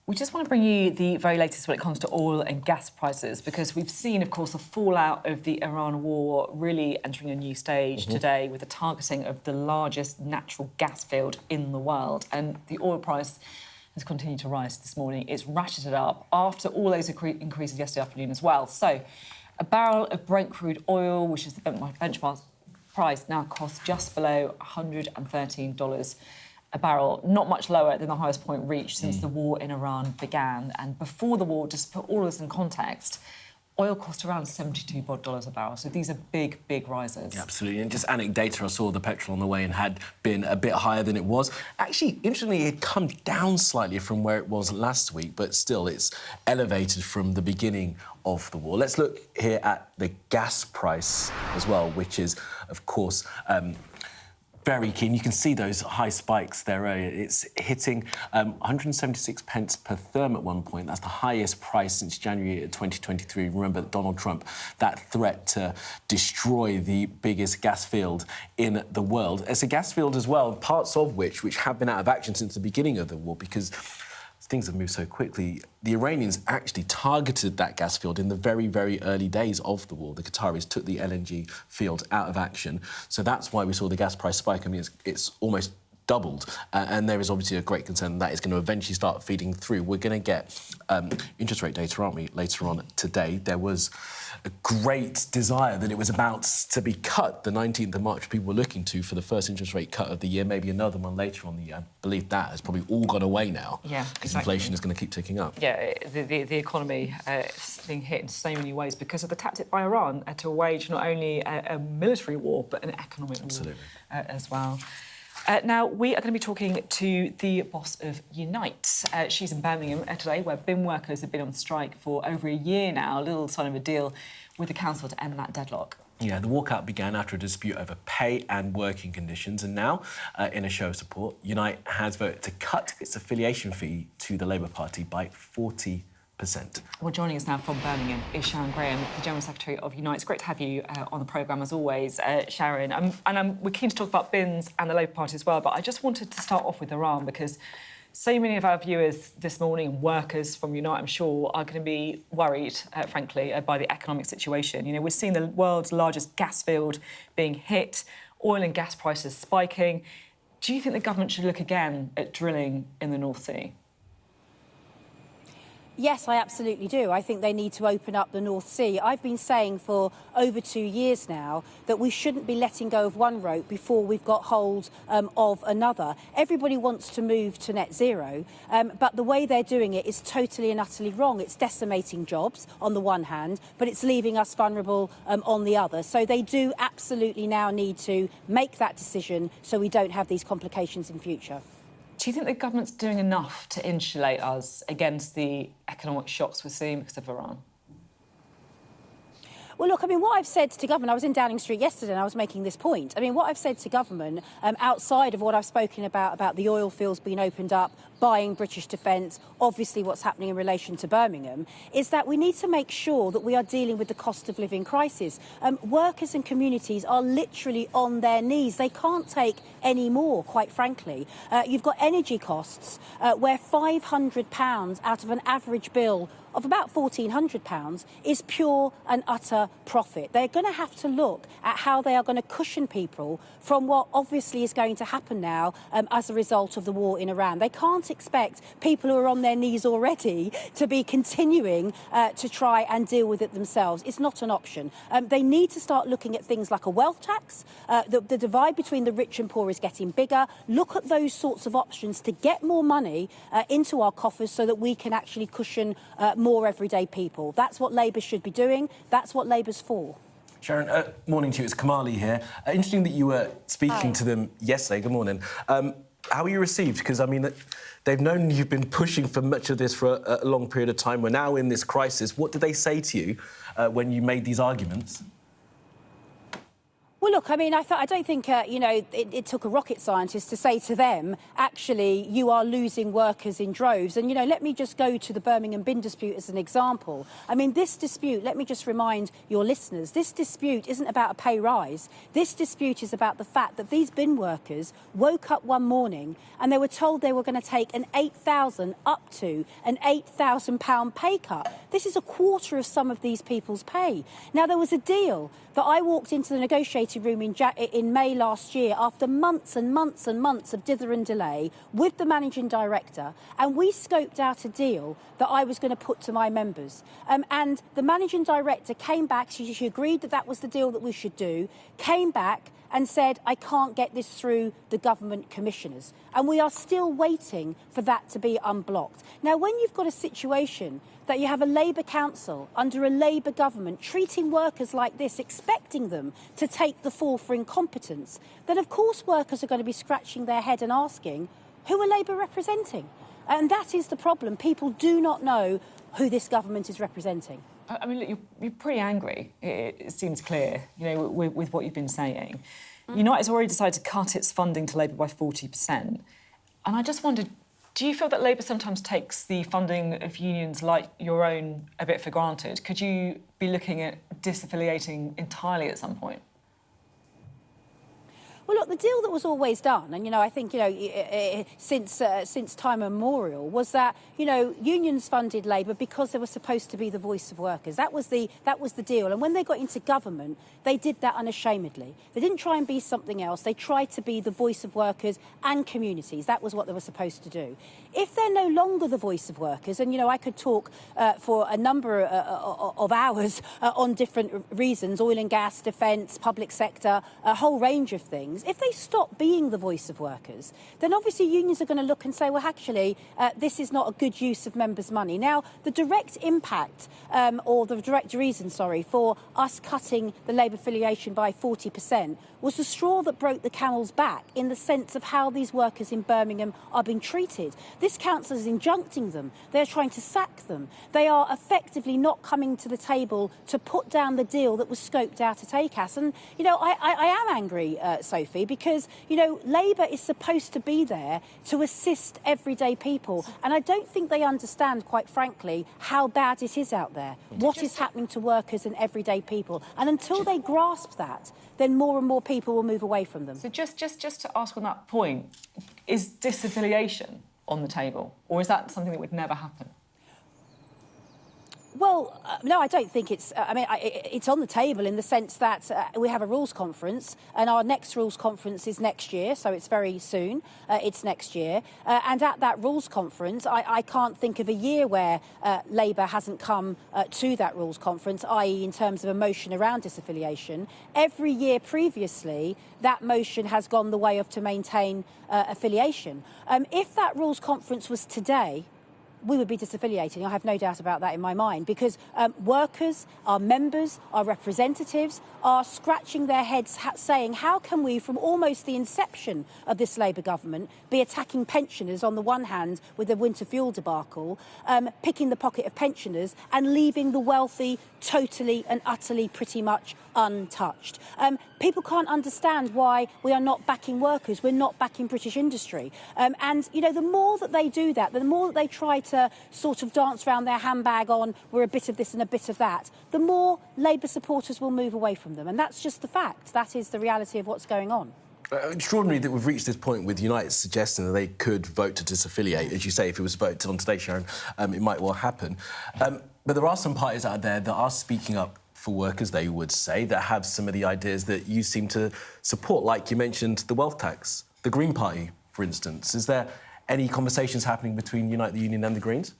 We just want to bring you the very latest when it comes to oil and gas prices, because we've seen, of course, the fallout of the Iran war really entering a new stage today with the targeting of the largest natural gas field in the world. And the oil price has continued to rise this morning. It's ratcheted up after all those increases yesterday afternoon as well. So a barrel of Brent crude oil, which is the benchmark price, now costs just below $113 a barrel, not much lower than the highest point reached since the war in Iran began. And before the war, just to put all this in context, oil cost around $72 a barrel. So these are big, big rises. Yeah, absolutely. And just anecdata, I saw the petrol on the way and had been a bit higher than it was. Actually, interestingly, it come down slightly from where it was last week, but still it's elevated from the beginning of the war. Let's look here at the gas price as well, which is, of course, very keen. You can see those high spikes there earlier. It's hitting 176 pence per therm at one point. That's the highest price since January 2023. Remember Donald Trump, that threat to destroy the biggest gas field in the world. It's a gas field as well, parts of which have been out of action since the beginning of the war because things have moved so quickly. The Iranians actually targeted that gas field in the very, very early days of the war. The Qataris took the LNG field out of action. So that's why we saw the gas price spike. I mean, it's almost doubled. And there is obviously a great concern that is going to eventually start feeding through. We're going to get interest rate data, aren't we, later on today. There was a great desire that it was about to be cut. The 19th of March, people were looking to for the first interest rate cut of the year, maybe another one later on the year. I believe that has probably all gone away now. Yeah, because inflation is going to keep ticking up. Yeah, the economy is being hit in so many ways because of the tactic by Iran to wage not only a military war, but an economic war as well. Now, we are going to be talking to the boss of Unite. She's in Birmingham today, where bin workers have been on strike for over a year now, a little sign of a deal with the council to end that deadlock. Yeah, the walkout began after a dispute over pay and working conditions, and now, in a show of support, Unite has voted to cut its affiliation fee to the Labour Party by 40%. Well, joining us now from Birmingham is Sharon Graham, the General Secretary of Unite. It's great to have you on the programme, as always, Sharon. We're keen to talk about bins and the Labour Party as well, but I just wanted to start off with Iran because so many of our viewers this morning, workers from Unite, I'm sure, are going to be worried, frankly, by the economic situation. You know, we're seeing the world's largest gas field being hit, oil and gas prices spiking. Do you think the government should look again at drilling in the North Sea? Yes, I absolutely do. I think they need to open up the North Sea. I've been saying for over 2 years now that we shouldn't be letting go of one rope before we've got hold of another. Everybody wants to move to net zero, but the way they're doing it is totally and utterly wrong. It's decimating jobs on the one hand, but it's leaving us vulnerable on the other. So they do absolutely now need to make that decision so we don't have these complications in future. Do you think the government's doing enough to insulate us against the economic shocks we're seeing because of Iran? Well, look, I mean, what I've said to government, I was in Downing Street yesterday and I was making this point. I mean, what I've said to government, outside of what I've spoken about the oil fields being opened up, buying British defence, obviously what's happening in relation to Birmingham, is that we need to make sure that we are dealing with the cost of living crisis. Workers and communities are literally on their knees. They can't take any more, quite frankly. You've got energy costs where £500 out of an average bill of about £1,400 is pure and utter Labour profit. They're going to have to look at how they are going to cushion people from what obviously is going to happen now as a result of the war in Iran. They can't expect people who are on their knees already to be continuing to try and deal with it themselves. It's not an option. They need to start looking at things like a wealth tax. The divide between the rich and poor is getting bigger. Look at those sorts of options to get more money into our coffers so that we can actually cushion more everyday people. That's what Labour should be doing. That's what Labour's for. Sharon, morning to you. It's Kamali here. Interesting that you were speaking to them yesterday. Good morning. How were you received? Because, I mean, they've known you've been pushing for much of this for a long period of time. We're now in this crisis. What did they say to you when you made these arguments? Well, look, I mean, I don't think, you know, it took a rocket scientist to say to them, actually, you are losing workers in droves. And, you know, let me just go to the Birmingham bin dispute as an example. I mean, this dispute, let me just remind your listeners, this dispute isn't about a pay rise. This dispute is about the fact that these bin workers woke up one morning and they were told they were going to take an £8,000 up to an £8,000 pay cut. This is a quarter of some of these people's pay. Now, there was a deal that I walked into the negotiating room in May last year after months and months and months of dither and delay with the managing director, and we scoped out a deal that I was going to put to my members. And the managing director came back, she agreed that that was the deal that we should do, came back and said, I can't get this through the government commissioners. And we are still waiting for that to be unblocked. Now, when you've got a situation that you have a Labour council under a Labour government treating workers like this, expecting them to take the fall for incompetence, then of course workers are going to be scratching their head and asking, who are Labour representing? And that is the problem. People do not know who this government is representing. I mean, look, you're pretty angry, it seems clear, you know, with what you've been saying. United's already decided to cut its funding to Labour by 40%. And I just wondered, do you feel that Labour sometimes takes the funding of unions like your own a bit for granted? Could you be looking at disaffiliating entirely at some point? Well, look, the deal that was always done, and, you know, I think, you know, since time immemorial, was that, you know, unions funded Labour because they were supposed to be the voice of workers. That was the deal. And when they got into government, they did that unashamedly. They didn't try and be something else. They tried to be the voice of workers and communities. That was what they were supposed to do. If they're no longer the voice of workers, and, you know, I could talk for a number of hours on different reasons, oil and gas, defence, public sector, a whole range of things. If they stop being the voice of workers, then obviously unions are going to look and say, well, actually, this is not a good use of members' money. Now, the direct impact, or the direct reason, sorry, for us cutting the Labour affiliation by 40% was the straw that broke the camel's back in the sense of how these workers in Birmingham are being treated. This council is injuncting them. They're trying to sack them. They are effectively not coming to the table to put down the deal that was scoped out at ACAS. And, you know, I am angry, Sophie, because, you know, Labour is supposed to be there to assist everyday people. And I don't think they understand, quite frankly, how bad it is out there, what is happening to workers and everyday people. And until they grasp that, then more and more people will move away from them. So just to ask on that point, is disaffiliation on the table, or is that something that would never happen? Well, no, I don't think it's... I mean, it's on the table in the sense that we have a rules conference, and our next rules conference is next year, so it's very soon. It's next year. And at that rules conference, I can't think of a year where Labour hasn't come to that rules conference, i.e. in terms of a motion around disaffiliation. Every year previously, that motion has gone the way of to maintain affiliation. If that rules conference was today, we would be disaffiliating. I have no doubt about that in my mind, because workers, our members, our representatives are scratching their heads saying, how can we, from almost the inception of this Labour government, be attacking pensioners on the one hand with the winter fuel debacle, picking the pocket of pensioners and leaving the wealthy totally and utterly pretty much untouched. People can't understand why we are not backing workers, we're not backing British industry. And, you know, the more that they do that, the more that they try to sort of dance around their handbag on we're a bit of this and a bit of that, the more Labour supporters will move away from them. And that's just the fact. That is the reality of what's going on. Extraordinary that we've reached this point with United suggesting that they could vote to disaffiliate. As you say, if it was voted on today, Sharon, it might well happen. But there are some parties out there that are speaking up for workers, they would say, that have some of the ideas that you seem to support, like you mentioned the wealth tax, the Green Party, for instance. Is there any conversations happening between Unite the Union and the Greens?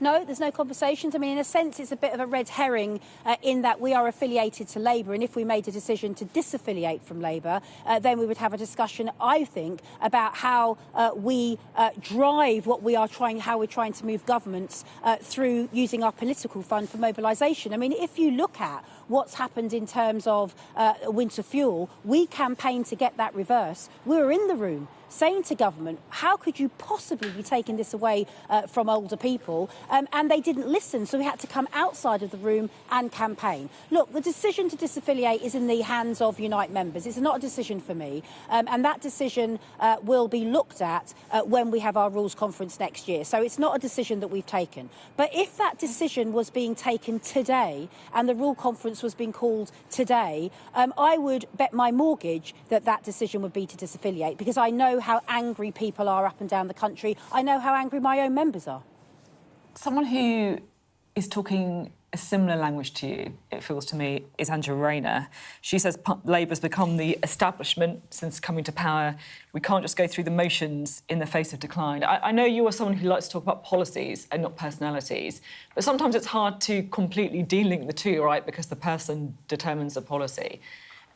No, there's no conversations. I mean, in a sense, it's a bit of a red herring in that we are affiliated to Labour, and if we made a decision to disaffiliate from Labour, then we would have a discussion, I think, about how we drive what we are trying, how we're trying to move governments through using our political fund for mobilisation. I mean, if you look at what's happened in terms of winter fuel, we campaigned to get that reverse. We were in the room saying to government, how could you possibly be taking this away from older people? And they didn't listen, so we had to come outside of the room and campaign. Look, the decision to disaffiliate is in the hands of Unite members. It's not a decision for me, and that decision will be looked at when we have our rules conference next year. So it's not a decision that we've taken. But if that decision was being taken today and the rule conference was being called today, I would bet my mortgage that that decision would be to disaffiliate, because I know how angry people are up and down the country. I know how angry my own members are. Someone who is talking a similar language to you, it feels to me, is Angela Rayner. She says Labour's become the establishment since coming to power. We can't just go through the motions in the face of decline. I know you are someone who likes to talk about policies and not personalities, but sometimes it's hard to completely de-link the two, right, because the person determines the policy.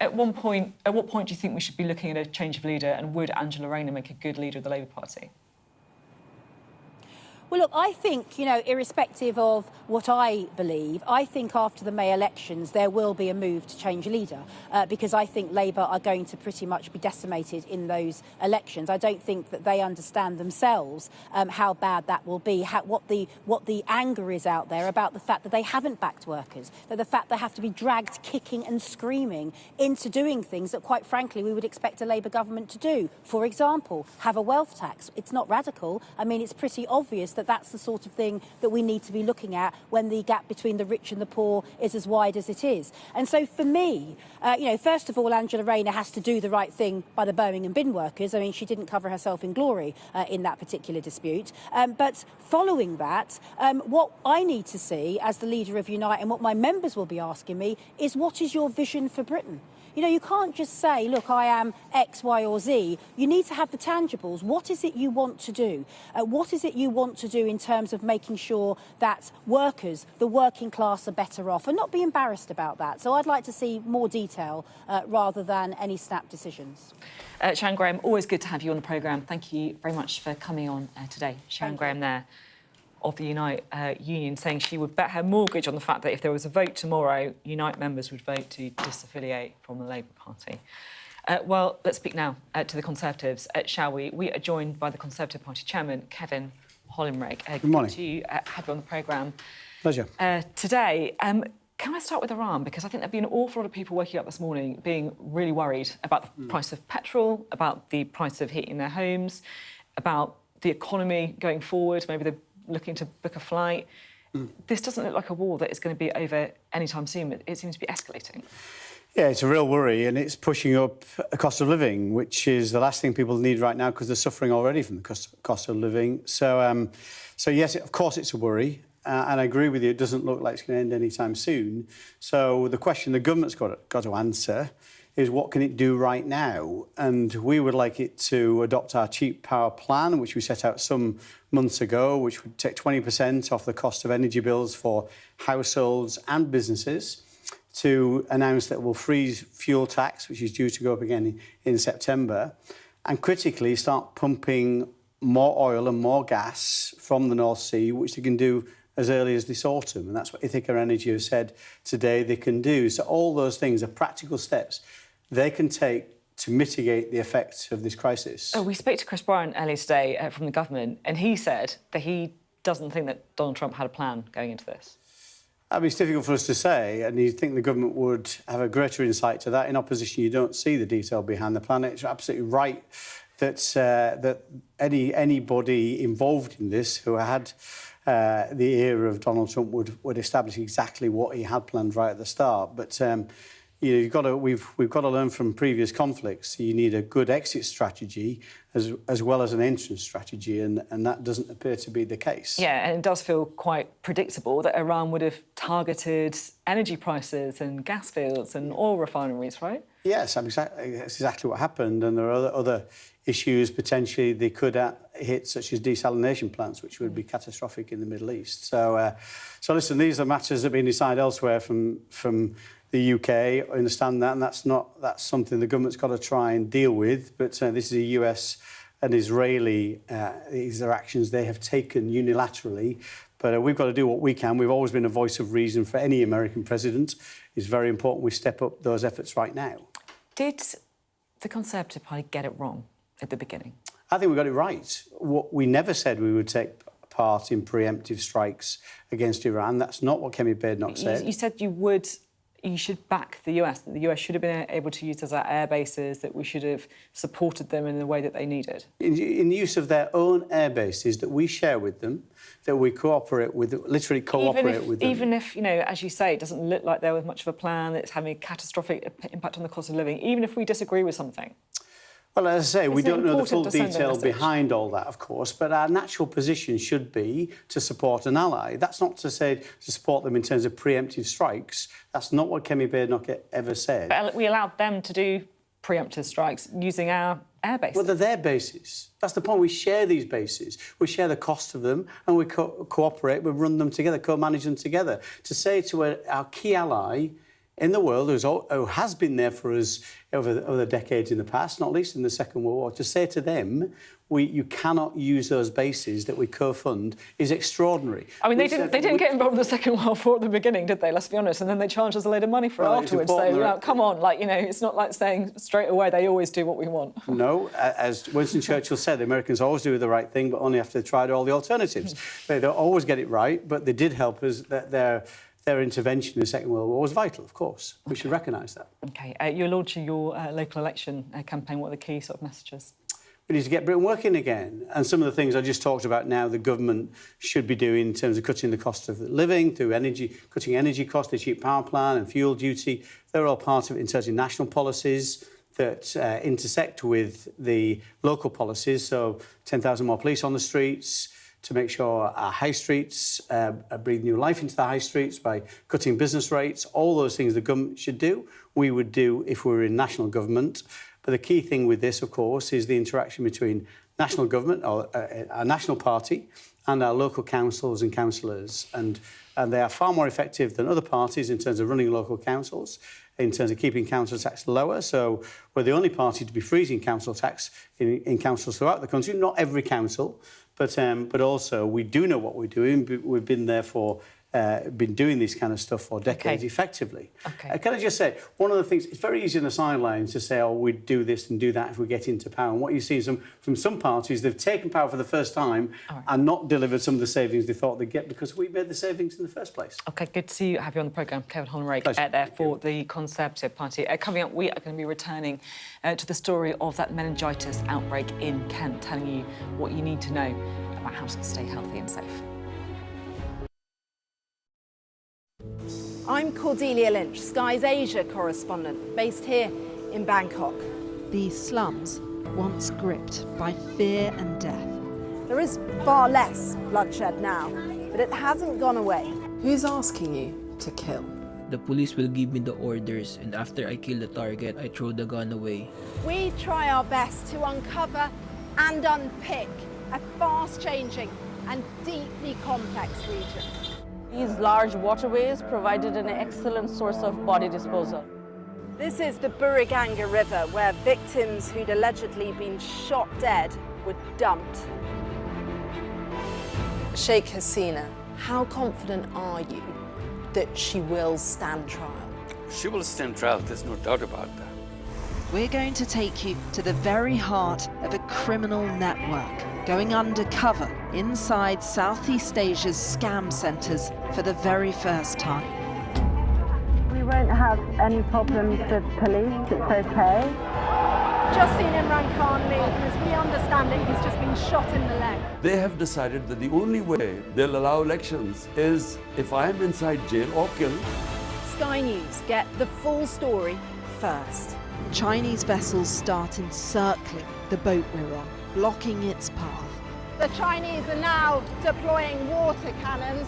At what point do you think we should be looking at a change of leader, and would Angela Rayner make a good leader of the Labour Party? Well, look, I think, irrespective of what I believe, I think after the May elections there will be a move to change leader because I think Labour are going to pretty much be decimated in those elections. I don't think that they understand themselves how bad that will be, what the anger is out there about the fact that they haven't backed workers, that the fact they have to be dragged kicking and screaming into doing things that, quite frankly, we would expect a Labour government to do. For example, have a wealth tax. It's not radical. I mean, it's pretty obvious that that's the sort of thing that we need to be looking at when the gap between the rich and the poor is as wide as it is. And so for me, first of all, Angela Rayner has to do the right thing by the Birmingham bin workers. I mean, she didn't cover herself in glory in that particular dispute. But following that, what I need to see as the leader of Unite, and what my members will be asking me, is what is your vision for Britain? You can't just say, look, I am X, Y or Z. You need to have the tangibles. What is it you want to do? What is it you want to do in terms of making sure that workers, the working class, are better off, and not be embarrassed about that? So I'd like to see more detail rather than any snap decisions. Sharon Graham, always good to have you on the programme. Thank you very much for coming on today. Sharon Graham there, of the Unite Union, saying she would bet her mortgage on the fact that if there was a vote tomorrow, Unite members would vote to disaffiliate from the Labour Party. Well, let's speak now to the Conservatives, shall we? We are joined by the Conservative Party chairman, Kevin Hollinrake. Good morning. Good to have you on the programme. Pleasure. Today, can I start with Iran? Because I think there've been an awful lot of people waking up this morning being really worried about the price of petrol, about the price of heating their homes, about the economy going forward. Maybe they're looking to book a flight. This doesn't look like a war that is going to be over anytime soon. It seems to be escalating. Yeah, it's a real worry, and it's pushing up a cost of living, which is the last thing people need right now because they're suffering already from the cost of living. So yes, of course it's a worry, and I agree with you, it doesn't look like it's going to end anytime soon. So the question the government's got to answer is what can it do right now? And we would like it to adopt our cheap power plan, which we set out some months ago, which would take 20% off the cost of energy bills for households and businesses, to announce that we'll freeze fuel tax, which is due to go up again in September, and critically start pumping more oil and more gas from the North Sea, which they can do as early as this autumn. And that's what Ithaca Energy have said today they can do. So all those things are practical steps they can take to mitigate the effects of this crisis. We spoke to Chris Bryant earlier today from the government, and he said that he doesn't think that Donald Trump had a plan going into this. I mean, it's difficult for us to say, and you think the government would have a greater insight to that. In opposition, you don't see the detail behind the plan. It's absolutely right that that anybody involved in this who had the era of Donald Trump would establish exactly what he had planned right at the start. But we've got to learn from previous conflicts. You need a good exit strategy as well as an entrance strategy, and that doesn't appear to be the case. Yeah, and it does feel quite predictable that Iran would have targeted energy prices and gas fields and oil refineries, right? Yes, that's exactly what happened, and there are other issues potentially they could hit, such as desalination plants, which would be catastrophic in the Middle East. So listen, these are matters that have been decided elsewhere from the UK. I understand that, and that's something the government's got to try and deal with. But this is a US and Israeli, these are actions they have taken unilaterally. But we've got to do what we can. We've always been a voice of reason for any American president. It's very important we step up those efforts right now. Did the Conservative Party get it wrong at the beginning? I think we got it right. We never said we would take part in preemptive strikes against Iran. That's not what Kemi Badenoch said. You said you should back the US, that the US should have been able to use those as our air bases, that we should have supported them in the way that they needed. In the use of their own air bases that we share with them, that we cooperate with, literally cooperate with them. Even if, as you say, it doesn't look like there was much of a plan, that it's having a catastrophic impact on the cost of living, even if we disagree with something. Well, as I say, we don't know the full detail behind all that, of course, but our natural position should be to support an ally. That's not to say to support them in terms of preemptive strikes. That's not what Kemi Badenoch ever said. But we allowed them to do preemptive strikes using our air bases. Well, they're their bases. That's the point. We share these bases. We share the cost of them, and we cooperate, we run them together, co-manage them together. To say to our key ally in the world, who has been there for us over the decades in the past, not least in the Second World War, to say to them, you cannot use those bases that we co-fund is extraordinary. I mean, they didn't get involved in the Second World War at the beginning, did they? Let's be honest. And then they charged us a load of money for it afterwards. So, come on, it's not like saying straight away they always do what we want. No, as Winston Churchill said, the Americans always do the right thing, but only after they've tried all the alternatives. They don't always get it right, but they did help us. Their intervention in the Second World War was vital, of course. We should recognise that. OK. You're launching your local election campaign. What are the key sort of messages? We need to get Britain working again. And some of the things I just talked about now, the government should be doing in terms of cutting the cost of living, through cutting energy costs, the cheap power plan and fuel duty. They're all part of it in terms of national policies that intersect with the local policies. So 10,000 more police on the streets, to make sure our high streets breathe new life into the high streets by cutting business rates. All those things the government should do, we would do if we were in national government. But the key thing with this, of course, is the interaction between national government, or our national party, and our local councils and councillors. And they are far more effective than other parties in terms of running local councils, in terms of keeping council tax lower. So we're the only party to be freezing council tax in councils throughout the country. Not every council, but also we do know what we're doing. We've been there for been doing this kind of stuff for decades effectively. Can I just say, one of the things, it's very easy on the sidelines to say, oh, we'd do this and do that if we get into power. And what you see is from some parties, they've taken power for the first time and not delivered some of the savings they thought they'd get because we made the savings in the first place. OK, good to have you on the programme, Kevin Hollinrake, there for the Conservative Party. Coming up, we are going to be returning to the story of that meningitis outbreak in Kent, telling you what you need to know about how to stay healthy and safe. I'm Cordelia Lynch, Sky's Asia correspondent, based here in Bangkok. These slums, once gripped by fear and death. There is far less bloodshed now, but it hasn't gone away. Who's asking you to kill? The police will give me the orders, and after I kill the target, I throw the gun away. We try our best to uncover and unpick a fast-changing and deeply complex region. These large waterways provided an excellent source of body disposal. This is the Buriganga River, where victims who'd allegedly been shot dead were dumped. Sheikh Hasina, how confident are you that she will stand trial? She will stand trial, there's no doubt about that. We're going to take you to the very heart of a criminal network, going undercover inside Southeast Asia's scam centres for the very first time. We won't have any problems with police, it's okay. Just seen Imran Khan leave, and as we understand it, he's just been shot in the leg. They have decided that the only way they'll allow elections is if I'm inside jail or killed. Sky News get the full story first. Chinese vessels start encircling the boat we're on, blocking its path. The Chinese are now deploying water cannons,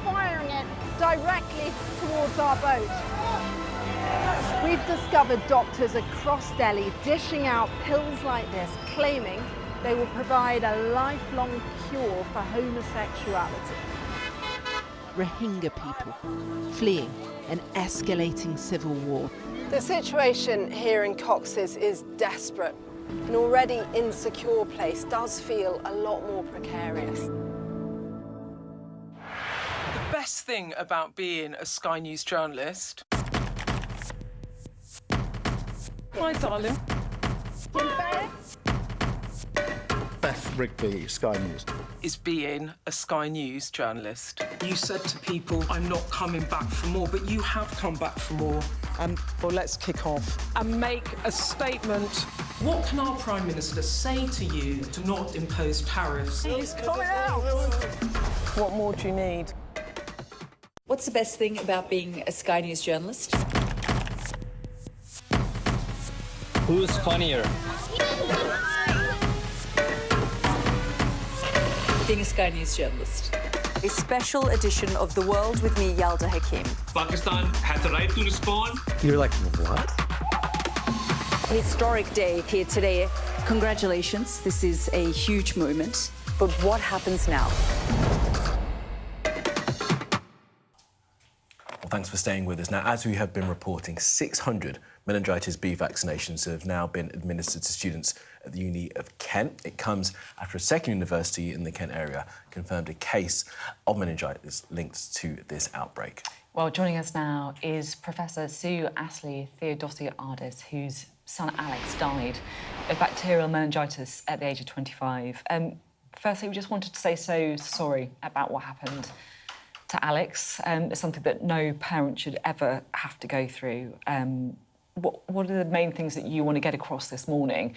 firing it directly towards our boat. We've discovered doctors across Delhi dishing out pills like this, claiming they will provide a lifelong cure for homosexuality. Rohingya people fleeing an escalating civil war. The situation here in Cox's is desperate. An already insecure place does feel a lot more precarious. The best thing about being a Sky News journalist... My darling. Beth Rigby, Sky News. Is being a Sky News journalist. You said to people, I'm not coming back for more, but you have come back for more. Well, let's kick off. And make a statement. What can our Prime Minister say to you to not impose tariffs? He's coming out! What more do you need? What's the best thing about being a Sky News journalist? Who's funnier? Being a Sky News journalist. A special edition of The World with me, Yalda Hakim. Pakistan has the right to respond. You're like, what? Historic day here today. Congratulations, this is a huge moment. But what happens now? Well, thanks for staying with us. Now, as we have been reporting, 600 meningitis B vaccinations have now been administered to students at the Uni of Kent. It comes after a second university in the Kent area confirmed a case of meningitis linked to this outbreak. Well, joining us now is Professor Sue Astley Theodosiadis, whose son Alex died of bacterial meningitis at the age of 25. Firstly, we just wanted to say so sorry about what happened to Alex. It's something that no parent should ever have to go through. What are the main things that you want to get across this morning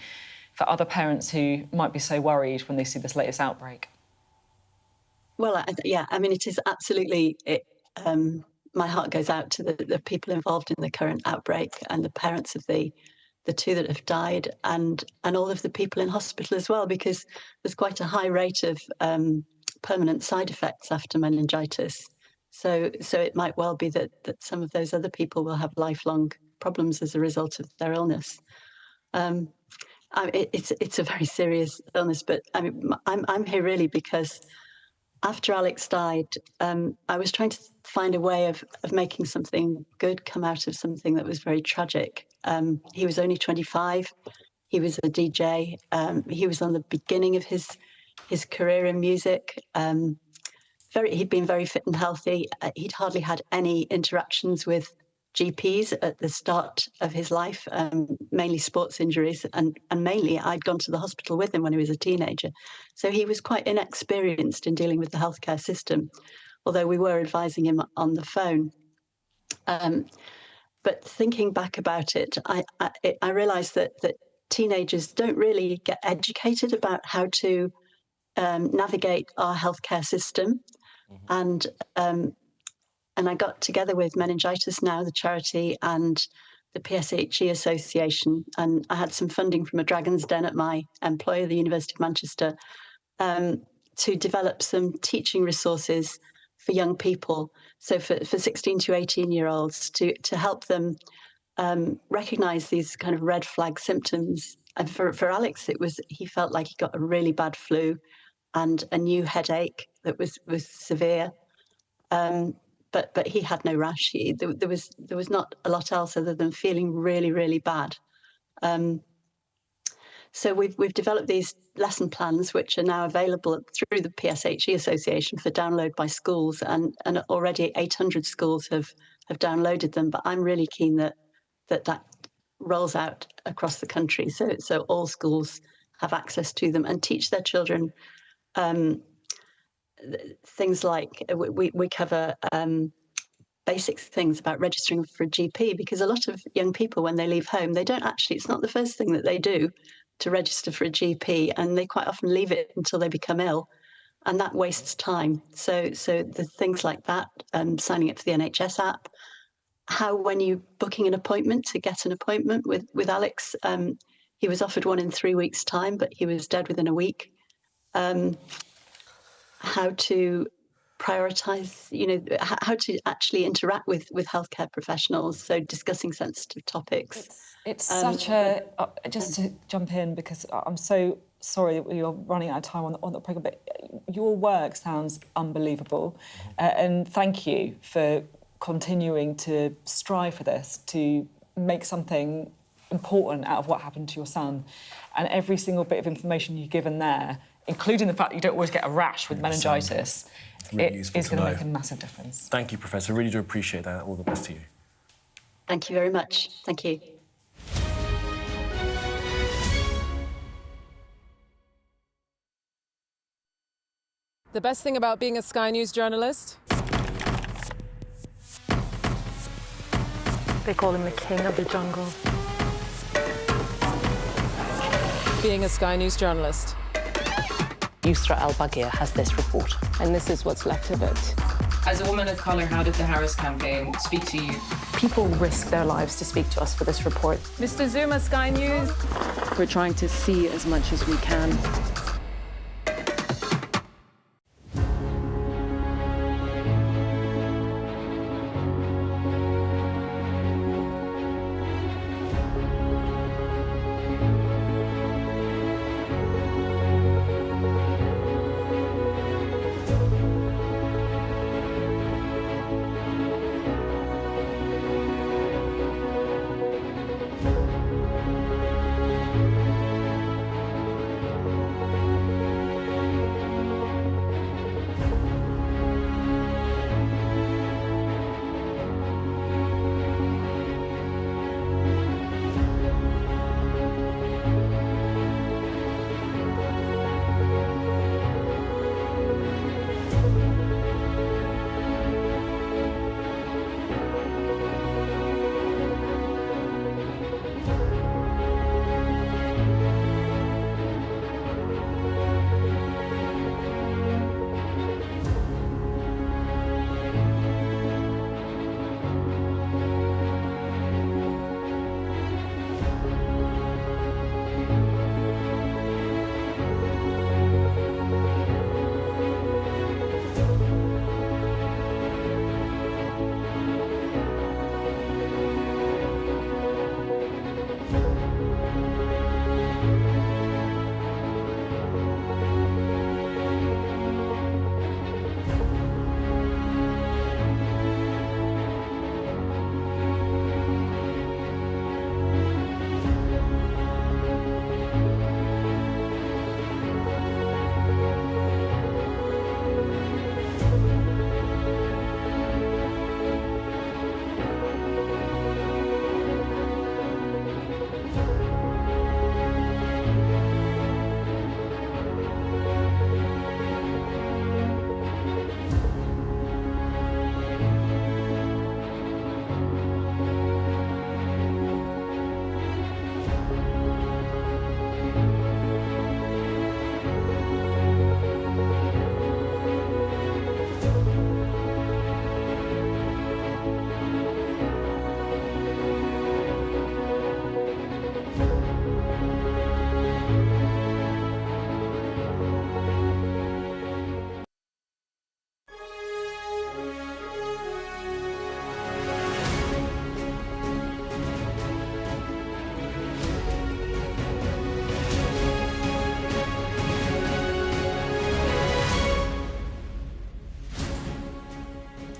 for other parents who might be so worried when they see this latest outbreak? Well, yeah, I mean, it is absolutely... my heart goes out to the people involved in the current outbreak and the parents of the two that have died and all of the people in hospital as well, because there's quite a high rate of permanent side effects after meningitis. So it might well be that some of those other people will have lifelong problems as a result of their illness. It's a very serious illness, but I mean, I'm here really because after Alex died, I was trying to find a way of making something good come out of something that was very tragic. He was only 25. He was a DJ. He was on the beginning of his career in music. He'd been very fit and healthy. He'd hardly had any interactions with GPs at the start of his life, mainly sports injuries, and mainly I'd gone to the hospital with him when he was a teenager. So he was quite inexperienced in dealing with the healthcare system, although we were advising him on the phone. But thinking back about it, I realised that teenagers don't really get educated about how to navigate our healthcare system. And I got together with Meningitis Now, the charity, and the PSHE Association, and I had some funding from a Dragon's Den at my employer, the University of Manchester, to develop some teaching resources for young people, so for 16 to 18-year-olds, to help them recognise these kind of red flag symptoms. And for Alex, he felt like he got a really bad flu and a new headache that was severe. But he had no rash. There was not a lot else other than feeling really, really bad. So we've developed these lesson plans, which are now available through the PSHE Association for download by schools, and already 800 schools have downloaded them. But I'm really keen that rolls out across the country, so all schools have access to them and teach their children things like we cover basic things about registering for a GP, because a lot of young people, when they leave home, it's not the first thing that they do to register for a GP, and they quite often leave it until they become ill, and that wastes time. So the things like that, signing up for the NHS app, how when you're booking an appointment to get an appointment with Alex, he was offered one in 3 weeks' time, but he was dead within a week. How to prioritise, how to actually interact with healthcare professionals, so discussing sensitive topics. It's such a... just to jump in, because I'm so sorry that you're running out of time on the programme, but your work sounds unbelievable. And thank you for continuing to strive for this, to make something important out of what happened to your son. And every single bit of information you've given there, including the fact that you don't always get a rash with meningitis, really it is going to make a massive difference. Thank you, Professor. I really do appreciate that. All the best to you. Thank you very much. Thank you. The best thing about being a Sky News journalist? They call him the king of the jungle. Being a Sky News journalist. Yusra Al-Baghir has this report. And this is what's left of it. As a woman of colour, how did the Harris campaign speak to you? People risk their lives to speak to us for this report. Mr. Zuma, Sky News. We're trying to see as much as we can.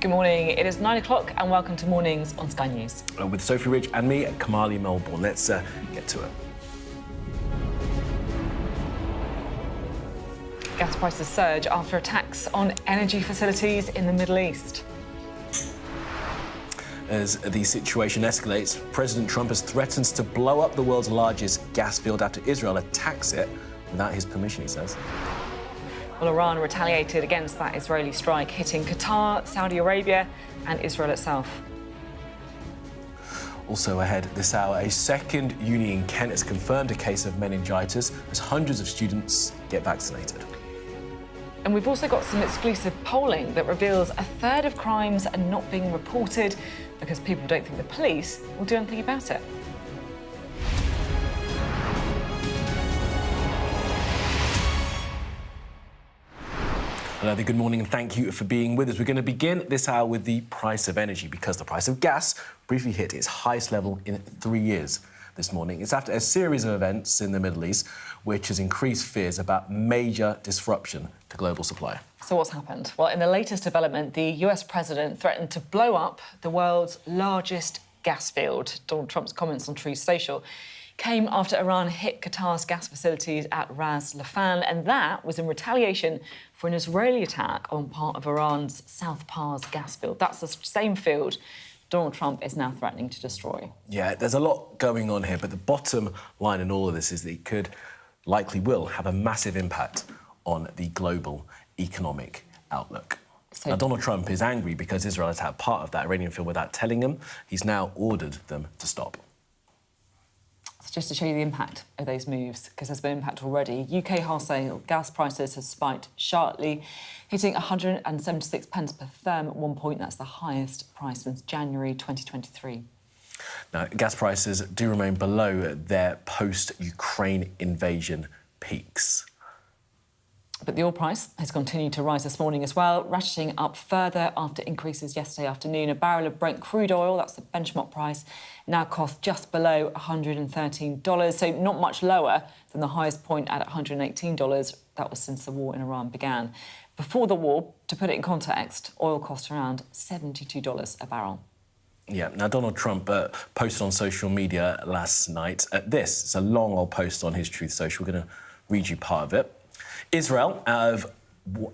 Good morning. It is 9 o'clock and welcome to Mornings on Sky News. With Sophy, Ridge and me, Kamali Melbourne. Let's get to it. Gas prices surge after attacks on energy facilities in the Middle East. As the situation escalates, President Trump has threatened to blow up the world's largest gas field after Israel attacks it without his permission, he says. Well, Iran retaliated against that Israeli strike, hitting Qatar, Saudi Arabia and Israel itself. Also ahead this hour, a second uni in Kent has confirmed a case of meningitis as hundreds of students get vaccinated. And we've also got some exclusive polling that reveals a third of crimes are not being reported because people don't think the police will do anything about it. Hello there, good morning and thank you for being with us. We're going to begin this hour with the price of energy because the price of gas briefly hit its highest level in 3 years this morning. It's after a series of events in the Middle East which has increased fears about major disruption to global supply. So what's happened? Well, in the latest development, the US president threatened to blow up the world's largest gas field. Donald Trump's comments on Truth Social came after Iran hit Qatar's gas facilities at Ras Laffan, and that was in retaliation for an Israeli attack on part of Iran's South Pars gas field. That's the same field Donald Trump is now threatening to destroy. Yeah, there's a lot going on here, but the bottom line in all of this is that it could, likely will, have a massive impact on the global economic outlook. Now, Donald Trump is angry because Israel attacked part of that Iranian field without telling him. He's now ordered them to stop. So just to show you the impact of those moves, because there's been impact already, UK wholesale gas prices have spiked sharply, hitting 176 pence per therm at one point. That's the highest price since January 2023. Now, gas prices do remain below their post-Ukraine invasion peaks. But the oil price has continued to rise this morning as well, ratcheting up further after increases yesterday afternoon. A barrel of Brent crude oil, that's the benchmark price, now costs just below $113, so not much lower than the highest point at $118. That was since the war in Iran began. Before the war, to put it in context, oil cost around $72 a barrel. Yeah, now Donald Trump posted on social media last night it's a long old post on his Truth Social. We're going to read you part of it. Israel, out of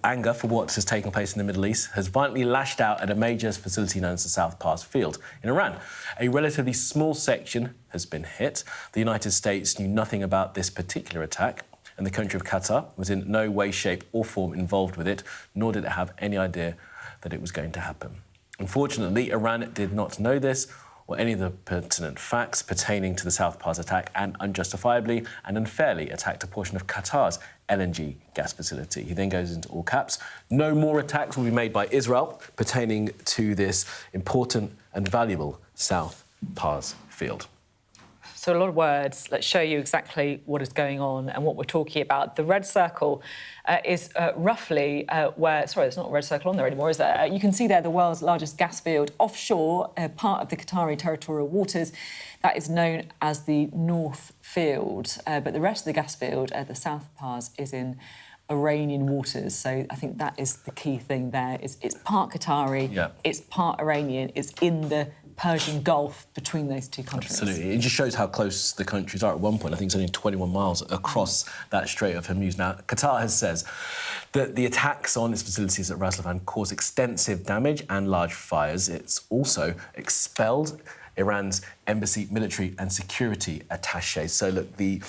anger for what has taken place in the Middle East, has violently lashed out at a major facility known as the South Pars field in Iran. A relatively small section has been hit. The United States knew nothing about this particular attack, and the country of Qatar was in no way, shape or form involved with it, nor did it have any idea that it was going to happen. Unfortunately, Iran did not know this or any of the pertinent facts pertaining to the South Pars attack and unjustifiably and unfairly attacked a portion of Qatar's LNG gas facility. He then goes into all caps. No more attacks will be made by Israel pertaining to this important and valuable South Pars field. So a lot of words. Let's show you exactly what is going on and what we're talking about. The red circle is roughly where... Sorry, there's not a red circle on there anymore, is there? You can see there the world's largest gas field offshore, part of the Qatari territorial waters. That is known as the North Field. But the rest of the gas field, the South Pars, is in Iranian waters. So I think that is the key thing there. It's part Qatari, it's part Iranian, it's in the Persian Gulf between those two countries. Absolutely. It just shows how close the countries are. At one point, I think it's only 21 miles across that Strait of Hormuz. Now, Qatar says that the attacks on its facilities at Ras Laffan caused extensive damage and large fires. It's also expelled Iran's embassy, military and security attaché. So, look, the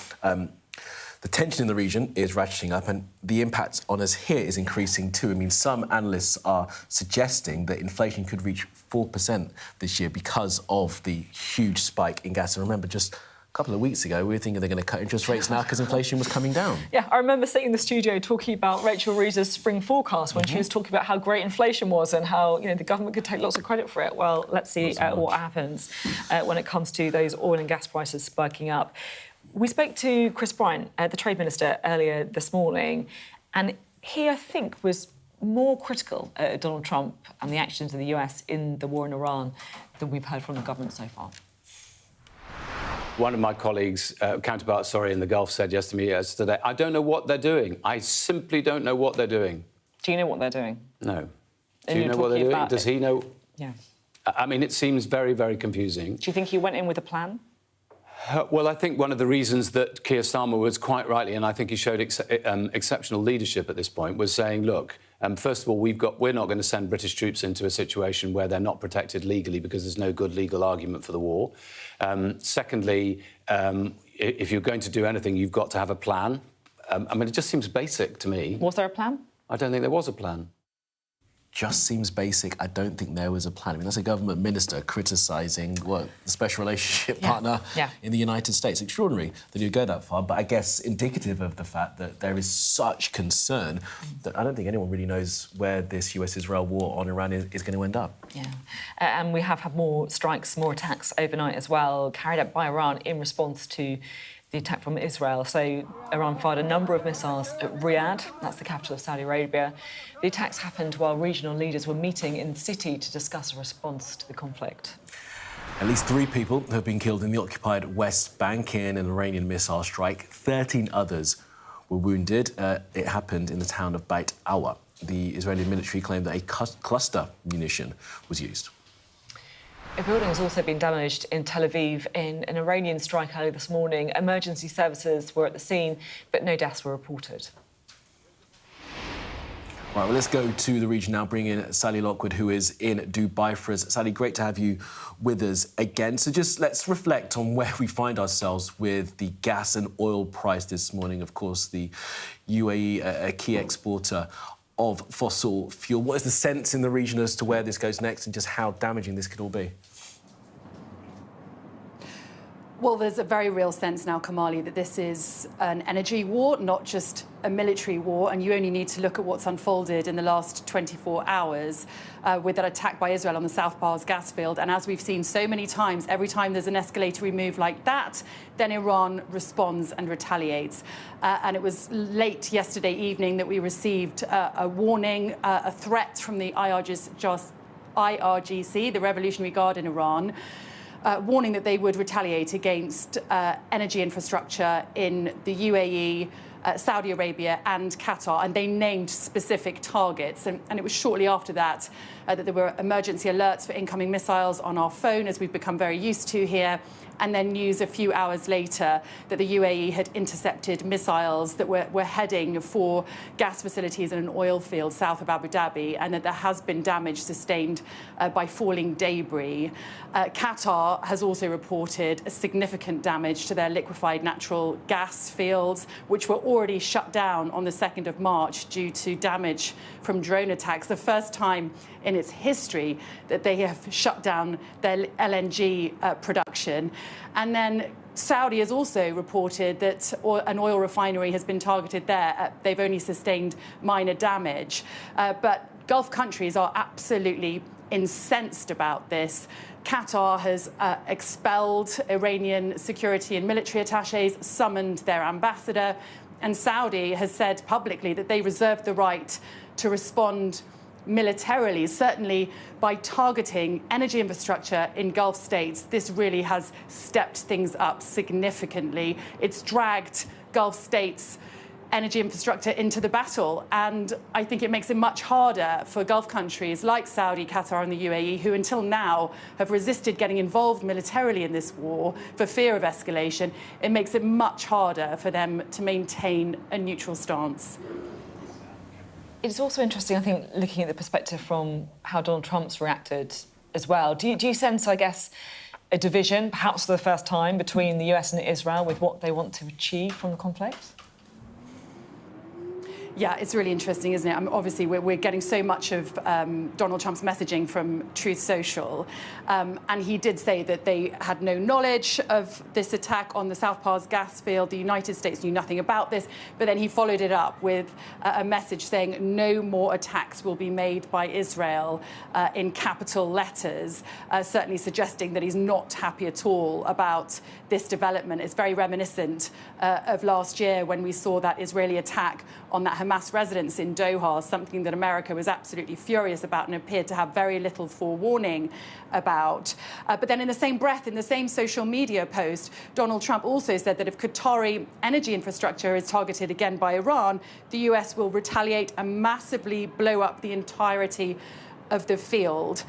tension in the region is ratcheting up and the impact on us here is increasing too. I mean, some analysts are suggesting that inflation could reach 4% this year because of the huge spike in gas. And remember, just a couple of weeks ago, we were thinking they're going to cut interest rates now because inflation was coming down. Yeah, I remember sitting in the studio talking about Rachel Reese's spring forecast when she was talking about how great inflation was and how, you know, the government could take lots of credit for it. Well, let's see what happens when it comes to those oil and gas prices spiking up. We spoke to Chris Bryant, the Trade Minister, earlier this morning, and he, I think, was more critical of Donald Trump and the actions of the US in the war in Iran than we've heard from the government so far. One of my colleagues, counterpart, in the Gulf, said to me yesterday, I don't know what they're doing. I simply don't know what they're doing. Do you know what they're doing? No. Do you know what they're doing? Does he know? Yeah. I mean, it seems very, very confusing. Do you think he went in with a plan? Well, I think one of the reasons that Keir Starmer was quite rightly, and I think he showed exceptional leadership at this point, was saying, look, first of all, we're not going to send British troops into a situation where they're not protected legally because there's no good legal argument for the war. Secondly, if you're going to do anything, you've got to have a plan. I mean, it just seems basic to me. Was there a plan? I don't think there was a plan. just seems basic. I don't think there was a plan. I mean, that's a government minister criticising the special relationship partner in the United States. Extraordinary that he'd go that far, but I guess indicative of the fact that there is such concern that I don't think anyone really knows where this US-Israel war on Iran is going to end up. Yeah, and we have had more strikes, more attacks overnight as well, carried out by Iran in response to the attack from Israel. So Iran fired a number of missiles at Riyadh, that's the capital of Saudi Arabia. The attacks happened while regional leaders were meeting in the city to discuss a response to the conflict. At least 3 people have been killed in the occupied West Bank in an Iranian missile strike. 13 others were wounded. It happened in the town of Beit Awa. The Israeli military claimed that a cluster munition was used. A building has also been damaged in Tel Aviv in an Iranian strike early this morning. Emergency services were at the scene, but no deaths were reported. Right, well, let's go to the region now, bring in Sally Lockwood, who is in Dubai for us. Sally, great to have you with us again. So just let's reflect on where we find ourselves with the gas and oil price this morning. Of course, the UAE, a key exporter of fossil fuel. What is the sense in the region as to where this goes next and just how damaging this could all be? Well, there's a very real sense now, Kamali, that this is an energy war, not just a military war, and you only need to look at what's unfolded in the last 24 hours with that attack by Israel on the South Pars gas field. And as we've seen so many times, every time there's an escalatory move like that, then Iran responds and retaliates. And it was late yesterday evening that we received a warning, a threat from the IRGC, the Revolutionary Guard in Iran, warning that they would retaliate against energy infrastructure in the UAE, Saudi Arabia and Qatar, and they named specific targets. And it was shortly after that that there were emergency alerts for incoming missiles on our phone, as we've become very used to here. And then news a few hours later that the UAE had intercepted missiles that were heading for gas facilities in an oil field south of Abu Dhabi, and that there has been damage sustained by falling debris. Qatar has also reported significant damage to their liquefied natural gas fields, which were already shut down on the 2nd of March due to damage from drone attacks. The first time in its history that they have shut down their LNG production. And then Saudi has also reported that an oil refinery has been targeted there. They've only sustained minor damage. But Gulf countries are absolutely incensed about this. Qatar has expelled Iranian security and military attachés, summoned their ambassador, and Saudi has said publicly that they reserve the right to respond militarily, certainly by targeting energy infrastructure in Gulf states. This really has stepped things up significantly. It's dragged Gulf states' energy infrastructure into the battle, and I think it makes it much harder for Gulf countries like Saudi, Qatar and the UAE, who until now have resisted getting involved militarily in this war for fear of escalation. It makes it much harder for them to maintain a neutral stance. It's also interesting, I think, looking at the perspective from how Donald Trump's reacted as well. Do you sense, I guess, a division, perhaps for the first time, between the US and Israel with what they want to achieve from the conflict? Yeah, it's really interesting, isn't it? Obviously, we're getting so much of Donald Trump's messaging from Truth Social. And he did say that they had no knowledge of this attack on the South Pars gas field. The United States knew nothing about this. But then he followed it up with a message saying no more attacks will be made by Israel in capital letters, certainly suggesting that he's not happy at all about this development. It's very reminiscent of last year when we saw that Israeli attack on that Hamas residence in Doha, something that America was absolutely furious about and appeared to have very little forewarning about. But then in the same breath, in the same social media post, Donald Trump also said that if Qatari energy infrastructure is targeted again by Iran, the US will retaliate and massively blow up the entirety of the field.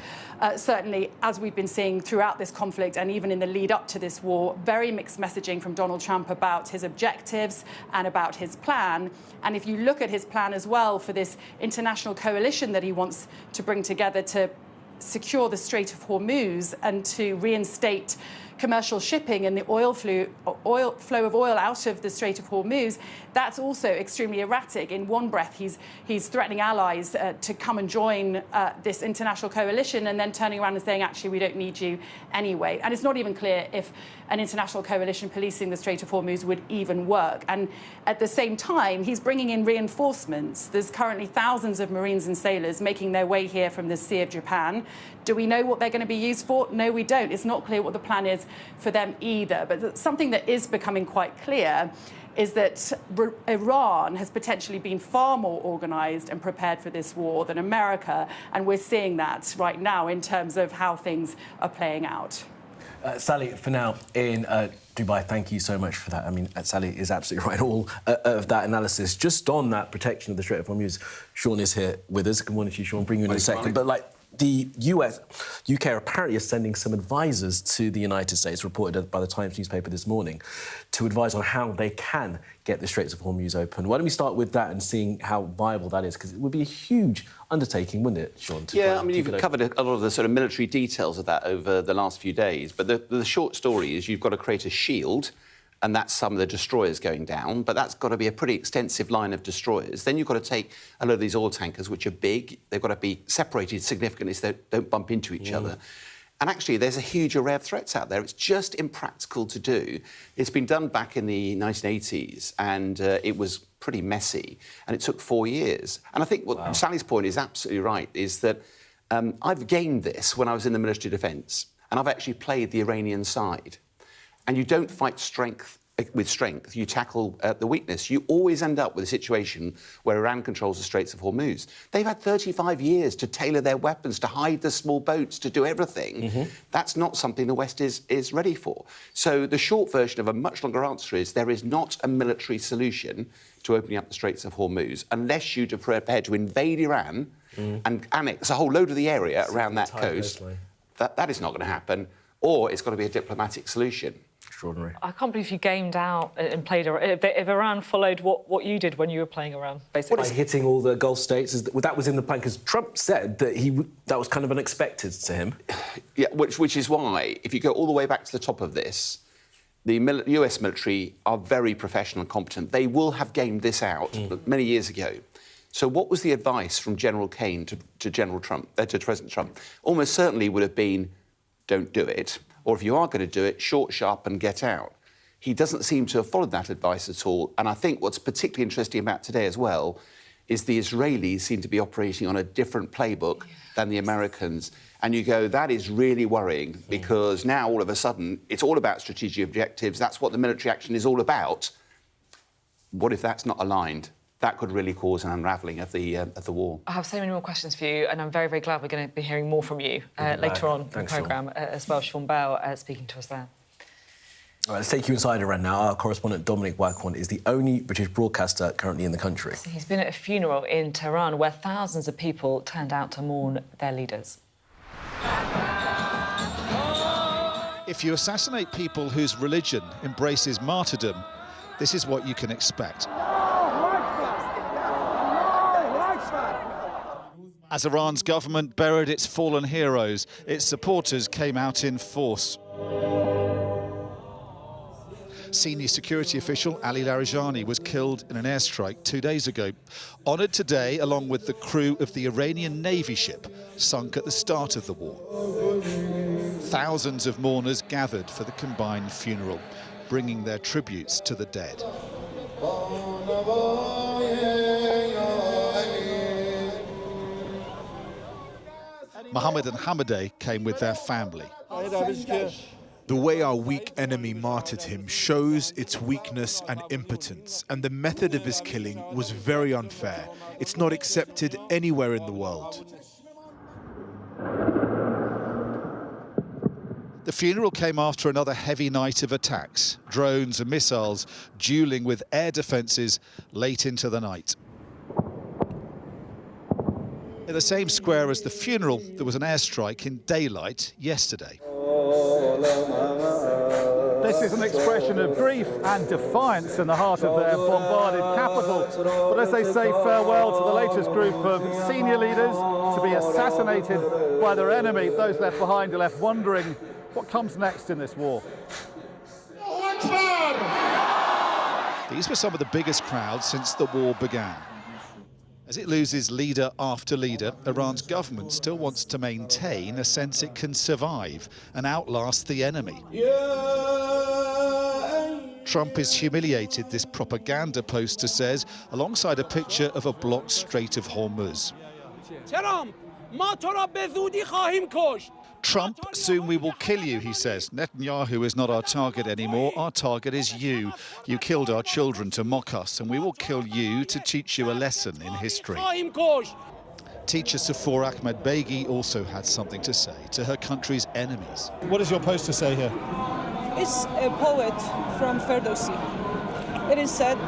Certainly, as we've been seeing throughout this conflict and even in the lead up to this war, very mixed messaging from Donald Trump about his objectives and about his plan. And if you look at his plan as well for this international coalition that he wants to bring together to secure the Strait of Hormuz and to reinstate commercial shipping and the oil flow of oil out of the Strait of Hormuz, that's also extremely erratic. In one breath, he's threatening allies to come and join this international coalition, and then turning around and saying, actually, we don't need you anyway. And it's not even clear if an international coalition policing the Strait of Hormuz would even work. And at the same time, he's bringing in reinforcements. There's currently thousands of Marines and sailors making their way here from the Sea of Japan. Do we know what they're going to be used for? No, we don't. It's not clear what the plan is for them either. But something that is becoming quite clear is that Iran has potentially been far more organised and prepared for this war than America. And we're seeing that right now in terms of how things are playing out. Sally, for now, in Dubai, thank you so much for that. I mean, Sally is absolutely right, all of that analysis. Just on that protection of the Strait of Hormuz, Sean is here with us. Good morning to you, Sean. Bring you in a second. But, like, the UK apparently is sending some advisors to the United States, reported by the Times newspaper this morning, to advise on how they can get the Straits of Hormuz open. Why don't we start with that and seeing how viable that is? Because it would be a huge undertaking, wouldn't it, Sean? Yeah, I mean, you've covered a lot of the sort of military details of that over the last few days. But the short story is you've got to create a shield, and that's some of the destroyers going down, but that's got to be a pretty extensive line of destroyers. Then you've got to take a lot of these oil tankers, which are big. They've got to be separated significantly so they don't bump into each other. And actually, there's a huge array of threats out there. It's just impractical to do. It's been done back in the 1980s, and it was pretty messy, and it took 4 years. And I think what Sally's point is absolutely right, is that I've gained this when I was in the military defence, and I've actually played the Iranian side. And you don't fight strength with strength, you tackle the weakness. You always end up with a situation where Iran controls the Straits of Hormuz. They've had 35 years to tailor their weapons, to hide the small boats, to do everything. That's not something the West is ready for. So the short version of a much longer answer is there is not a military solution to opening up the Straits of Hormuz unless you're prepared to invade Iran and annex a whole load of the area around that coast. That is not going to happen. Or it's got to be a diplomatic solution. Extraordinary. I can't believe you gamed out and played Iran. If Iran followed what you did when you were playing Iran, basically. By hitting all the Gulf states, that was in the plan, because Trump said that that was kind of unexpected to him. Yeah, which is why, if you go all the way back to the top of this, the US military are very professional and competent. They will have gamed this out many years ago. So what was the advice from General Kane to General Trump, to President Trump? Almost certainly would have been, don't do it. Or if you are going to do it, short, sharp and get out. He doesn't seem to have followed that advice at all. And I think what's particularly interesting about today as well is the Israelis seem to be operating on a different playbook than the Americans. And you go, that is really worrying, because now all of a sudden it's all about strategic objectives. That's what the military action is all about. What if that's not aligned? That could really cause an unravelling of the war. I have so many more questions for you, and I'm very, very glad we're going to be hearing more from you later on in the programme as well. Sean Bell speaking to us there. All right, let's take you inside Iran now. Our correspondent Dominic Waghorn is the only British broadcaster currently in the country. So he's been at a funeral in Tehran where thousands of people turned out to mourn their leaders. If you assassinate people whose religion embraces martyrdom, this is what you can expect. As Iran's government buried its fallen heroes, its supporters came out in force. Senior security official Ali Larijani was killed in an airstrike 2 days ago. Honoured today along with the crew of the Iranian Navy ship sunk at the start of the war. Thousands of mourners gathered for the combined funeral, bringing their tributes to the dead. Mohammed and Hamadeh came with their family. The way our weak enemy martyred him shows its weakness and impotence, and the method of his killing was very unfair. It's not accepted anywhere in the world. The funeral came after another heavy night of attacks, drones and missiles duelling with air defences late into the night. In the same square as the funeral, there was an airstrike in daylight yesterday. This is an expression of grief and defiance in the heart of their bombarded capital. But as they say farewell to the latest group of senior leaders to be assassinated by their enemy, those left behind are left wondering What comes next in this war? These were some of the biggest crowds since the war began. As it loses leader after leader, Iran's government still wants to maintain a sense it can survive and outlast the enemy. Trump is humiliated, this propaganda poster says, alongside a picture of a blocked Strait of Hormuz. Trump, soon we will kill you, he says. Netanyahu is not our target anymore. Our target is you. You killed our children to mock us, and we will kill you to teach you a lesson in history. Teacher Sophy Ahmed Beghi also had something to say to her country's enemies. What does your poster say here? It's a poet from Ferdowsi. It is said,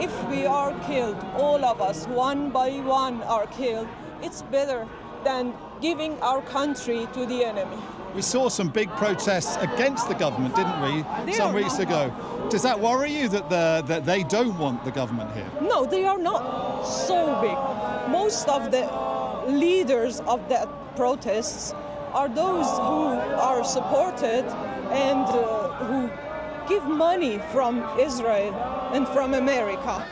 if we are killed, all of us, one by one are killed, it's better than giving our country to the enemy. We saw some big protests against the government, didn't we, some weeks ago? Does that worry you that they don't want the government here? No, they are not so big. Most of the leaders of the protests are those who are supported and who give money from Israel and from America.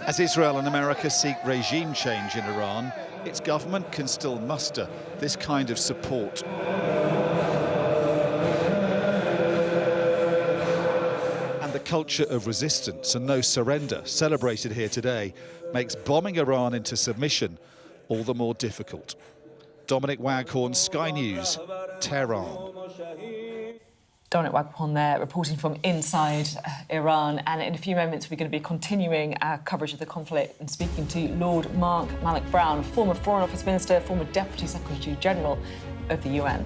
As Israel and America seek regime change in Iran, its government can still muster this kind of support. And the culture of resistance and no surrender, celebrated here today, makes bombing Iran into submission all the more difficult. Dominic Waghorn, Sky News, Tehran. Dominic Waghorn there, reporting from inside Iran. And in a few moments, we're going to be continuing our coverage of the conflict and speaking to Lord Mark Malloch Brown, former Foreign Office Minister, former Deputy Secretary General of the UN.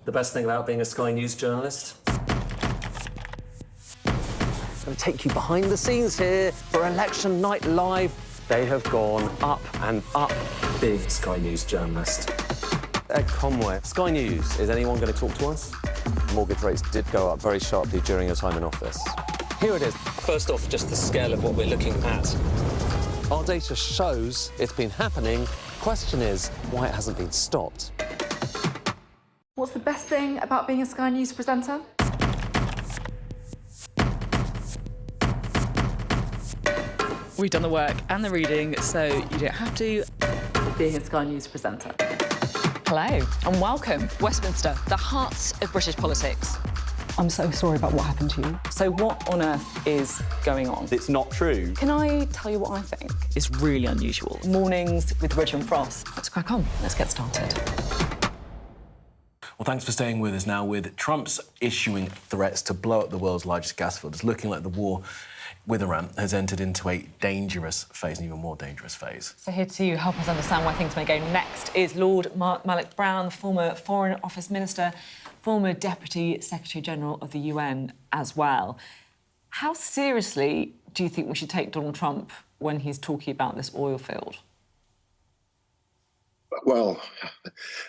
The best thing about being a Sky News journalist? I'm going to take you behind the scenes here for Election Night Live. They have gone up and up. Big Sky News journalist. Ed Conway. Sky News, is anyone going to talk to us? Mortgage rates did go up very sharply during your time in office. Here it is. First off, just the scale of what we're looking at. Our data shows it's been happening. Question is, why it hasn't been stopped. What's the best thing about being a Sky News presenter? We've done the work and the reading, so you don't have to. Being a Sky News presenter. Hello and welcome. Westminster, the heart of British politics. I'm so sorry about what happened to you. So what on earth is going on? It's not true. Can I tell you what I think? It's really unusual. Mornings with Ridge and Frost. Let's crack on. Let's get started. Well, thanks for staying with us now. With Trump's issuing threats to blow up the world's largest gas field, it's looking like the war with Iran has entered into a dangerous phase, an even more dangerous phase. So here to help us understand why things may go next is Lord Malik Brown, the former Foreign Office Minister, former Deputy Secretary-General of the UN as well. How seriously do you think we should take Donald Trump when he's talking about this oil field? Well,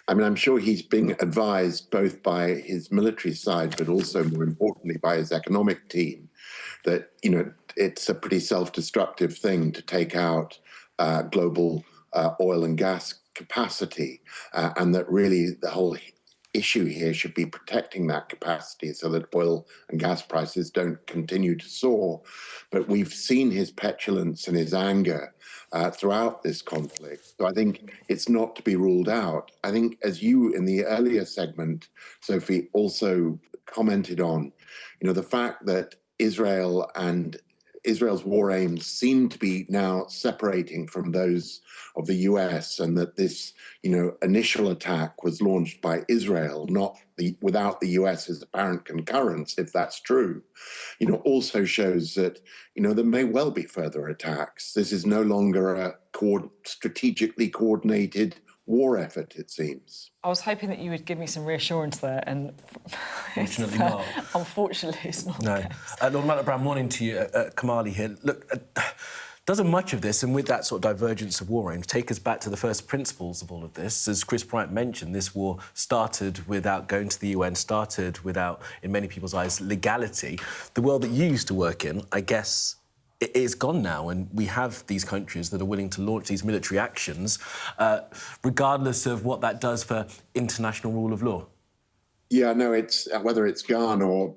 I mean, I'm sure he's being advised both by his military side, but also, more importantly, by his economic team, that, you know, it's a pretty self-destructive thing to take out global oil and gas capacity, and that really the whole issue here should be protecting that capacity so that oil and gas prices don't continue to soar. But we've seen his petulance and his anger throughout this conflict. So I think it's not to be ruled out. I think, as you in the earlier segment, Sophie, also commented on, you know, the fact that Israel and Israel's war aims seem to be now separating from those of the US, and that this, you know, initial attack was launched by Israel, without the US's apparent concurrence, if that's true, you know, also shows that, you know, there may well be further attacks. This is no longer a strategically coordinated war effort, it seems. I was hoping that you would give me some reassurance there, and Fortunately not. Unfortunately, it's not. No. Lord Malik Brown, morning to you. Kamali here. Look, doesn't much of this, and with that sort of divergence of war aims, take us back to the first principles of all of this? As Chris Bryant mentioned, this war started without going to the UN, started without, in many people's eyes, legality. The world that you used to work in, I guess, it is gone now, and we have these countries that are willing to launch these military actions, regardless of what that does for international rule of law. Yeah, no, it's whether it's gone or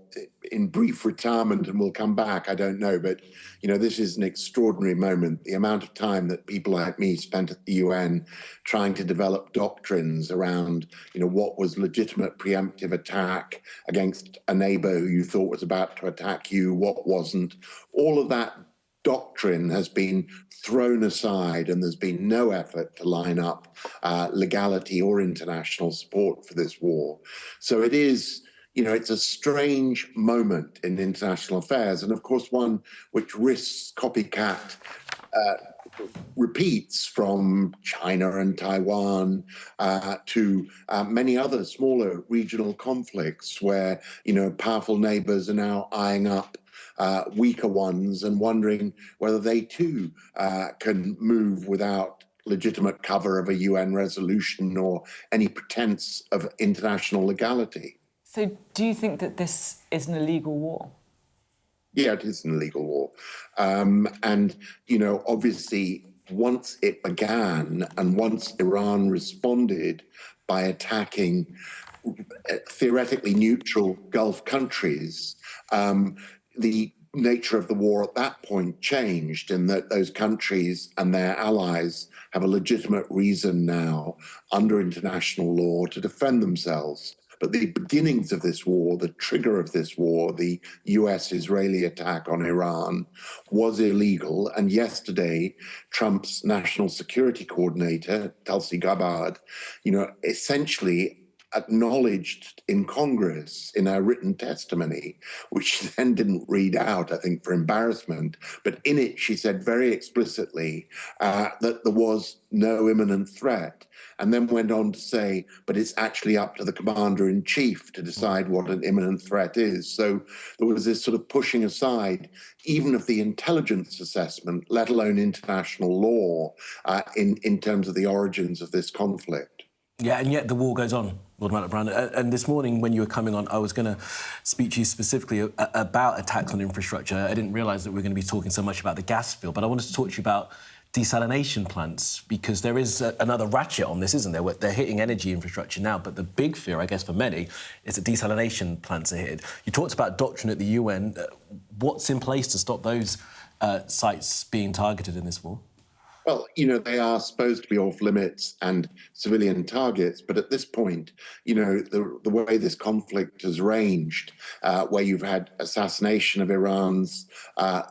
in brief retirement and will come back, I don't know. But, you know, this is an extraordinary moment. The amount of time that people like me spent at the UN trying to develop doctrines around, you know, what was legitimate preemptive attack against a neighbor who you thought was about to attack you, what wasn't. All of that doctrine has been thrown aside, and there's been no effort to line up legality or international support for this war. So it is, you know, it's a strange moment in international affairs, and of course one which risks copycat repeats from China and Taiwan to many other smaller regional conflicts where, you know, powerful neighbors are now eyeing up weaker ones and wondering whether they too can move without legitimate cover of a UN resolution or any pretense of international legality. So do you think that this is an illegal war? Yeah, it is an illegal war. And, you know, obviously, once it began and once Iran responded by attacking theoretically neutral Gulf countries, the nature of the war at that point changed, in that those countries and their allies have a legitimate reason now under international law to defend themselves. But the beginnings of this war, the trigger of this war, the US-Israeli attack on Iran, was illegal. And yesterday, Trump's national security coordinator, Tulsi Gabbard, you know, essentially acknowledged in Congress in her written testimony, which she then didn't read out, I think, for embarrassment. But in it, she said very explicitly that there was no imminent threat, and then went on to say, but it's actually up to the commander-in-chief to decide what an imminent threat is. So there was this sort of pushing aside even of the intelligence assessment, let alone international law, in terms of the origins of this conflict. Yeah, and yet the war goes on, Lord Malik Brown. And this morning, when you were coming on, I was going to speak to you specifically about attacks on infrastructure. I didn't realise that we were going to be talking so much about the gas field, but I wanted to talk to you about desalination plants, because there is another ratchet on this, isn't there? They're hitting energy infrastructure now, but the big fear, I guess, for many, is that desalination plants are hit. You talked about doctrine at the UN. What's in place to stop those sites being targeted in this war? Well, you know, they are supposed to be off limits and civilian targets, but at this point, you know, the way this conflict has ranged, where you've had assassination of Iran's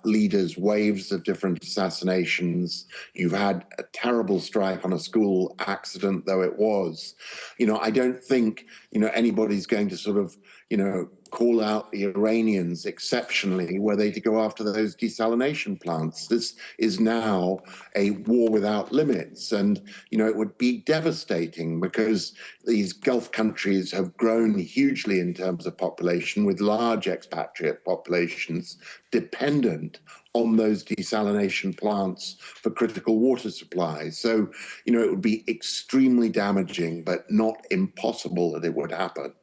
leaders, waves of different assassinations, you've had a terrible strike on a school accident, though it was, you know, I don't think, you know, anybody's going to sort of, you know, call out the Iranians exceptionally were they to go after those desalination plants. This is now a war without limits. And, you know, it would be devastating because these Gulf countries have grown hugely in terms of population, with large expatriate populations dependent on those desalination plants for critical water supplies. So, you know, it would be extremely damaging, but not impossible that it would happen.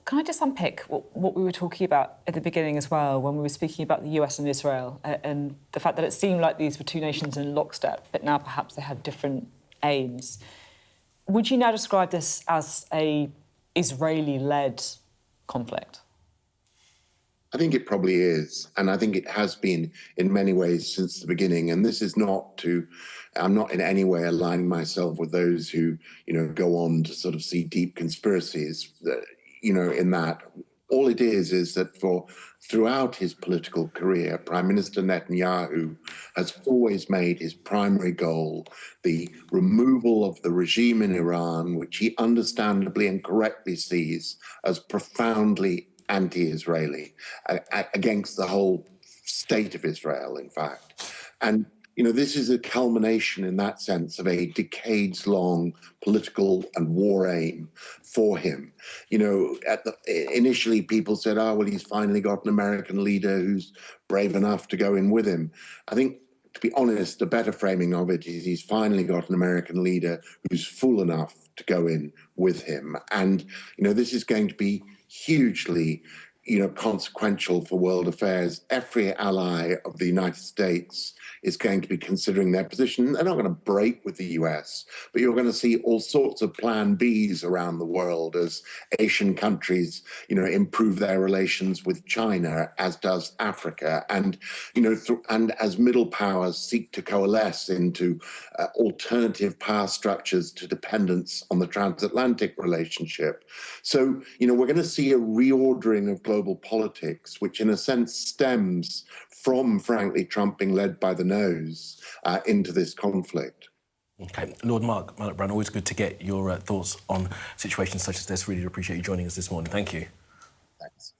Can I just unpick what we were talking about at the beginning as well, when we were speaking about the US and Israel, and the fact that it seemed like these were two nations in lockstep, but now perhaps they have different aims. Would you now describe this as a Israeli-led conflict? I think it probably is, and I think it has been in many ways since the beginning. And this is not to, I'm not in any way aligning myself with those who, you know, go on to sort of see deep conspiracies, you know, in that. All it is that throughout his political career, Prime Minister Netanyahu has always made his primary goal the removal of the regime in Iran, which he understandably and correctly sees as profoundly anti-Israeli, against the whole state of Israel, in fact. And, you know, this is a culmination in that sense of a decades-long political and war aim for him. You know, initially people said, oh, well, he's finally got an American leader who's brave enough to go in with him. I think, to be honest, the better framing of it is he's finally got an American leader who's fool enough to go in with him. And, you know, this is going to be hugely, you know, consequential for world affairs. Every ally of the United States is going to be considering their position. They're not going to break with the US, but you're going to see all sorts of plan Bs around the world as Asian countries, you know, improve their relations with China, as does Africa. And, you know, and as middle powers seek to coalesce into alternative power structures to dependence on the transatlantic relationship. So, you know, we're going to see a reordering of global politics, which in a sense stems from, frankly, Trump being led by the nose into this conflict. OK. Lord Mark Brown, always good to get your thoughts on situations such as this. Really appreciate you joining us this morning. Thank you. Thanks.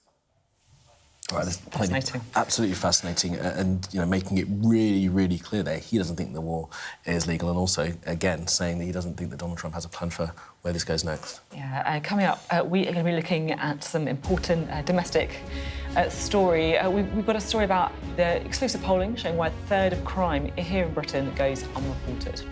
All right, fascinating. Absolutely fascinating, and, you know, making it really, really clear there he doesn't think the war is legal, and also, again, saying that he doesn't think that Donald Trump has a plan for where this goes next. Yeah, coming up, we are going to be looking at some important domestic story. We've got a story about the exclusive polling showing why a third of crime here in Britain goes unreported.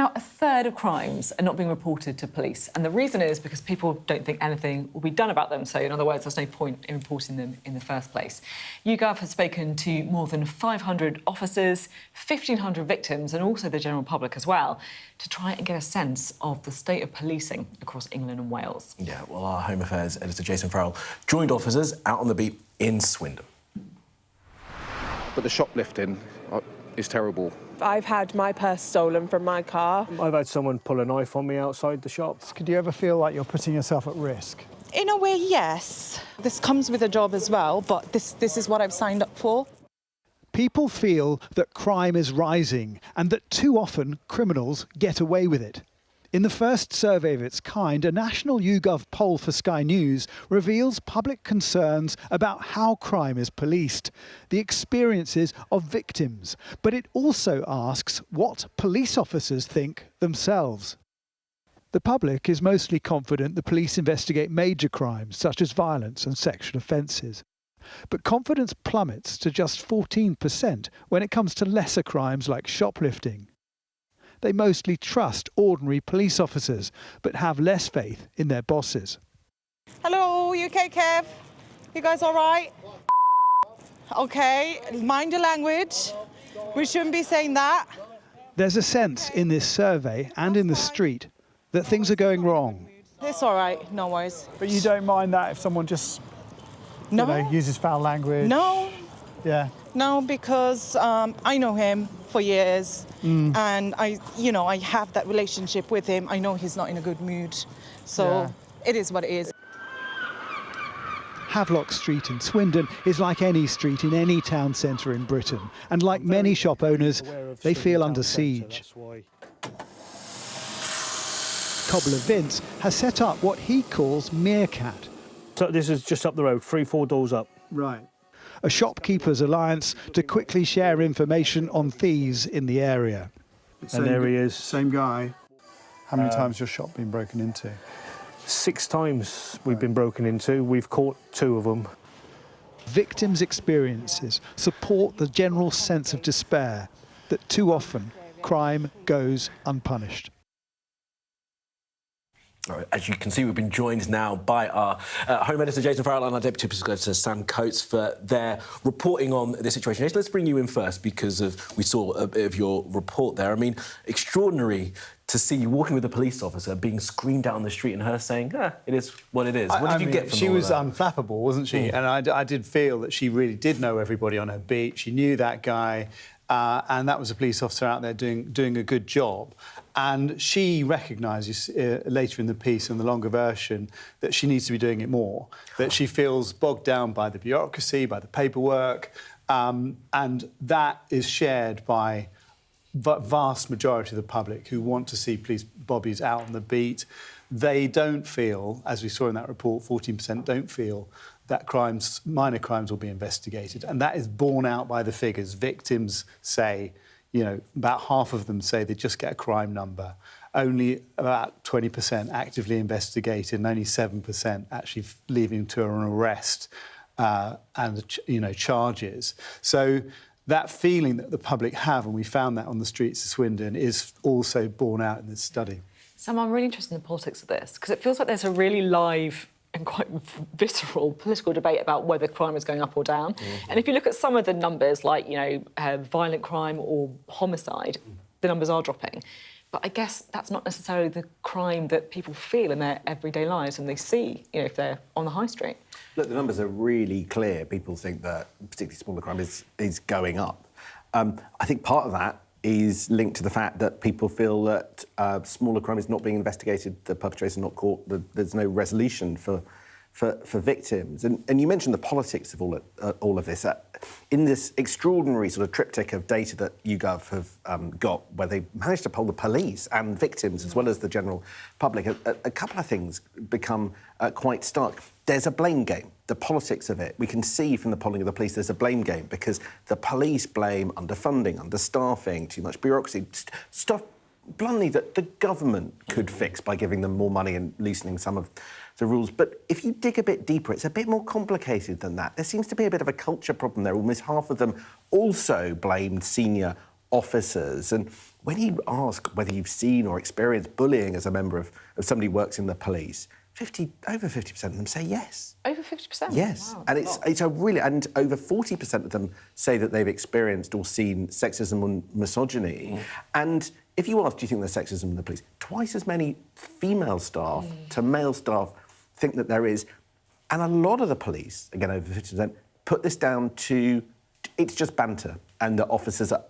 Now, a third of crimes are not being reported to police, and the reason is because people don't think anything will be done about them. So, in other words, there's no point in reporting them in the first place. YouGov has spoken to more than 500 officers, 1,500 victims, and also the general public as well, to try and get a sense of the state of policing across England and Wales. Yeah, well, our Home Affairs editor, Jason Farrell, joined officers out on the beat in Swindon. But the shoplifting is terrible. I've had my purse stolen from my car. I've had someone pull a knife on me outside the shop. Could you ever feel like you're putting yourself at risk? In a way, yes. This comes with a job as well, but this is what I've signed up for. People feel that crime is rising and that too often criminals get away with it. In the first survey of its kind, a national YouGov poll for Sky News reveals public concerns about how crime is policed, the experiences of victims, but it also asks what police officers think themselves. The public is mostly confident the police investigate major crimes such as violence and sexual offences. But confidence plummets to just 14% when it comes to lesser crimes like shoplifting. They mostly trust ordinary police officers, but have less faith in their bosses. Hello, you okay, Kev? You guys all right? OK, mind your language. We shouldn't be saying that. There's a sense in this survey and in the street that things are going wrong. It's all right, no worries. But you don't mind that if someone just uses foul language? No. Yeah. No, because I know him for years, and I have that relationship with him. I know he's not in a good mood, so it is what it is. Havelock Street in Swindon is like any street in any town centre in Britain, and like many shop owners, they feel under siege. Cobbler Vince has set up what he calls Meerkat. So this is just up the road, 3-4 doors up. Right. A shopkeepers' alliance to quickly share information on thieves in the area. And there he is. Same guy. How many times has your shop been broken into? 6 times we've been broken into. We've caught 2 of them. Victims' experiences support the general sense of despair that too often crime goes unpunished. As you can see, we've been joined now by our Home Editor, Jason Farrell, and our Deputy Political Editor, Sam Coates, for their reporting on this situation. Jason, let's bring you in first because we saw a bit of your report there. I mean, extraordinary to see you walking with a police officer being screamed out on the street and her saying, it is what it is. What did you get from She all was that? unflappable, wasn't she? And I did feel that she really did know everybody on her beat. She knew that guy. And that was a police officer out there doing a good job. And she recognises later in the piece, in the longer version, that she needs to be doing it more, that she feels bogged down by the bureaucracy, by the paperwork, and that is shared by the vast majority of the public who want to see police bobbies out on the beat. They don't feel, as we saw in that report, 14% don't feel that minor crimes will be investigated. And that is borne out by the figures. Victims say, about half of them say they just get a crime number. Only about 20% actively investigated and only 7% actually leading to an arrest and, charges. So that feeling that the public have, and we found that on the streets of Swindon, is also borne out in this study. Sam, I'm really interested in the politics of this, because it feels like there's a really live and quite visceral political debate about whether crime is going up or down. And if you look at some of the numbers, like, violent crime or homicide, the numbers are dropping. But I guess that's not necessarily the crime that people feel in their everyday lives and they see, if they're on the high street. Look, the numbers are really clear. People think that particularly smaller crime is going up. I think part of that is linked to the fact that people feel that smaller crime is not being investigated, the perpetrators are not caught, there's no resolution for victims. And you mentioned the politics of all of this. In this extraordinary sort of triptych of data that YouGov have got, where they managed to poll the police and victims as well as the general public, a couple of things become quite stark. There's a blame game, the politics of it. We can see from the polling of the police there's a blame game because the police blame underfunding, understaffing, too much bureaucracy, stuff, bluntly, that the government could fix by giving them more money and loosening some of the rules. But if you dig a bit deeper, it's a bit more complicated than that. There seems to be a bit of a culture problem there. Almost half of them also blamed senior officers. And when you ask whether you've seen or experienced bullying as a member of somebody who works in the police, over 50% of them say yes. Over 50%? Yes. Wow, and it's a really... And over 40% of them say that they've experienced or seen sexism and misogyny. And if you ask, do you think there's sexism in the police? Twice as many female staff to male staff think that there is. And a lot of the police, again, over 50%, put this down to... It's just banter. And the officers are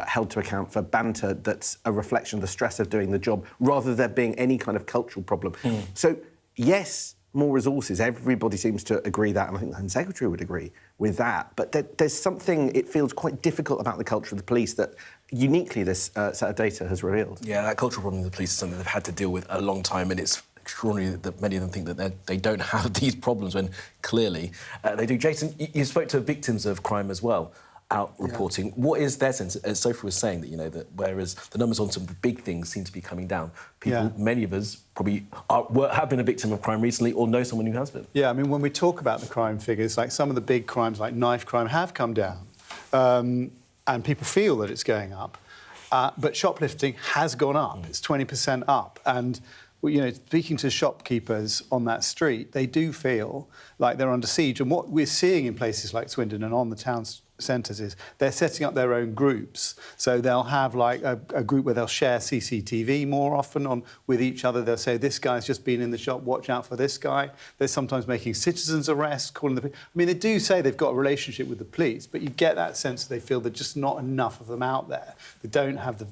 held to account for banter that's a reflection of the stress of doing the job, rather than there being any kind of cultural problem. So, yes, more resources. Everybody seems to agree that, and I think the Home Secretary would agree with that. But there's something, it feels quite difficult about the culture of the police that uniquely this set of data has revealed. Yeah, that cultural problem in the police is something they've had to deal with a long time, and it's extraordinary that many of them think that they don't have these problems when clearly they do. Jason, you spoke to victims of crime as well, out reporting. What is their sense? As Sophie was saying, that, you know, that whereas the numbers on some of the big things seem to be coming down, people, many of us probably have been a victim of crime recently or know someone who has been. Yeah, I mean, when we talk about the crime figures, like some of the big crimes like knife crime have come down, and people feel that it's going up, but shoplifting has gone up. It's 20% up, and you know, speaking to shopkeepers on that street, they do feel like they're under siege. And what we're seeing in places like Swindon and on the town centres is they're setting up their own groups. So they'll have like a group where they'll share CCTV more often with each other. They'll say, this guy's just been in the shop, watch out for this guy. They're sometimes making citizens' arrests, calling the... I mean, they do say they've got a relationship with the police, but you get that sense that they feel there's just not enough of them out there. They don't have the...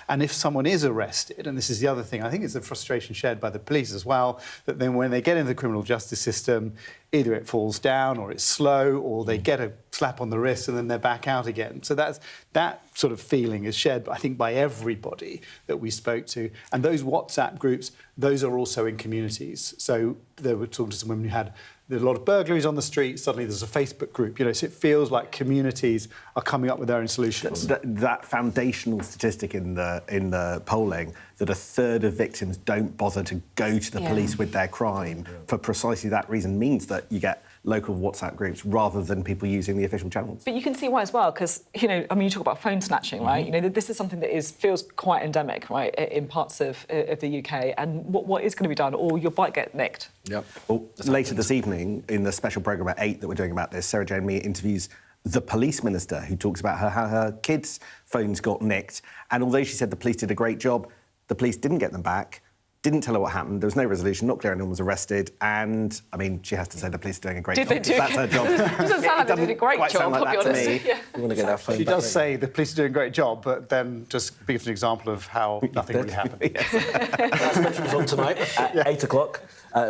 And if someone is arrested, and this is the other thing, I think it's a frustration shared by the police as well, that then when they get into the criminal justice system, either it falls down or it's slow or they get a slap on the wrist and then they're back out again. So that sort of feeling is shared, I think, by everybody that we spoke to. And those WhatsApp groups, those are also in communities. So they were talking to some women who had a lot of burglaries on the street. Suddenly there's a Facebook group, you know, so it feels like communities are coming up with their own solutions. That foundational statistic in the polling, that a third of victims don't bother to go to the police with their crime for precisely that reason, means that you get local WhatsApp groups rather than people using the official channels. But you can see why as well, because, you know, I mean, you talk about phone snatching, right? You know, this is something that feels quite endemic, right, in parts of the UK. And what is going to be done? Or your bike get nicked. Yep. Well, later this evening, in the special programme at 8 that we're doing about this, Sarah Jane Mee interviews the police minister, who talks about how her kids' phones got nicked. And although she said the police did a great job, the police didn't get them back, didn't tell her what happened, there was no resolution, not clear anyone was arrested, and, I mean, she has to say the police are doing a great job. That's her job. It doesn't sound like they did a great job, like I'll be honest. You want to get that phone She back does say the police are doing a great job, but then just gives an example of how nothing really happened. That special is on tonight at 8 o'clock.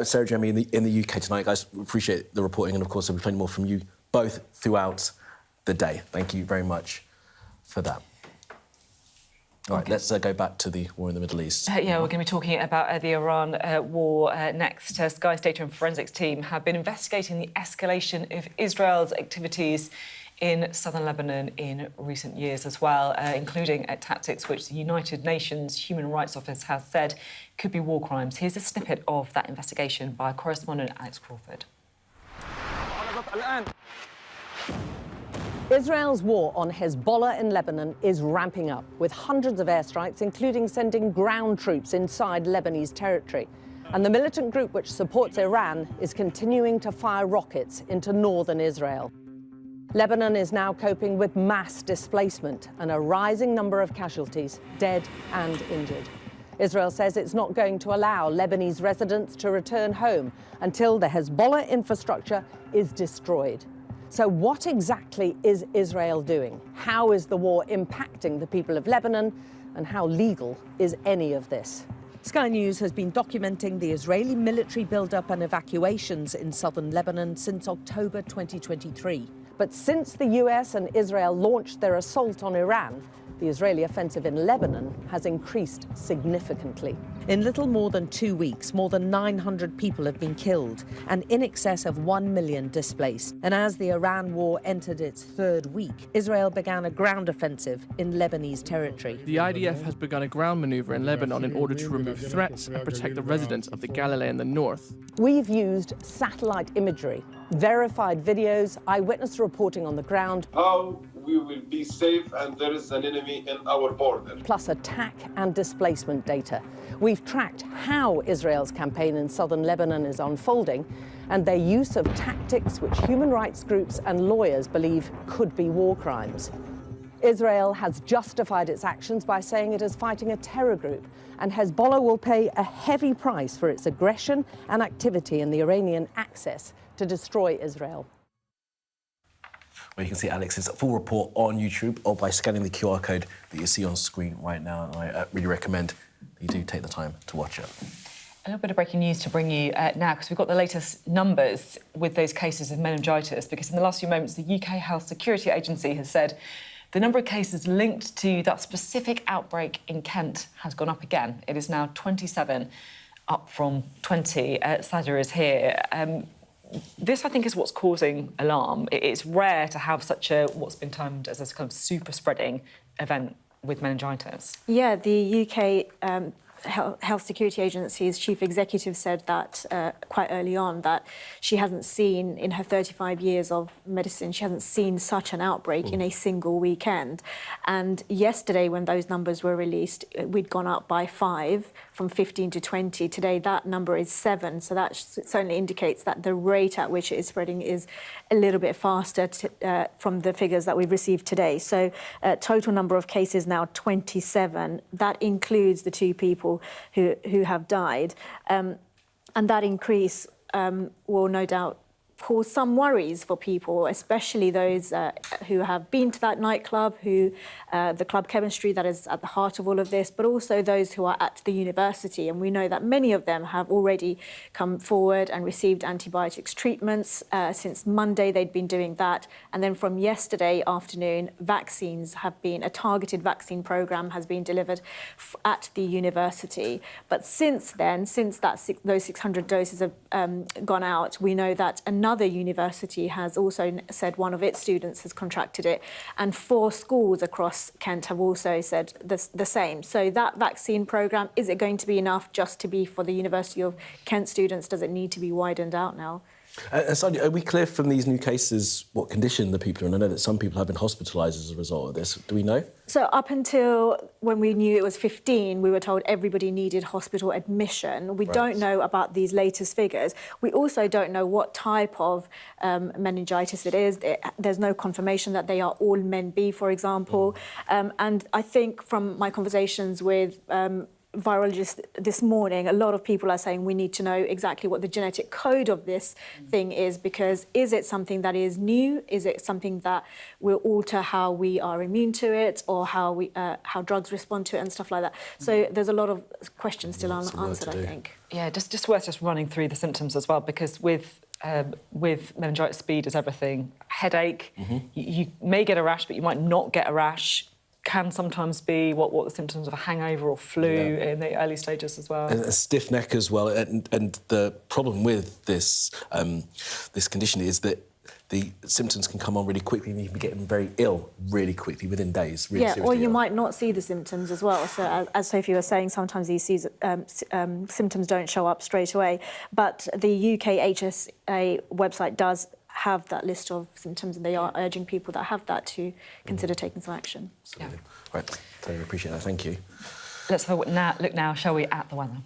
Sarah Jane Mee in the UK tonight, guys. Appreciate the reporting, and of course there'll be plenty more from you both throughout the day. Thank you very much for that. All right, let's go back to the war in the Middle East. Yeah, we're going to be talking about the Iran war next. Sky's data and forensics team have been investigating the escalation of Israel's activities in southern Lebanon in recent years as well, including tactics which the United Nations Human Rights Office has said could be war crimes. Here's a snippet of that investigation by correspondent Alex Crawford. Israel's war on Hezbollah in Lebanon is ramping up, with hundreds of airstrikes, including sending ground troops inside Lebanese territory. And the militant group which supports Iran is continuing to fire rockets into northern Israel. Lebanon is now coping with mass displacement and a rising number of casualties, dead and injured. Israel says it's not going to allow Lebanese residents to return home until the Hezbollah infrastructure is destroyed. So what exactly is Israel doing? How is the war impacting the people of Lebanon? And how legal is any of this? Sky News has been documenting the Israeli military build-up and evacuations in southern Lebanon since October 2023. But since the US and Israel launched their assault on Iran, the Israeli offensive in Lebanon has increased significantly. In little more than 2 weeks, more than 900 people have been killed and in excess of 1 million displaced. And as the Iran war entered its third week, Israel began a ground offensive in Lebanese territory. The IDF has begun a ground maneuver in Lebanon in order to remove threats and protect the residents of the Galilee in the north. We've used satellite imagery, verified videos, eyewitness reporting on the ground. How we will be safe and there is an enemy in our border. Plus attack and displacement data. We've tracked how Israel's campaign in southern Lebanon is unfolding and their use of tactics which human rights groups and lawyers believe could be war crimes. Israel has justified its actions by saying it is fighting a terror group, and Hezbollah will pay a heavy price for its aggression and activity in the Iranian access to destroy Israel. Well, you can see Alex's full report on YouTube or by scanning the QR code that you see on screen right now, and I really recommend that you do take the time to watch it. A little bit of breaking news to bring you now, because we've got the latest numbers with those cases of meningitis, because in the last few moments, the UK Health Security Agency has said the number of cases linked to that specific outbreak in Kent has gone up again. It is now 27, up from 20. Sadia is here. This, I think, is what's causing alarm. It's rare to have such a, what's been termed as a kind of super spreading event with meningitis. Yeah, the UK Health Security Agency's chief executive said that quite early on, that she hasn't seen, in her 35 years of medicine, she hasn't seen such an outbreak in a single weekend. And yesterday, when those numbers were released, we'd gone up by 5, from 15 to 20. Today, that number is 7. So that certainly indicates that the rate at which it is spreading is a little bit faster from the figures that we've received today. So total number of cases now 27. That includes the 2 people who have died. And that increase will no doubt cause some worries for people, especially those who have been to that nightclub, the club chemistry that is at the heart of all of this, but also those who are at the university. And we know that many of them have already come forward and received antibiotics treatments. Since Monday, they'd been doing that. And then from yesterday afternoon, vaccines have been, a targeted vaccine program has been delivered at the university. But since then, since those 600 doses have gone out, we know that another university has also said one of its students has contracted it, and 4 schools across Kent have also said the same. So that vaccine programme, is it going to be enough just to be for the University of Kent students? Does it need to be widened out now? Sonia, are we clear from these new cases what condition the people are in? I know that some people have been hospitalised as a result of this. Do we know? So up until when we knew it was 15, we were told everybody needed hospital admission. We don't know about these latest figures. We also don't know what type of meningitis it is. There's no confirmation that they are all men B, for example. And I think from my conversations with virologist this morning, a lot of people are saying we need to know exactly what the genetic code of this thing is, because is it something that is new? Is it something that will alter how we are immune to it, or how drugs respond to it and stuff like that? So there's a lot of questions still unanswered, I think. Yeah, just worth just running through the symptoms as well, because with meningitis, speed is everything. Headache, you may get a rash, but you might not get a rash. Can sometimes be what the symptoms of a hangover or flu in the early stages as well. And a stiff neck as well. And the problem with this this condition is that the symptoms can come on really quickly, and you can be getting very ill really quickly within days. Really or you might not see the symptoms as well. So as Sophie was saying, sometimes these symptoms don't show up straight away. But the UK HSA website does have that list of symptoms, and they are urging people that have that to consider taking some action. Absolutely. Right, so I appreciate that, thank you. Let's look now, shall we, at the weather.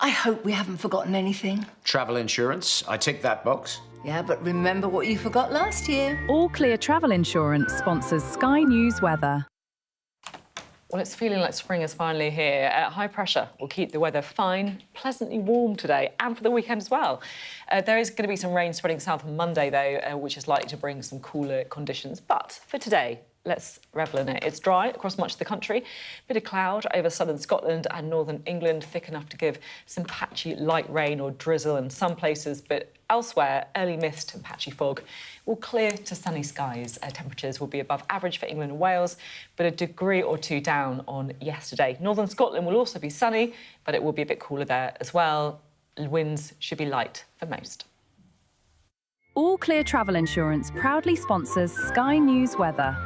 I hope we haven't forgotten anything. Travel insurance, I ticked that box. Yeah, but remember what you forgot last year. All Clear Travel Insurance sponsors Sky News Weather. Well, it's feeling like spring is finally here. High pressure will keep the weather fine, pleasantly warm today, and for the weekend as well. There is going to be some rain spreading south on Monday, though, which is likely to bring some cooler conditions. But for today, let's revel in it. It's dry across much of the country. Bit of cloud over southern Scotland and northern England, thick enough to give some patchy light rain or drizzle in some places, but elsewhere, early mist and patchy fog will clear to sunny skies. Temperatures will be above average for England and Wales, but a degree or 2 down on yesterday. Northern Scotland will also be sunny, but it will be a bit cooler there as well. Winds should be light for most. All Clear Travel Insurance proudly sponsors Sky News Weather.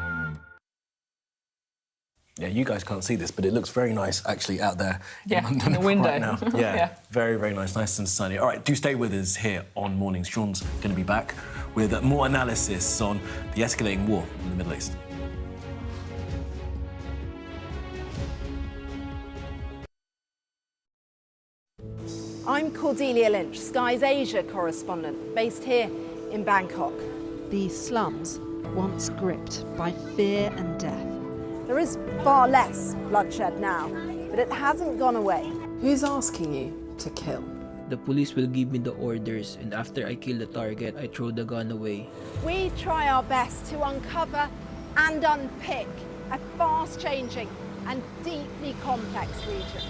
Yeah, you guys can't see this, but it looks very nice, actually, out there in the window right now. Yeah, very, very nice and sunny. All right, do stay with us here on Mourning. Sean's going to be back with more analysis on the escalating war in the Middle East. I'm Cordelia Lynch, Sky's Asia correspondent, based here in Bangkok. These slums, once gripped by fear and death. There is far less bloodshed now, but it hasn't gone away. Who's asking you to kill? The police will give me the orders, and after I kill the target, I throw the gun away. We try our best to uncover and unpick a fast-changing and deeply complex region.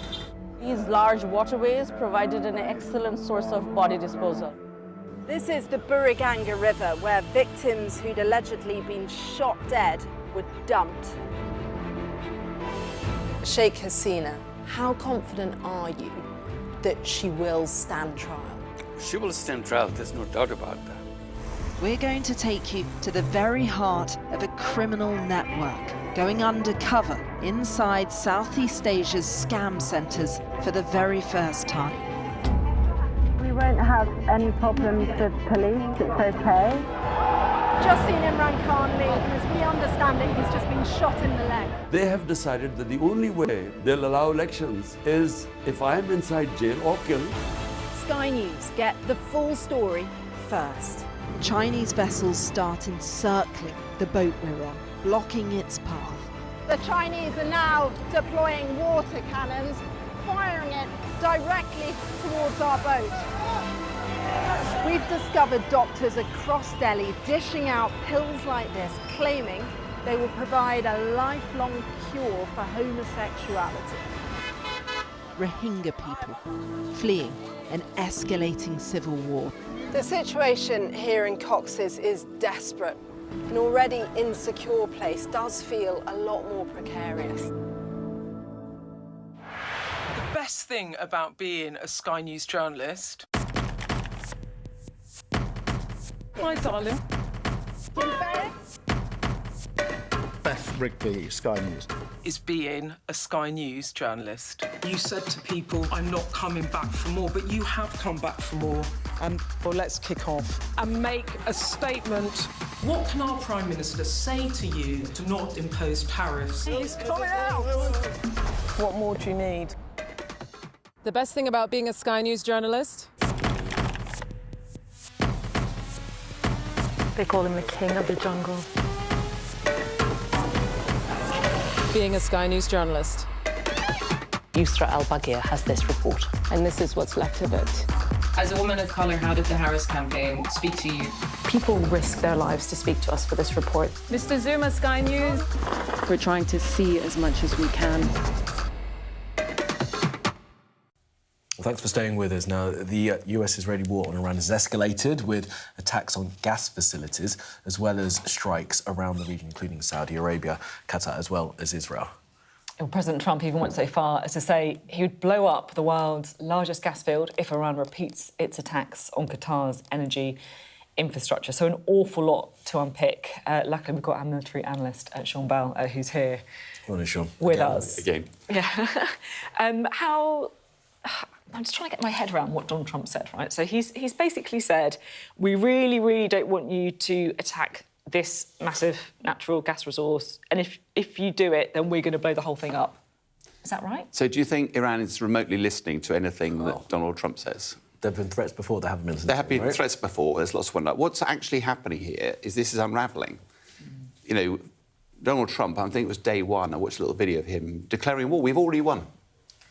These large waterways provided an excellent source of body disposal. This is the Buriganga River, where victims who'd allegedly been shot dead were dumped. Sheikh Hasina, how confident are you that she will stand trial? She will stand trial, there's no doubt about that. We're going to take you to the very heart of a criminal network, going undercover inside Southeast Asia's scam centres for the very first time. We won't have any problems with police, it's okay. Just seen Imran Khan leave, and as we understand it, he's just been shot in the leg. They have decided that the only way they'll allow elections is if I'm inside jail or killed. Sky News get the full story first. Chinese vessels start encircling the boat we're on, blocking its path. The Chinese are now deploying water cannons, firing it directly towards our boat. We've discovered doctors across Delhi dishing out pills like this, claiming they will provide a lifelong cure for homosexuality. Rohingya people fleeing an escalating civil war. The situation here in Cox's is desperate. An already insecure place does feel a lot more precarious. The best thing about being a Sky News journalist... Hi, darling. Beth Rigby, Sky News. Is being a Sky News journalist. You said to people, I'm not coming back for more, but you have come back for more. Well, let's kick off. And make a statement. What can our Prime Minister say to you to not impose tariffs? He's coming out! What more do you need? The best thing about being a Sky News journalist? They call him the king of the jungle. Being a Sky News journalist. Yusra Al-Baghir has this report. And this is what's left of it. As a woman of colour, how did the Harris campaign speak to you? People risk their lives to speak to us for this report. Mr. Zuma, Sky News. We're trying to see as much as we can. Well, thanks for staying with us. Now, the US-Israeli war on Iran has escalated with attacks on gas facilities as well as strikes around the region, including Saudi Arabia, Qatar, as well as Israel. Well, President Trump even went so far as to say he would blow up the world's largest gas field if Iran repeats its attacks on Qatar's energy infrastructure. So an awful lot to unpick. Luckily, we've got our military analyst, Sean Bell, who's here Morning, Sean. with us. Again. Yeah. I'm just trying to get my head around what Donald Trump said, right? So he's basically said, we really, really don't want you to attack this massive natural gas resource, and if you do it, then we're going to blow the whole thing up. Is that right? So do you think Iran is remotely listening to anything that Donald Trump says? There have been threats before, there haven't been... There have been threats before, there's lots of one. What's actually happening here is this is unravelling. You know, Donald Trump, I think it was day one, I watched a little video of him declaring war. We've already won.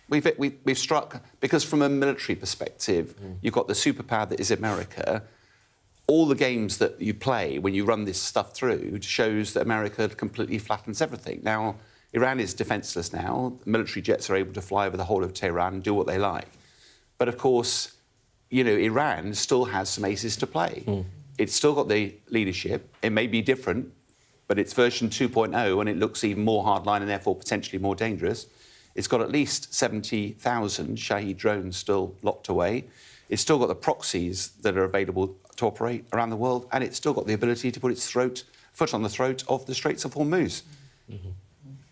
We've struck... Because from a military perspective, you've got the superpower that is America. All the games that you play when you run this stuff through shows that America completely flattens everything. Now, Iran is defenceless now. Military jets are able to fly over the whole of Tehran and do what they like. But, of course, you know, Iran still has some aces to play. It's still got the leadership. It may be different, but it's version 2.0 and it looks even more hardline and therefore potentially more dangerous. It's got at least 70,000 Shahed drones still locked away. It's still got the proxies that are available to operate around the world, and it's still got the ability to put its foot on the throat of the Straits of Hormuz.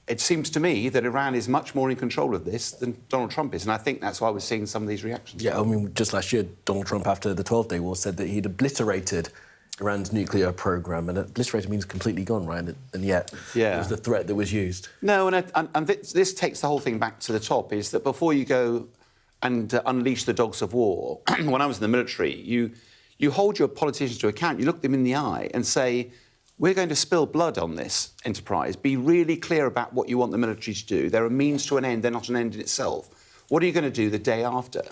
It seems to me that Iran is much more in control of this than Donald Trump is, and I think that's why we're seeing some of these reactions. Yeah, I mean, just last year, Donald Trump, after the 12-day war, said that he'd obliterated Iran's nuclear programme, and obliterated means completely gone, right? And yet it was the threat that was used. No, and this takes the whole thing back to the top, is that before you go and unleash the dogs of war, when I was in the military, you hold your politicians to account, you look them in the eye and say, we're going to spill blood on this enterprise. Be really clear about what you want the military to do. They're a means to an end, they're not an end in itself. What are you going to do the day after?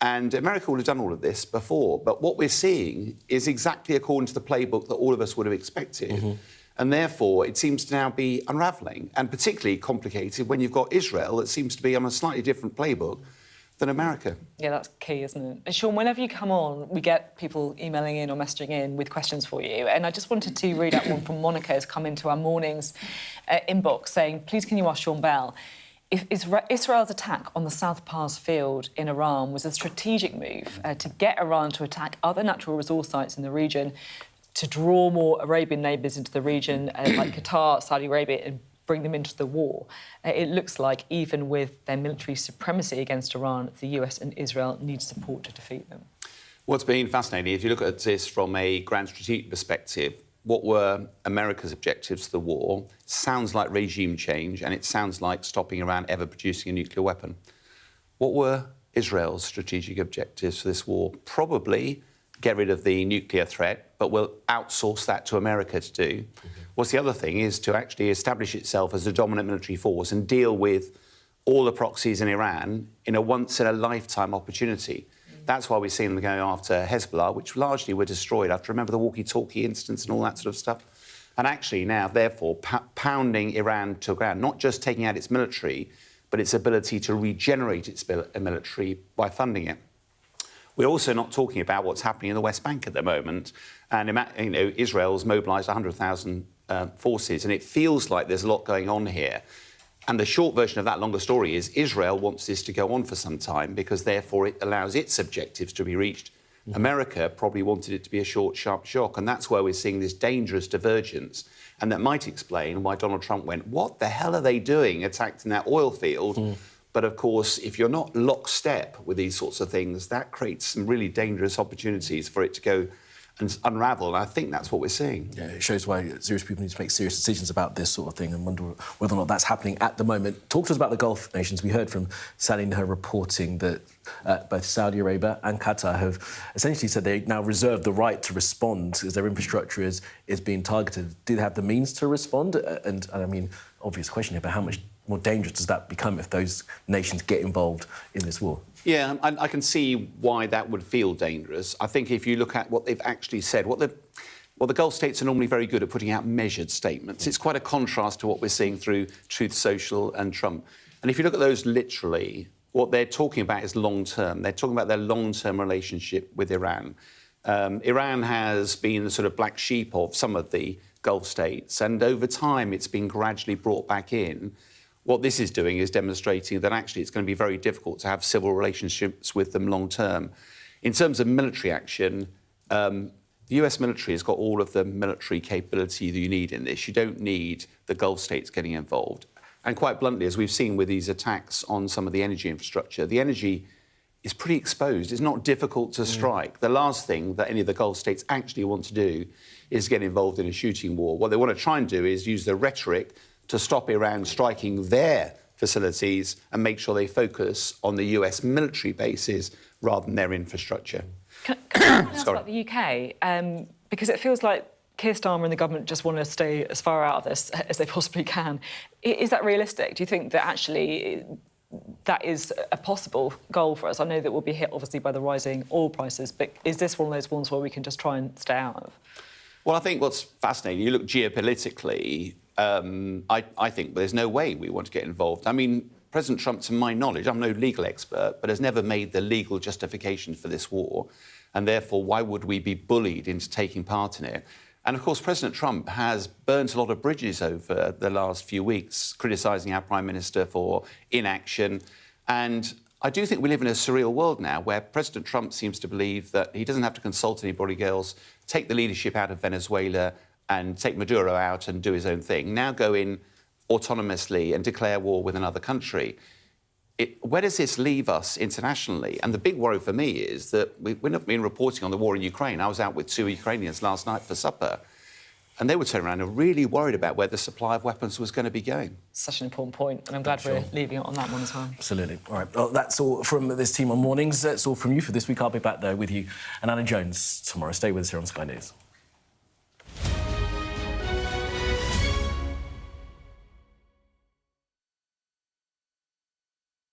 And America would have done all of this before, but what we're seeing is exactly according to the playbook that all of us would have expected. And therefore, it seems to now be unravelling, and particularly complicated when you've got Israel that seems to be on a slightly different playbook than America. Yeah, that's key, isn't it? And Sean, whenever you come on, we get people emailing in or messaging in with questions for you. And I just wanted to read out one from Monica who's come into our Mourning's inbox saying, please can you ask Sean Bell if Israel's attack on the South Pars field in Iran was a strategic move to get Iran to attack other natural resource sites in the region, to draw more Arabian neighbours into the region, like Qatar, Saudi Arabia, and bring them into the war. It looks like even with their military supremacy against Iran, the US and Israel need support to defeat them. What's been fascinating, if you look at this from a grand strategic perspective, what were America's objectives to the war sounds like regime change, and it sounds like stopping Iran ever producing a nuclear weapon. What were Israel's strategic objectives for this war? Probably get rid of the nuclear threat, but we'll outsource that to America to do. What's the other thing is to actually establish itself as a dominant military force and deal with all the proxies in Iran in a once-in-a-lifetime opportunity. That's why we're seeing them going after Hezbollah, which largely were destroyed. I have to remember the walkie-talkie incidents and all that sort of stuff. And actually now, therefore, pounding Iran to the ground, not just taking out its military, but its ability to regenerate its military by funding it. We're also not talking about what's happening in the West Bank at the moment. And Israel's mobilised 100,000 forces, and it feels like there's a lot going on here. And the short version of that longer story is Israel wants this to go on for some time because, therefore, it allows its objectives to be reached. America probably wanted it to be a short, sharp shock, and that's where we're seeing this dangerous divergence. And that might explain why Donald Trump went, what the hell are they doing, attacked in that oil field? But, of course, if you're not lockstep with these sorts of things, that creates some really dangerous opportunities for it to go and unravel, and I think that's what we're seeing. Yeah, it shows why serious people need to make serious decisions about this sort of thing and wonder whether or not that's happening at the moment. Talk to us about the Gulf nations. We heard from Sally in her reporting that both Saudi Arabia and Qatar have essentially said they now reserve the right to respond as their infrastructure is being targeted. Do they have the means to respond? And I mean, obvious question here, but how much more dangerous does that become if those nations get involved in this war? Yeah, I can see why that would feel dangerous. I think if you look at what they've actually said, the Gulf states are normally very good at putting out measured statements. It's quite a contrast to what we're seeing through Truth Social and Trump. And if you look at those literally, what they're talking about is long-term. They're talking about their long-term relationship with Iran. Iran has been the sort of black sheep of some of the Gulf states, and over time it's been gradually brought back in. What this is doing is demonstrating that actually it's going to be very difficult to have civil relationships with them long term. In terms of military action, the US military has got all of the military capability that you need in this. You don't need the Gulf states getting involved. And quite bluntly, as we've seen with these attacks on some of the energy infrastructure, the energy is pretty exposed. It's not difficult to strike. The last thing that any of the Gulf states actually want to do is get involved in a shooting war. What they want to try and do is use the rhetoric to stop Iran striking their facilities and make sure they focus on the US military bases rather than their infrastructure. Can I ask about the UK? Because it feels like Keir Starmer and the government just want to stay as far out of this as they possibly can. Is that realistic? Do you think that actually that is a possible goal for us? I know that we'll be hit, obviously, by the rising oil prices, but is this one of those ones where we can just try and stay out of? Well, I think what's fascinating, you look geopolitically, I think there's no way we want to get involved. I mean, President Trump, to my knowledge, I'm no legal expert, but has never made the legal justification for this war, and therefore why would we be bullied into taking part in it? And, of course, President Trump has burnt a lot of bridges over the last few weeks, criticising our Prime Minister for inaction. And I do think we live in a surreal world now where President Trump seems to believe that he doesn't have to consult anybody else, take the leadership out of Venezuela and take Maduro out and do his own thing, now go in autonomously and declare war with another country. where does this leave us internationally? And the big worry for me is that we've not been reporting on the war in Ukraine. I was out with 2 Ukrainians last night for supper, and they were turning around and really worried about where the supply of weapons was going to be going. Such an important point, and I'm glad we're leaving it on that one as well. Absolutely. All right, well, that's all from this team on Mornings. That's all from you for this week. I'll be back there with you and Anna Jones tomorrow. Stay with us here on Sky News.